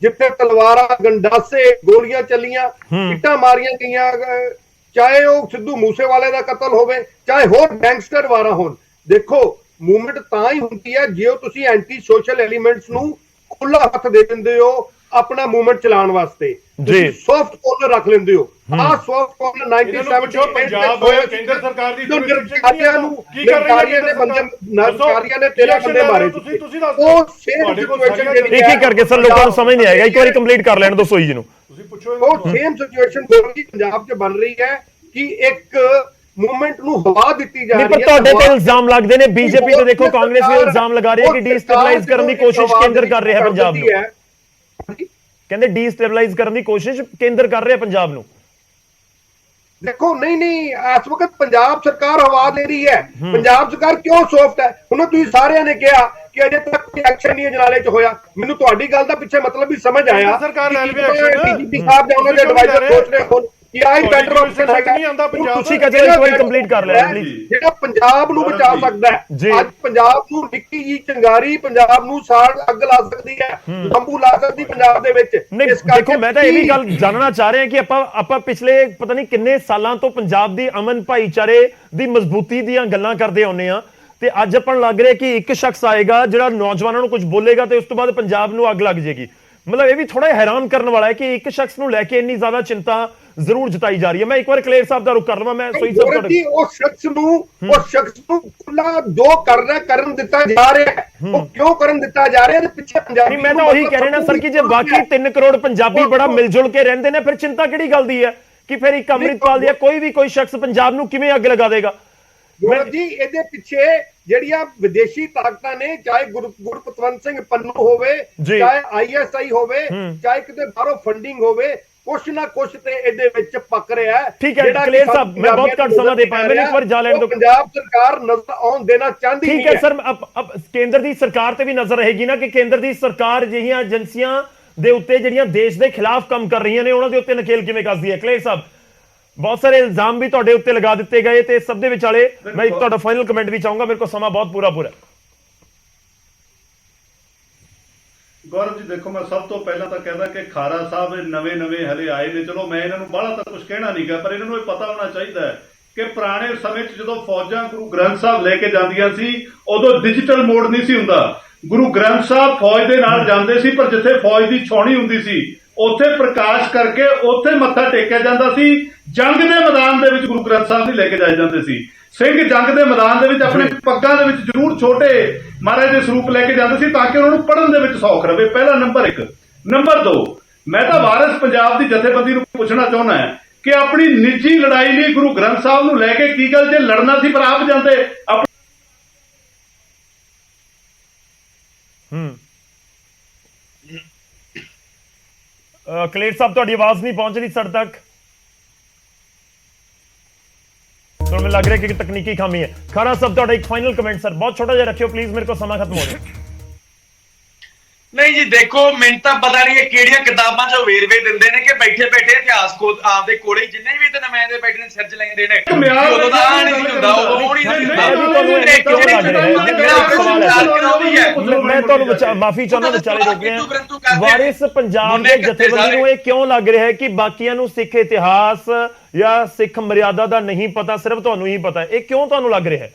ਜਿੱਥੇ ਤਲਵਾਰਾਂ, ਗੰਡਾਸੇ, ਗੋਲੀਆਂ ਚੱਲੀਆਂ, ਇੱਟਾਂ ਮਾਰੀਆਂ ਗਈਆਂ, ਚਾਹੇ ਉਹ ਸਿੱਧੂ ਮੂਸੇਵਾਲੇ ਦਾ ਕਤਲ ਹੋਵੇ, ਚਾਹੇ ਹੋਰ ਗੈਂਗਸਟਰ ਵਾਰਾ ਹੋਣ। ਦੇਖੋ, ਮੂਵਮੈਂਟ ਤਾਂ ਹੀ ਹੁੰਦੀ ਹੈ ਜੇ ਤੁਸੀਂ ਐਂਟੀ ਸੋਸ਼ਲ ਐਲੀਮੈਂਟਸ ਨੂੰ ਖੁੱਲਾ ਹੱਥ ਦੇ ਦਿੰਦੇ ਹੋ ਆਪਣਾ ਮੂਵਮੈਂਟ ਚਲਾਉਣ ਵਾਸਤੇ, ਤੁਸੀਂ ਸੌਫਟ ਕਾਰਨਰ ਰੱਖ ਲੈਂਦੇ ਹੋ। ਆਹ ਸੌਫਟ ਕਾਰਨਰ 1978 ਪੰਜਾਬ ਹੋਇਆ ਕੇਂਦਰ ਸਰਕਾਰ ਦੀ ਨਿਰਕਾਰੀਆਂ ਨੂੰ, ਨਿਰਕਾਰੀਆਂ ਨੇ ਬੰਦੇ, ਨਿਰਕਾਰੀਆਂ ਨੇ 13 ਬੰਦੇ ਮਾਰੇ। ਉਹ ਸੇਮ ਸਿਚੁਏਸ਼ਨ ਇੱਕ ਕਰਕੇ ਸਰ ਲੋਕਾਂ ਨੂੰ ਸਮਝ ਨਹੀਂ ਆਏਗਾ, ਇੱਕ ਵਾਰੀ ਕੰਪਲੀਟ ਕਰ ਲੈਣ ਦਿਓ ਸੋਈ ਜੀ ਨੂੰ। ਤੁਸੀਂ ਪੁੱਛੋ ਉਹ ਸੇਮ ਸਿਚੁਏਸ਼ਨ ਪੰਜਾਬ 'ਚ ਬਣ ਰਹੀ ਹੈ ਕਿ ਇੱਕ मूवमेंट ਨੂੰ ਹਵਾ ਦਿੱਤੀ ਜਾ ਰਹੀ ਹੈ। ਪਰ ਤੁਹਾਡੇ ਤੇ ਇਲਜ਼ਾਮ ਲੱਗਦੇ ਨੇ, ਬੀਜੇਪੀ ਤੇ ਦੇਖੋ ਕਾਂਗਰਸ ਵੀ ਇਲਜ਼ਾਮ ਲਗਾ ਰਹੀ ਹੈ ਕਿ ਡੀਸਟੇਬਲਾਈਜ਼ ਕਰਨ ਦੀ ਕੋਸ਼ਿਸ਼ ਕੇਂਦਰ ਕਰ ਰਿਹਾ ਹੈ ਪੰਜਾਬ ਨੂੰ। ਕਹਿੰਦੇ ਡੀਸਟੇਬਲਾਈਜ਼ ਕਰਨ ਦੀ ਕੋਸ਼ਿਸ਼ ਕੇਂਦਰ ਕਰ ਰਿਹਾ ਪੰਜਾਬ ਨੂੰ। ਦੇਖੋ ਨਹੀਂ ਇਸ ਵਕਤ ਪੰਜਾਬ ਸਰਕਾਰ ਹਵਾ ਦੇ ਰਹੀ ਹੈ। ਪੰਜਾਬ ਸਰਕਾਰ ਕਿਉਂ ਸੌਫਟ ਹੈ? ਹੁਣ ਤੁਸੀਂ ਸਾਰਿਆਂ ਨੇ ਕਿਹਾ ਕਿ ਅਜੇ ਤੱਕ ਕੋਈ ਐਕਸ਼ਨ ਨਹੀਂ ਅਜਨਾਲੇ 'ਚ ਹੋਇਆ। ਮੈਨੂੰ ਤੁਹਾਡੀ ਗੱਲ ਦਾ ਪਿੱਛੇ ਮਤਲਬ ਵੀ ਸਮਝ ਆਇਆ। ਸਰਕਾਰ ਲੈ ਲਵੇ ਐਕਸ਼ਨ। ਡੀਜੀਪੀ ਸਾਹਿਬ ਜਾਂ ਉਹਨਾਂ ਦੇ ਐਡਵਾਈਜ਼ਰ ਸੋਚ ਰਹੇ ਹੋਣ ਕਿ ਆਈ ਬੈਟਰ ਆਪਸ਼ਨ ਹੈਗਾ। ਤੁਸੀਂ ਕਹਿੰਦੇ ਇੱਕ ਵਾਰੀ ਕੰਪਲੀਟ ਕਰ ਲਿਆ ਪਲੀਜ਼। ਜਿਹੜਾ ਪੰਜਾਬ ਨੂੰ ਬਚਾ ਸਕਦਾ ਹੈ, ਅੱਜ ਪੰਜਾਬ ਨੂੰ ਨਿੱਕੀ ਜੀ ਚੰਗਾਰੀ ਪੰਜਾਬ ਨੂੰ ਸਾੜ ਅੱਗ ਲਾ ਸਕਦੀ ਹੈ, ਤੰਬੂ ਲਾ ਸਕਦੀ ਪੰਜਾਬ ਦੇ ਵਿੱਚ। ਦੇਖੋ ਮੈਂ ਤਾਂ ਇਹ ਵੀ ਗੱਲ ਜਾਣਨਾ ਚਾਹ ਰਿਹਾ ਕਿ ਆਪਾਂ ਪਿਛਲੇ ਪਤਾ ਨਹੀਂ ਕਿੰਨੇ ਸਾਲਾਂ ਤੋਂ ਪੰਜਾਬ ਦੀ ਅਮਨ ਭਾਈਚਾਰੇ ਦੀ ਮਜ਼ਬੂਤੀ ਦੀਆਂ ਗੱਲਾਂ ਕਰਦੇ ਆਉਂਦੇ ਆ, ਤੇ ਅੱਜ ਆਪਾਂ ਨੂੰ ਲੱਗ ਰਿਹਾ ਕਿ ਇੱਕ ਸ਼ਖਸ ਆਏਗਾ ਜਿਹੜਾ ਨੌਜਵਾਨਾਂ ਨੂੰ ਕੁਝ ਬੋਲੇਗਾ ਤੇ ਉਸ ਤੋਂ ਬਾਅਦ ਪੰਜਾਬ ਨੂੰ ਅੱਗ ਲੱਗ ਜਾਏਗੀ। ਮਤਲਬ ਇਹ ਵੀ ਥੋੜਾ ਹੈਰਾਨ ਕਰਨ ਵਾਲਾ ਹੈ ਕਿ ਇੱਕ ਸ਼ਖਸ ਨੂੰ ਲੈ ਕੇ ਇੰਨੀ ਜ਼ਿਆਦਾ ਚਿੰਤਾ ਜ਼ਰੂਰ ਜਤਾਈ ਜਾ ਰਹੀ ਹੈ। ਮੈਂ ਇੱਕ ਵਾਰ ਕਲੇਰ ਸਾਹਿਬ ਦਾ ਰੁਖ ਕਰ ਲਵਾਂ। ਮੈਂ ਸੋਈ ਸਾਹਿਬ ਤੁਹਾਡੇ ਉਸ ਸ਼ਖਸ ਨੂੰ ਖੁੱਲਾ ਜੋ ਕਰਨ ਦਿੱਤਾ ਜਾ ਰਿਹਾ ਹੈ, ਉਹ ਕਿਉਂ ਕਰਨ ਦਿੱਤਾ ਜਾ ਰਿਹਾ? ਤੇ ਪਿੱਛੇ ਪੰਜਾਬੀ ਮੈਂ ਤਾਂ ਉਹੀ ਕਹਿ ਰਿਹਾ ਨਾ ਸਰ ਕਿ ਜੇ ਬਾਕੀ 3 ਕਰੋੜ ਪੰਜਾਬੀ ਬੜਾ ਮਿਲ ਜੁਲ ਕੇ ਰਹਿੰਦੇ ਨੇ, ਫਿਰ ਚਿੰਤਾ ਕਿਹੜੀ ਗੱਲ ਦੀ ਹੈ ਕਿ ਫਿਰ ਇੱਕ ਅੰਮ੍ਰਿਤਪਾਲ ਦੀ ਕੋਈ ਸ਼ਖਸ ਪੰਜਾਬ ਨੂੰ ਕਿਵੇਂ ਅੱਗ ਲਗਾ ਦੇਗਾ? ਜੀ ਇਹਦੇ ਪਿੱਛੇ ਜਿਹੜੀਆਂ ਵਿਦੇਸ਼ੀ ਤਾਕਤਾਂ ਨੇ, ਚਾਹੇ ਗੁਰਪਤਵੰਤ ਸਿੰਘ ਪੰਨੂ ਹੋਵੇ, ਚਾਹੇ ISI ਹੋਵੇ, ਚਾਹੇ ਕਿਤੇ ਬਾਹਰੋਂ ਫੰਡਿੰਗ ਹੋਵੇ, ਕੁਛ ਨਾ ਕੁਛ ਤੇ ਇਹਦੇ ਵਿੱਚ ਪੱਕ ਰਿਹਾ ਹੈ। ਠੀਕ ਹੈ ਕਲੇਰ ਸਾਹਿਬ, ਮੈਂ ਬਹੁਤ ਘੱਟ ਸਮਾਂ ਦੇ ਪਾਇਆ, ਮੈਨੂੰ ਇੱਕ ਵਾਰ ਜਾ ਲੈਣ ਦਿਓ। ਪੰਜਾਬ ਸਰਕਾਰ ਨਜ਼ਰ ਆਉਣ ਦੇਣਾ ਚਾਹੁੰਦੀ ਨਹੀਂ ਹੈ। ਠੀਕ ਹੈ ਸਰ, ਅਬ ਕੇਂਦਰ ਦੀ ਸਰਕਾਰ ਤੇ ਵੀ ਨਜ਼ਰ ਰਹੇਗੀ ਨਾ ਕਿ ਕੇਂਦਰ ਦੀ ਸਰਕਾਰ ਜਿਹੀਆਂ ਏਜੰਸੀਆਂ ਦੇ ਉੱਤੇ ਜਿਹੜੀਆਂ ਦੇਸ਼ ਦੇ ਖਿਲਾਫ ਕੰਮ ਕਰ ਰਹੀਆਂ ਨੇ ਉਹਨਾਂ ਦੇ ਉੱਤੇ ਨਕੇਲ ਕਿਵੇਂ ਕੱਸਦੀ ਹੈ? ਕਲੇਰ ਸਾਹਿਬ, ਬਹੁਤ ਸਾਰੇ ਇਲਜ਼ਾਮ ਵੀ ਤੁਹਾਡੇ ਉੱਤੇ ਲਗਾ ਦਿੱਤੇ ਗਏ ਤੇ ਸਭ ਦੇ ਵਿਚਾਲੇ ਮੈਂ ਇੱਕ ਤੁਹਾਡਾ ਫਾਈਨਲ ਕਮੈਂਟ ਵੀ ਚਾਹੂੰਗਾ, ਮੇਰੇ ਕੋਲ ਸਮਾਂ ਬਹੁਤ ਪੂਰਾ ਗੌਰਵ ਜੀ ਦੇਖੋ, ਮੈਂ ਸਭ ਤੋਂ ਪਹਿਲਾਂ ਤਾਂ ਕਹਿੰਦਾ ਕਿ ਖਾਰਾ ਸਾਹਿਬ ਨਵੇਂ ਹਲੇ ਆਏ ਨੇ, ਚਲੋ ਮੈਂ ਇਹਨਾਂ ਨੂੰ ਬਾਹਲਾ ਤਾਂ ਕੁਝ ਕਹਿਣਾ ਨਹੀਂ ਗਾ, ਪਰ ਇਹਨਾਂ ਨੂੰ ਇਹ ਪਤਾ ਹੋਣਾ ਚਾਹੀਦਾ ਹੈ ਕਿ ਪੁਰਾਣੇ ਸਮੇਂ 'ਚ ਜਦੋਂ ਫੌਜਾਂ ਗੁਰੂ ਗ੍ਰੰਥ ਸਾਹਿਬ ਲੈ ਕੇ ਜਾਂਦੀਆਂ ਸੀ ਉਦੋਂ ਡਿਜੀਟਲ ਮੋਡ ਨਹੀਂ ਸੀ ਹੁੰਦਾ। ਗੁਰੂ ਗ੍ਰੰਥ ਸਾਹਿਬ ਫੌਜ ਦੇ ਨਾਲ ਜਾਂਦੇ ਸੀ, ਪਰ ਜਿੱਥੇ ਫੌਜ ਦੀ ਛਾਉਣੀ ਹੁੰਦੀ ਸੀ ਉੱਥੇ ਪ੍ਰਕਾਸ਼ ਕਰਕੇ ਉੱਥੇ ਮੱਥਾ ਟੇਕਿਆ ਜਾਂਦਾ ਸੀ। ਜੰਗ ਦੇ ਮੈਦਾਨ ਦੇ ਵਿੱਚ ਗੁਰੂ ਗ੍ਰੰਥ ਸਾਹਿਬ ਨਹੀਂ ਲੈ ਕੇ ਜਾਏ ਜਾਂਦੇ ਸੀ। ਸਿੰਘ ਜੰਗ ਦੇ ਮੈਦਾਨ ਦੇ ਵਿੱਚ ਆਪਣੇ ਪੱਗਾਂ ਦੇ ਵਿੱਚ ਜ਼ਰੂਰ ਛੋਟੇ ਮਹਾਰਾਜ ਦੇ ਸਰੂਪ ਲੈ ਕੇ ਜਾਂਦੇ ਸੀ ਤਾਂ ਕਿ ਉਹਨਾਂ ਨੂੰ ਪੜ੍ਹਨ ਦੇ ਵਿੱਚ ਸੌਖ ਰਵੇ। ਪਹਿਲਾ ਨੰਬਰ 1। ਨੰਬਰ 2, ਮੈਂ ਤਾਂ ਵਾਰਿਸ ਪੰਜਾਬ ਦੀ ਜਥੇਬੰਦੀ ਨੂੰ ਪੁੱਛਣਾ ਚਾਹੁੰਦਾ ਹਾਂ ਕਿ ਆਪਣੀ ਨਿੱਜੀ ਲੜਾਈ ਲਈ ਗੁਰੂ ਗ੍ਰੰਥ ਸਾਹਿਬ ਨੂੰ ਲੈ ਕੇ ਕੀ ਗੱਲ, ਜੇ ਲੜਨਾ ਸੀ ਪਰ ਆਪ ਜਾਂਦੇ। ਕਲੇਰ ਸਾਹਿਬ ਤੁਹਾਡੀ ਆਵਾਜ਼ ਨਹੀਂ ਪਹੁੰਚ ਰਹੀ ਸਰ ਤੱਕ, ਮੈਨੂੰ ਲੱਗ ਰਿਹਾ ਕਿ ਤਕਨੀਕੀ ਖਾਮੀ ਹੈ। ਖਾਰਾ ਸਾਹਿਬ ਤੁਹਾਡਾ ਇੱਕ ਫਾਈਨਲ ਕਮੈਂਟ ਸਰ, ਬਹੁਤ ਛੋਟਾ ਜਿਹਾ ਰੱਖਿਓ ਪਲੀਜ਼, ਮੇਰੇ ਕੋਲ ਸਮਾਂ ਖਤਮ ਹੋ ਰਿਹਾ। ਨਹੀਂ ਜੀ ਦੇਖੋ, ਮੈਨੂੰ ਤਾਂ ਪਤਾ ਨਹੀਂ ਇਹ ਕਿਹੜੀਆਂ ਕਿਤਾਬਾਂ 'ਚੋਂ ਵੇਰਵੇ ਦਿੰਦੇ ਨੇ ਕਿ ਬੈਠੇ ਇਤਿਹਾਸ ਆਪਦੇ ਕੋਲੇ ਜਿੰਨੇ ਵੀ ਤੇ ਨੁਮਾਇੰਦੇ ਬੈਠੇ ਨੇ ਸਿਰ 'ਚ ਲੈਂਦੇ ਨੇ, ਉਦੋਂ ਦਾ ਨਹੀਂ ਹੁੰਦਾ, ਉਦੋਂ ਨਹੀਂ ਹੁੰਦਾ। ਮੈਂ ਤੁਹਾਨੂੰ ਮਾਫੀ ਚਾਹੁੰਦਾ ਵਿਚਾਲੇ ਰੁਕ ਗਿਆ। ਵਾਰਿਸ ਪੰਜਾਬ ਦੇ ਜਥੇਬੰਦੀ ਨੂੰ ਇਹ ਕਿਉਂ ਲੱਗ ਰਿਹਾ ਹੈ ਕਿ ਬਾਕੀਆਂ ਨੂੰ ਸਿੱਖ ਇਤਿਹਾਸ ਜਾਂ ਸਿੱਖ ਮਰਿਆਦਾ ਦਾ ਨਹੀਂ ਪਤਾ, ਸਿਰਫ ਤੁਹਾਨੂੰ ਹੀ ਪਤਾ? ਇਹ ਕਿਉਂ ਤੁਹਾਨੂੰ ਲੱਗ ਰਿਹਾ ਹੈ?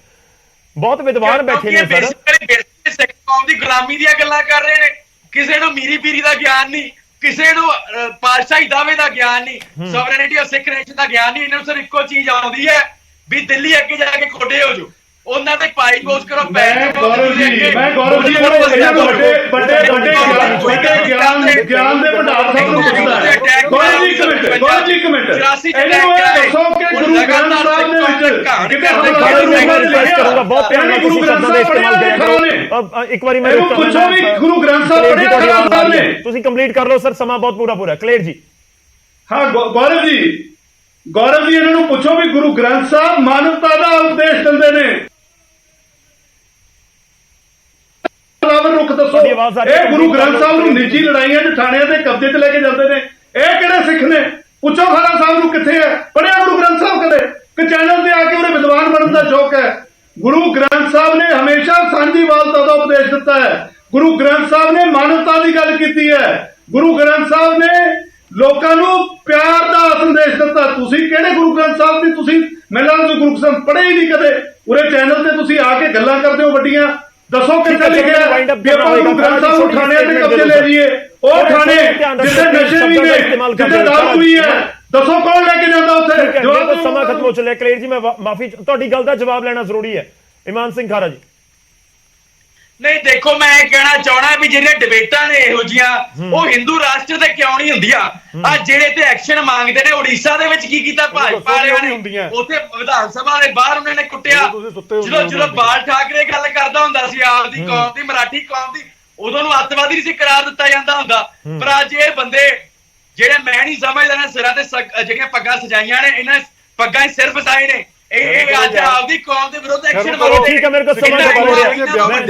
ਬਹੁਤ ਵਿਦਵਾਨ ਬੈਠੇ ਨੇ ਸਰ, ਸਿੱਖ ਕੌਮ ਦੀ ਗੁਲਾਮੀ ਦੀਆਂ ਗੱਲਾਂ ਕਰ ਰਹੇ ਨੇ। ਕਿਸੇ ਨੂੰ ਮੀਰੀ ਪੀਰੀ ਦਾ ਗਿਆਨ ਨਹੀਂ, ਕਿਸੇ ਨੂੰ ਪਾਤਸ਼ਾਹੀ ਦਾਅਵੇ ਦਾ ਗਿਆਨ ਨਹੀਂ, ਸੋਵਰੇਨਿਟੀ ਆਫ ਸਿੱਖ ਨੇਸ਼ਨ ਦਾ ਗਿਆਨ ਨਹੀਂ। ਇਹਨਾਂ ਨੂੰ ਸਿਰਫ ਇੱਕੋ ਚੀਜ਼ ਆਉਂਦੀ ਹੈ ਵੀ ਦਿੱਲੀ ਅੱਗੇ ਜਾ ਕੇ ਖੋਡੇ ਹੋ ਜਾਓ, ਉਹਨਾਂ ਤੇ ਪਾਈ ਪੋਸ ਕਰੋ। ਮੈਂ ਗੌਰਵ ਜੀ ਵੱਡੇ ਗਿਆਨ ਦੇ ਭੰਡਾਰ ਸਾਹਿਬ ਨੂੰ ਪੁੱਛਦਾ ਹੈ। ਗੌਰਵ ਜੀ ਇੱਕ ਮਿੰਟ ਇਹਨੂੰ ਇਹ ਦੱਸੋ ਕਿ ਗੁਰੂ ਗ੍ਰੰਥ ਸਾਹਿਬ ਦੇ ਵਿੱਚ ਕਿਤੇ ਬਹੁਤ ਧਿਆਨ ਨਾਲ ਤੁਸੀਂ ਸ਼ਬਦਾਂ ਦਾ ਇਸਤੇਮਾਲ ਕਰਿਆ। ਇੱਕ ਵਾਰੀ ਮੈਂ ਪੁੱਛੋ ਵੀ ਗੁਰੂ ਗ੍ਰੰਥ ਸਾਹਿਬ ਪੜ੍ਹਿਆ ਖਰਾ ਸਾਹਿਬ ਨੇ? ਤੁਸੀਂ ਕੰਪਲੀਟ ਕਰ ਲਓ ਸਰ, ਸਮਾਂ ਬਹੁਤ ਪੂਰਾ। ਕਲੇਰ ਜੀ। ਹਾਂ ਗੌਰਵ ਜੀ ਇਹਨਾਂ ਨੂੰ ਪੁੱਛੋ ਵੀ ਗੁਰੂ ਗ੍ਰੰਥ ਸਾਹਿਬ ਮਾਨਵਤਾ ਦਾ ਉਪਦੇਸ਼ ਦਿੰਦੇ ਨੇ। ਰੁਖ ਦੱਸੋ, ਇਹ ਗੁਰੂ ਗ੍ਰੰਥ ਸਾਹਿਬ ਨੂੰ ਨਿੱਜੀ ਲੜਾਈਆਂ 'ਚ ਥਾਣਿਆਂ ਤੇ ਕਬਜ਼ੇ 'ਚ ਲੈ ਕੇ ਜਾਂਦੇ ਨੇ। ਇਹ ਕਿਹੜੇ ਸਿੱਖ ਨੇ? ਪੁੱਛੋ ਖਾਰਾ ਸਾਹਿਬ ਨੂੰ ਕਿੱਥੇ ਹੈ? ਪੜ੍ਹਿਆ ਗੁਰੂ ਗ੍ਰੰਥ ਸਾਹਿਬ ਕਦੇ? ਕਿ ਚੈਨਲ ਤੇ ਆ ਕੇ ਉਹਨੇ ਵਿਦਵਾਨ ਬਣਨ ਦਾ ਸ਼ੌਕ ਹੈ? ਗੁਰੂ ਗ੍ਰੰਥ ਸਾਹਿਬ ਨੇ ਹਮੇਸ਼ਾ ਸਾਂਝੀਵਾਲਤਾ ਦਾ ਉਪਦੇਸ਼ ਦਿੱਤਾ ਹੈ। ਗੁਰੂ ਗ੍ਰੰਥ ਸਾਹਿਬ ਨੇ ਮਾਨਵਤਾ ਦੀ ਗੱਲ ਕੀਤੀ ਹੈ। ਗੁਰੂ ਗ੍ਰੰਥ ਸਾਹਿਬ ਨੇ ਲੋਕਾਂ ਨੂੰ ਪਿਆਰ ਦਾ ਸੰਦੇਸ਼ ਦਿੱਤਾ। ਤੁਸੀਂ ਕਿਹੜੇ ਗੁਰੂ ਗ੍ਰੰਥ ਸਾਹਿਬ ਦੀ, ਤੁਸੀਂ ਮੈਨੂੰ ਲੱਗਦਾ ਗੁਰੂ ਗ੍ਰੰਥ ਸਾਹਿਬ ਪੜ੍ਹੇ ਹੀ ਨਹੀਂ ਕਦੇ। ਉਰੇ ਚੈਨਲ ਤੇ ਤੁਸੀਂ ਆ ਕੇ ਗੱਲਾਂ ਕਰਦੇ ਹੋ ਵੱਡੀਆਂ। ਦੱਸੋ ਕਿੱਥੇ ਲਿਖਿਆ ਵੀ ਆਪਾਂ ਗੁਰੂ ਗ੍ਰੰਥ ਸਾਹਿਬ ਨੂੰ ਥਾਣਿਆਂ ਤੇ ਕਬਜ਼ੇ ਲੈ ਲਈਏ? ਉਹ ਥਾਣੇ ਜਿੱਥੇ ਨਸ਼ੇ ਵੀ ਨੇ, ਜਿੱਥੇ ਦਾਰੂ ਵੀ ਹੈ, ਦੱਸੋ ਕੌਣ ਲੈ ਕੇ ਜਾਂਦਾ ਉੱਥੇ? ਜਵਾਬ ਸਮਾਂ ਖਤਮ ਹੋ ਚੱਲਿਆ। ਕਲੇਰ ਜੀ ਮੈਂ ਮਾਫੀ, ਤੁਹਾਡੀ ਗੱਲ ਦਾ ਜਵਾਬ ਲੈਣਾ ਜ਼ਰੂਰੀ ਹੈ। ਇਮਾਨ ਸਿੰਘ ਖਾਰਾ ਜੀ। ਨਹੀਂ ਦੇਖੋ, ਮੈਂ ਇਹ ਕਹਿਣਾ ਚਾਹਣਾ ਵੀ ਜਿਹੜੀਆਂ ਡਿਬੇਟਾਂ ਨੇ ਇਹੋ ਜੀਆਂ ਉਹ ਹਿੰਦੂ ਰਾਸ਼ਟਰ ਤੇ ਕਿਉਂ ਨਹੀਂ ਹੁੰਦੀਆਂ? ਆ ਜਿਹੜੇ ਤੇ ਐਕਸ਼ਨ ਮੰਗਦੇ ਨੇ, ਉੜੀਸਾ ਦੇ ਵਿੱਚ ਕੀ ਕੀਤਾ ਭਾਜਪਾ ਵਾਲਿਆਂ ਨੇ? ਉੱਥੇ ਵਿਧਾਨ ਸਭਾ ਦੇ ਬਾਹਰ ਉਹਨਾਂ ਨੇ ਕੁੱਟਿਆ। ਜਦੋਂ ਬਾਲ ਠਾਕਰੇ ਗੱਲ ਕਰਦਾ ਹੁੰਦਾ ਸੀ ਆਪਦੀ ਕੌਮ ਦੀ, ਮਰਾਠੀ ਕੌਮ ਦੀ, ਉਦੋਂ ਨੂੰ ਅੱਤਵਾਦੀ ਨਹੀਂ ਸੀ ਕਰਾਰ ਦਿੱਤਾ ਜਾਂਦਾ ਹੁੰਦਾ। ਪਰ ਅੱਜ ਇਹ ਬੰਦੇ ਜਿਹੜੇ ਮੈਂ ਨਹੀਂ ਸਮਝਦਾ ਨਾ, ਸਿਰਾਂ ਤੇ ਜਿਹੜੀਆਂ ਪੱਗਾਂ ਸਜਾਈਆਂ ਨੇ, ਇਹਨਾਂ ਪੱਗਾਂ ਹੀ ਸਿਰ ਫਸਾਏ ਨੇ। ਇਹ ਅੱਜ ਆਪਦੀ ਕੌਮ ਦੇ ਵਿਰੁੱਧ ਐਕਸ਼ਨ ਮੰਗਦੇ। ਠੀਕ ਹੈ, ਮੇਰੇ ਕੋਲ ਸਮਝ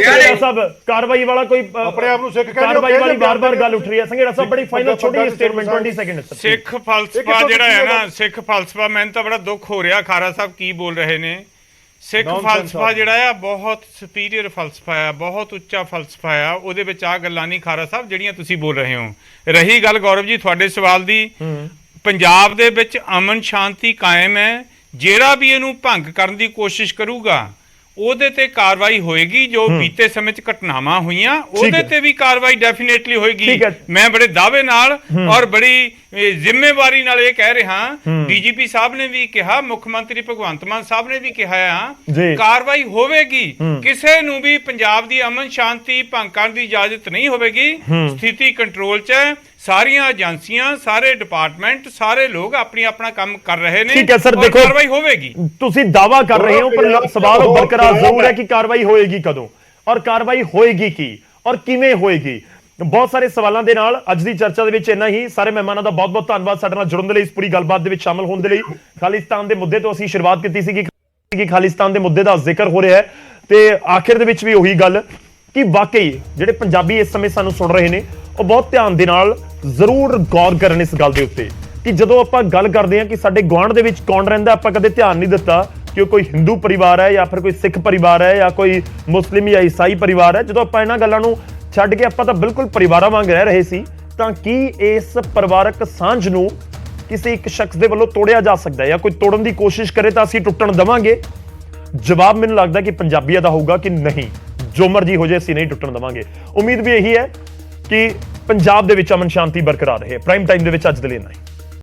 ਆ ਸਭ ਕਾਰਵਾਈ ਵਾਲਾ ਕੋਈ ਆਪਣੇ ਆਪ ਨੂੰ ਸਿੱਖ ਕਹਿੰਦੇ ਕਾਰਵਾਈ ਵਾਲੀ ਬਾਰ-ਬਾਰ ਗੱਲ ਉੱਠ ਰਹੀ ਹੈ। ਸੰਘੇੜਾ ਸਾਹਿਬ ਬੜੀ ਫਾਈਨਲ ਛੋਟੀ ਸਟੇਟਮੈਂਟ 20 ਸੈਕਿੰਡ। ਸਿੱਖ ਫਲਸਫਾ ਜਿਹੜਾ ਹੈ ਨਾ, ਸਿੱਖ ਫਲਸਫਾ, ਮੈਨੂੰ ਤਾਂ ਬੜਾ ਦੁੱਖ ਹੋ ਰਿਹਾ ਖਾਰਾ ਸਾਹਿਬ ਕੀ ਬੋਲ ਰਹੇ ਨੇ। ਸਿੱਖ ਫਲਸਫਾ ਜਿਹੜਾ ਆ ਬਹੁਤ ਸੁਪੀਰੀਅਰ ਫਲਸਫਾ ਆ, ਬਹੁਤ ਉੱਚਾ ਫਲਸਫਾ ਆ। ਉਹਦੇ ਵਿੱਚ ਆ ਗੱਲਾਂ ਨਹੀਂ ਖਾਰਾ ਸਾਹਿਬ ਜਿਹੜੀਆਂ ਤੁਸੀਂ ਬੋਲ ਰਹੇ ਹੋ। ਰਹੀ ਗੱਲ ਗੌਰਵ ਜੀ ਤੁਹਾਡੇ ਸਵਾਲ ਦੀ, ਪੰਜਾਬ ਦੇ ਵਿੱਚ ਅਮਨ ਸ਼ਾਂਤੀ ਕਾਇਮ ਹੈ। ਜਿਹੜਾ ਵੀ ਇਹਨੂੰ ਭੰਗ ਕਰਨ ਦੀ ਕੋਸ਼ਿਸ਼ ਕਰੂਗਾ ਉਹਦੇ ਤੇ ਕਾਰਵਾਈ ਹੋਏਗੀ। ਜੋ ਬੀਤੇ ਸਮੇਂ 'ਚ ਘਟਨਾਵਾਂ ਹੋਈਆਂ ਉਹਦੇ ਤੇ ਵੀ ਕਾਰਵਾਈ ਡੈਫੀਨੇਟਲੀ ਹੋਏਗੀ। ਮੈਂ ਬੜੇ ਦਾਅਵੇ ਨਾਲ ਔਰ ਬੜੀ ਜ਼ਿੰਮੇਵਾਰੀ ਨਾਲ ਇਹ ਕਹਿ ਰਿਹਾ, ਡੀਜੀਪੀ ਸਾਹਿਬ ਨੇ ਵੀ ਕਿਹਾ, ਮੁੱਖ ਮੰਤਰੀ ਭਗਵੰਤ ਮਾਨ ਸਾਹਿਬ ਨੇ ਵੀ ਕਿਹਾ ਆ, ਕਾਰਵਾਈ ਹੋਵੇਗੀ। ਕਿਸੇ ਨੂੰ ਵੀ ਪੰਜਾਬ ਦੀ ਅਮਨ ਸ਼ਾਂਤੀ ਭੰਗ ਕਰਨ ਦੀ ਇਜਾਜ਼ਤ ਨਹੀਂ ਹੋਵੇਗੀ। ਸਥਿਤੀ ਕੰਟਰੋਲ 'ਚ ਹੈ। ਸਾਰੀਆਂ ਏਜੰਸੀਆਂ, ਸਾਰੇ ਡਿਪਾਰਟਮੈਂਟ, ਸਾਰੇ ਲੋਕ ਆਪਣਾ ਕੰਮ ਕਰ ਰਹੇ ਨੇ। ਠੀਕ ਹੈ ਸਰ, ਦੇਖੋ ਕਾਰਵਾਈ ਹੋਵੇਗੀ। ਤੁਸੀਂ ਦਾਵਾ ਕਰ ਰਹੇ ਹੋ ਪਰ ਸਵਾਲ ਬਰਕਰਾਰ ਜ਼ਰੂਰ ਹੈ ਕਿ ਕਾਰਵਾਈ ਹੋਏਗੀ ਕਦੋਂ, ਔਰ ਕਾਰਵਾਈ ਹੋਏਗੀ ਕੀ, ਔਰ ਕਿਵੇਂ ਹੋਏਗੀ। ਬਹੁਤ ਸਾਰੇ ਸਵਾਲਾਂ ਦੇ ਨਾਲ ਅੱਜ ਦੀ ਚਰਚਾ ਦੇ ਵਿੱਚ ਇੰਨਾ ਹੀ। ਸਾਰੇ ਮਹਿਮਾਨਾਂ ਦਾ ਬਹੁਤ ਬਹੁਤ ਧੰਨਵਾਦ ਸਾਡੇ ਨਾਲ ਜੁੜਨ ਦੇ ਲਈ, ਇਸ ਪੂਰੀ ਗੱਲਬਾਤ ਦੇ ਵਿੱਚ ਸ਼ਾਮਲ ਹੋਣ ਦੇ ਲਈ। ਖਾਲਿਸਤਾਨ ਦੇ ਮੁੱਦੇ ਤੋਂ ਅਸੀਂ ਸ਼ੁਰੂਆਤ ਕੀਤੀ ਸੀ ਕਿ ਖਾਲਿਸਤਾਨ ਦੇ ਮੁੱਦੇ ਦਾ ਜ਼ਿਕਰ ਹੋ ਰਿਹਾ ਹੈ, ਤੇ ਆਖਿਰ ਦੇ ਵਿੱਚ ਵੀ ਉਹੀ ਗੱਲ ਕਿ ਵਾਕਈ ਜਿਹੜੇ ਪੰਜਾਬੀ ਇਸ ਸਮੇਂ ਸਾਨੂੰ ਸੁਣ ਰਹੇ ਨੇ ਉਹ ਬਹੁਤ ਧਿਆਨ ਦੇ ਨਾਲ ਜ਼ਰੂਰ ਗੌਰ ਕਰਨ ਇਸ ਗੱਲ ਦੇ ਉੱਤੇ ਕਿ ਜਦੋਂ ਆਪਾਂ ਗੱਲ ਕਰਦੇ ਹਾਂ ਕਿ ਸਾਡੇ ਗੁਆਂਢ ਦੇ ਵਿੱਚ ਕੌਣ ਰਹਿੰਦਾ, ਆਪਾਂ ਕਦੇ ਧਿਆਨ ਨਹੀਂ ਦਿੱਤਾ ਕਿ ਉਹ ਕੋਈ ਹਿੰਦੂ ਪਰਿਵਾਰ ਹੈ ਜਾਂ ਫਿਰ ਕੋਈ ਸਿੱਖ ਪਰਿਵਾਰ ਹੈ ਜਾਂ ਕੋਈ ਮੁਸਲਿਮ ਜਾਂ ਈਸਾਈ ਪਰਿਵਾਰ ਹੈ। ਜਦੋਂ ਆਪਾਂ ਇਹਨਾਂ ਗੱਲਾਂ ਨੂੰ ਛੱਡ ਕੇ ਆਪਾਂ ਤਾਂ ਬਿਲਕੁਲ ਪਰਿਵਾਰਾਂ ਵਾਂਗ ਰਹਿ ਰਹੇ ਸੀ, ਤਾਂ ਕੀ ਇਸ ਪਰਿਵਾਰਕ ਸਾਂਝ ਨੂੰ ਕਿਸੇ ਇੱਕ ਸ਼ਖਸ ਦੇ ਵੱਲੋਂ ਤੋੜਿਆ ਜਾ ਸਕਦਾ ਹੈ ਜਾਂ ਕੋਈ ਤੋੜਨ ਦੀ ਕੋਸ਼ਿਸ਼ ਕਰੇ ਤਾਂ ਅਸੀਂ ਟੁੱਟਣ ਦੇਵਾਂਗੇ? ਜਵਾਬ ਮੈਨੂੰ ਲੱਗਦਾ ਕਿ ਪੰਜਾਬੀਆਂ ਦਾ ਹੋਊਗਾ ਕਿ ਨਹੀਂ, ਜੋ ਮਰਜੀ ਹੋ ਜਾਏ ਅਸੀਂ ਨਹੀਂ ਟੁੱਟਣ ਦੇਵਾਂਗੇ। ਉਮੀਦ ਵੀ ਇਹੀ ਹੈ ਕਿ ਪੰਜਾਬ ਦੇ ਵਿੱਚ ਅਮਨ ਸ਼ਾਂਤੀ ਬਰਕਰਾਰ ਰਹੇ। ਪ੍ਰਾਈਮ ਟਾਈਮ ਦੇ ਵਿੱਚ ਅੱਜ ਦੇ ਲਈ ਇੰਨਾ ਹੀ।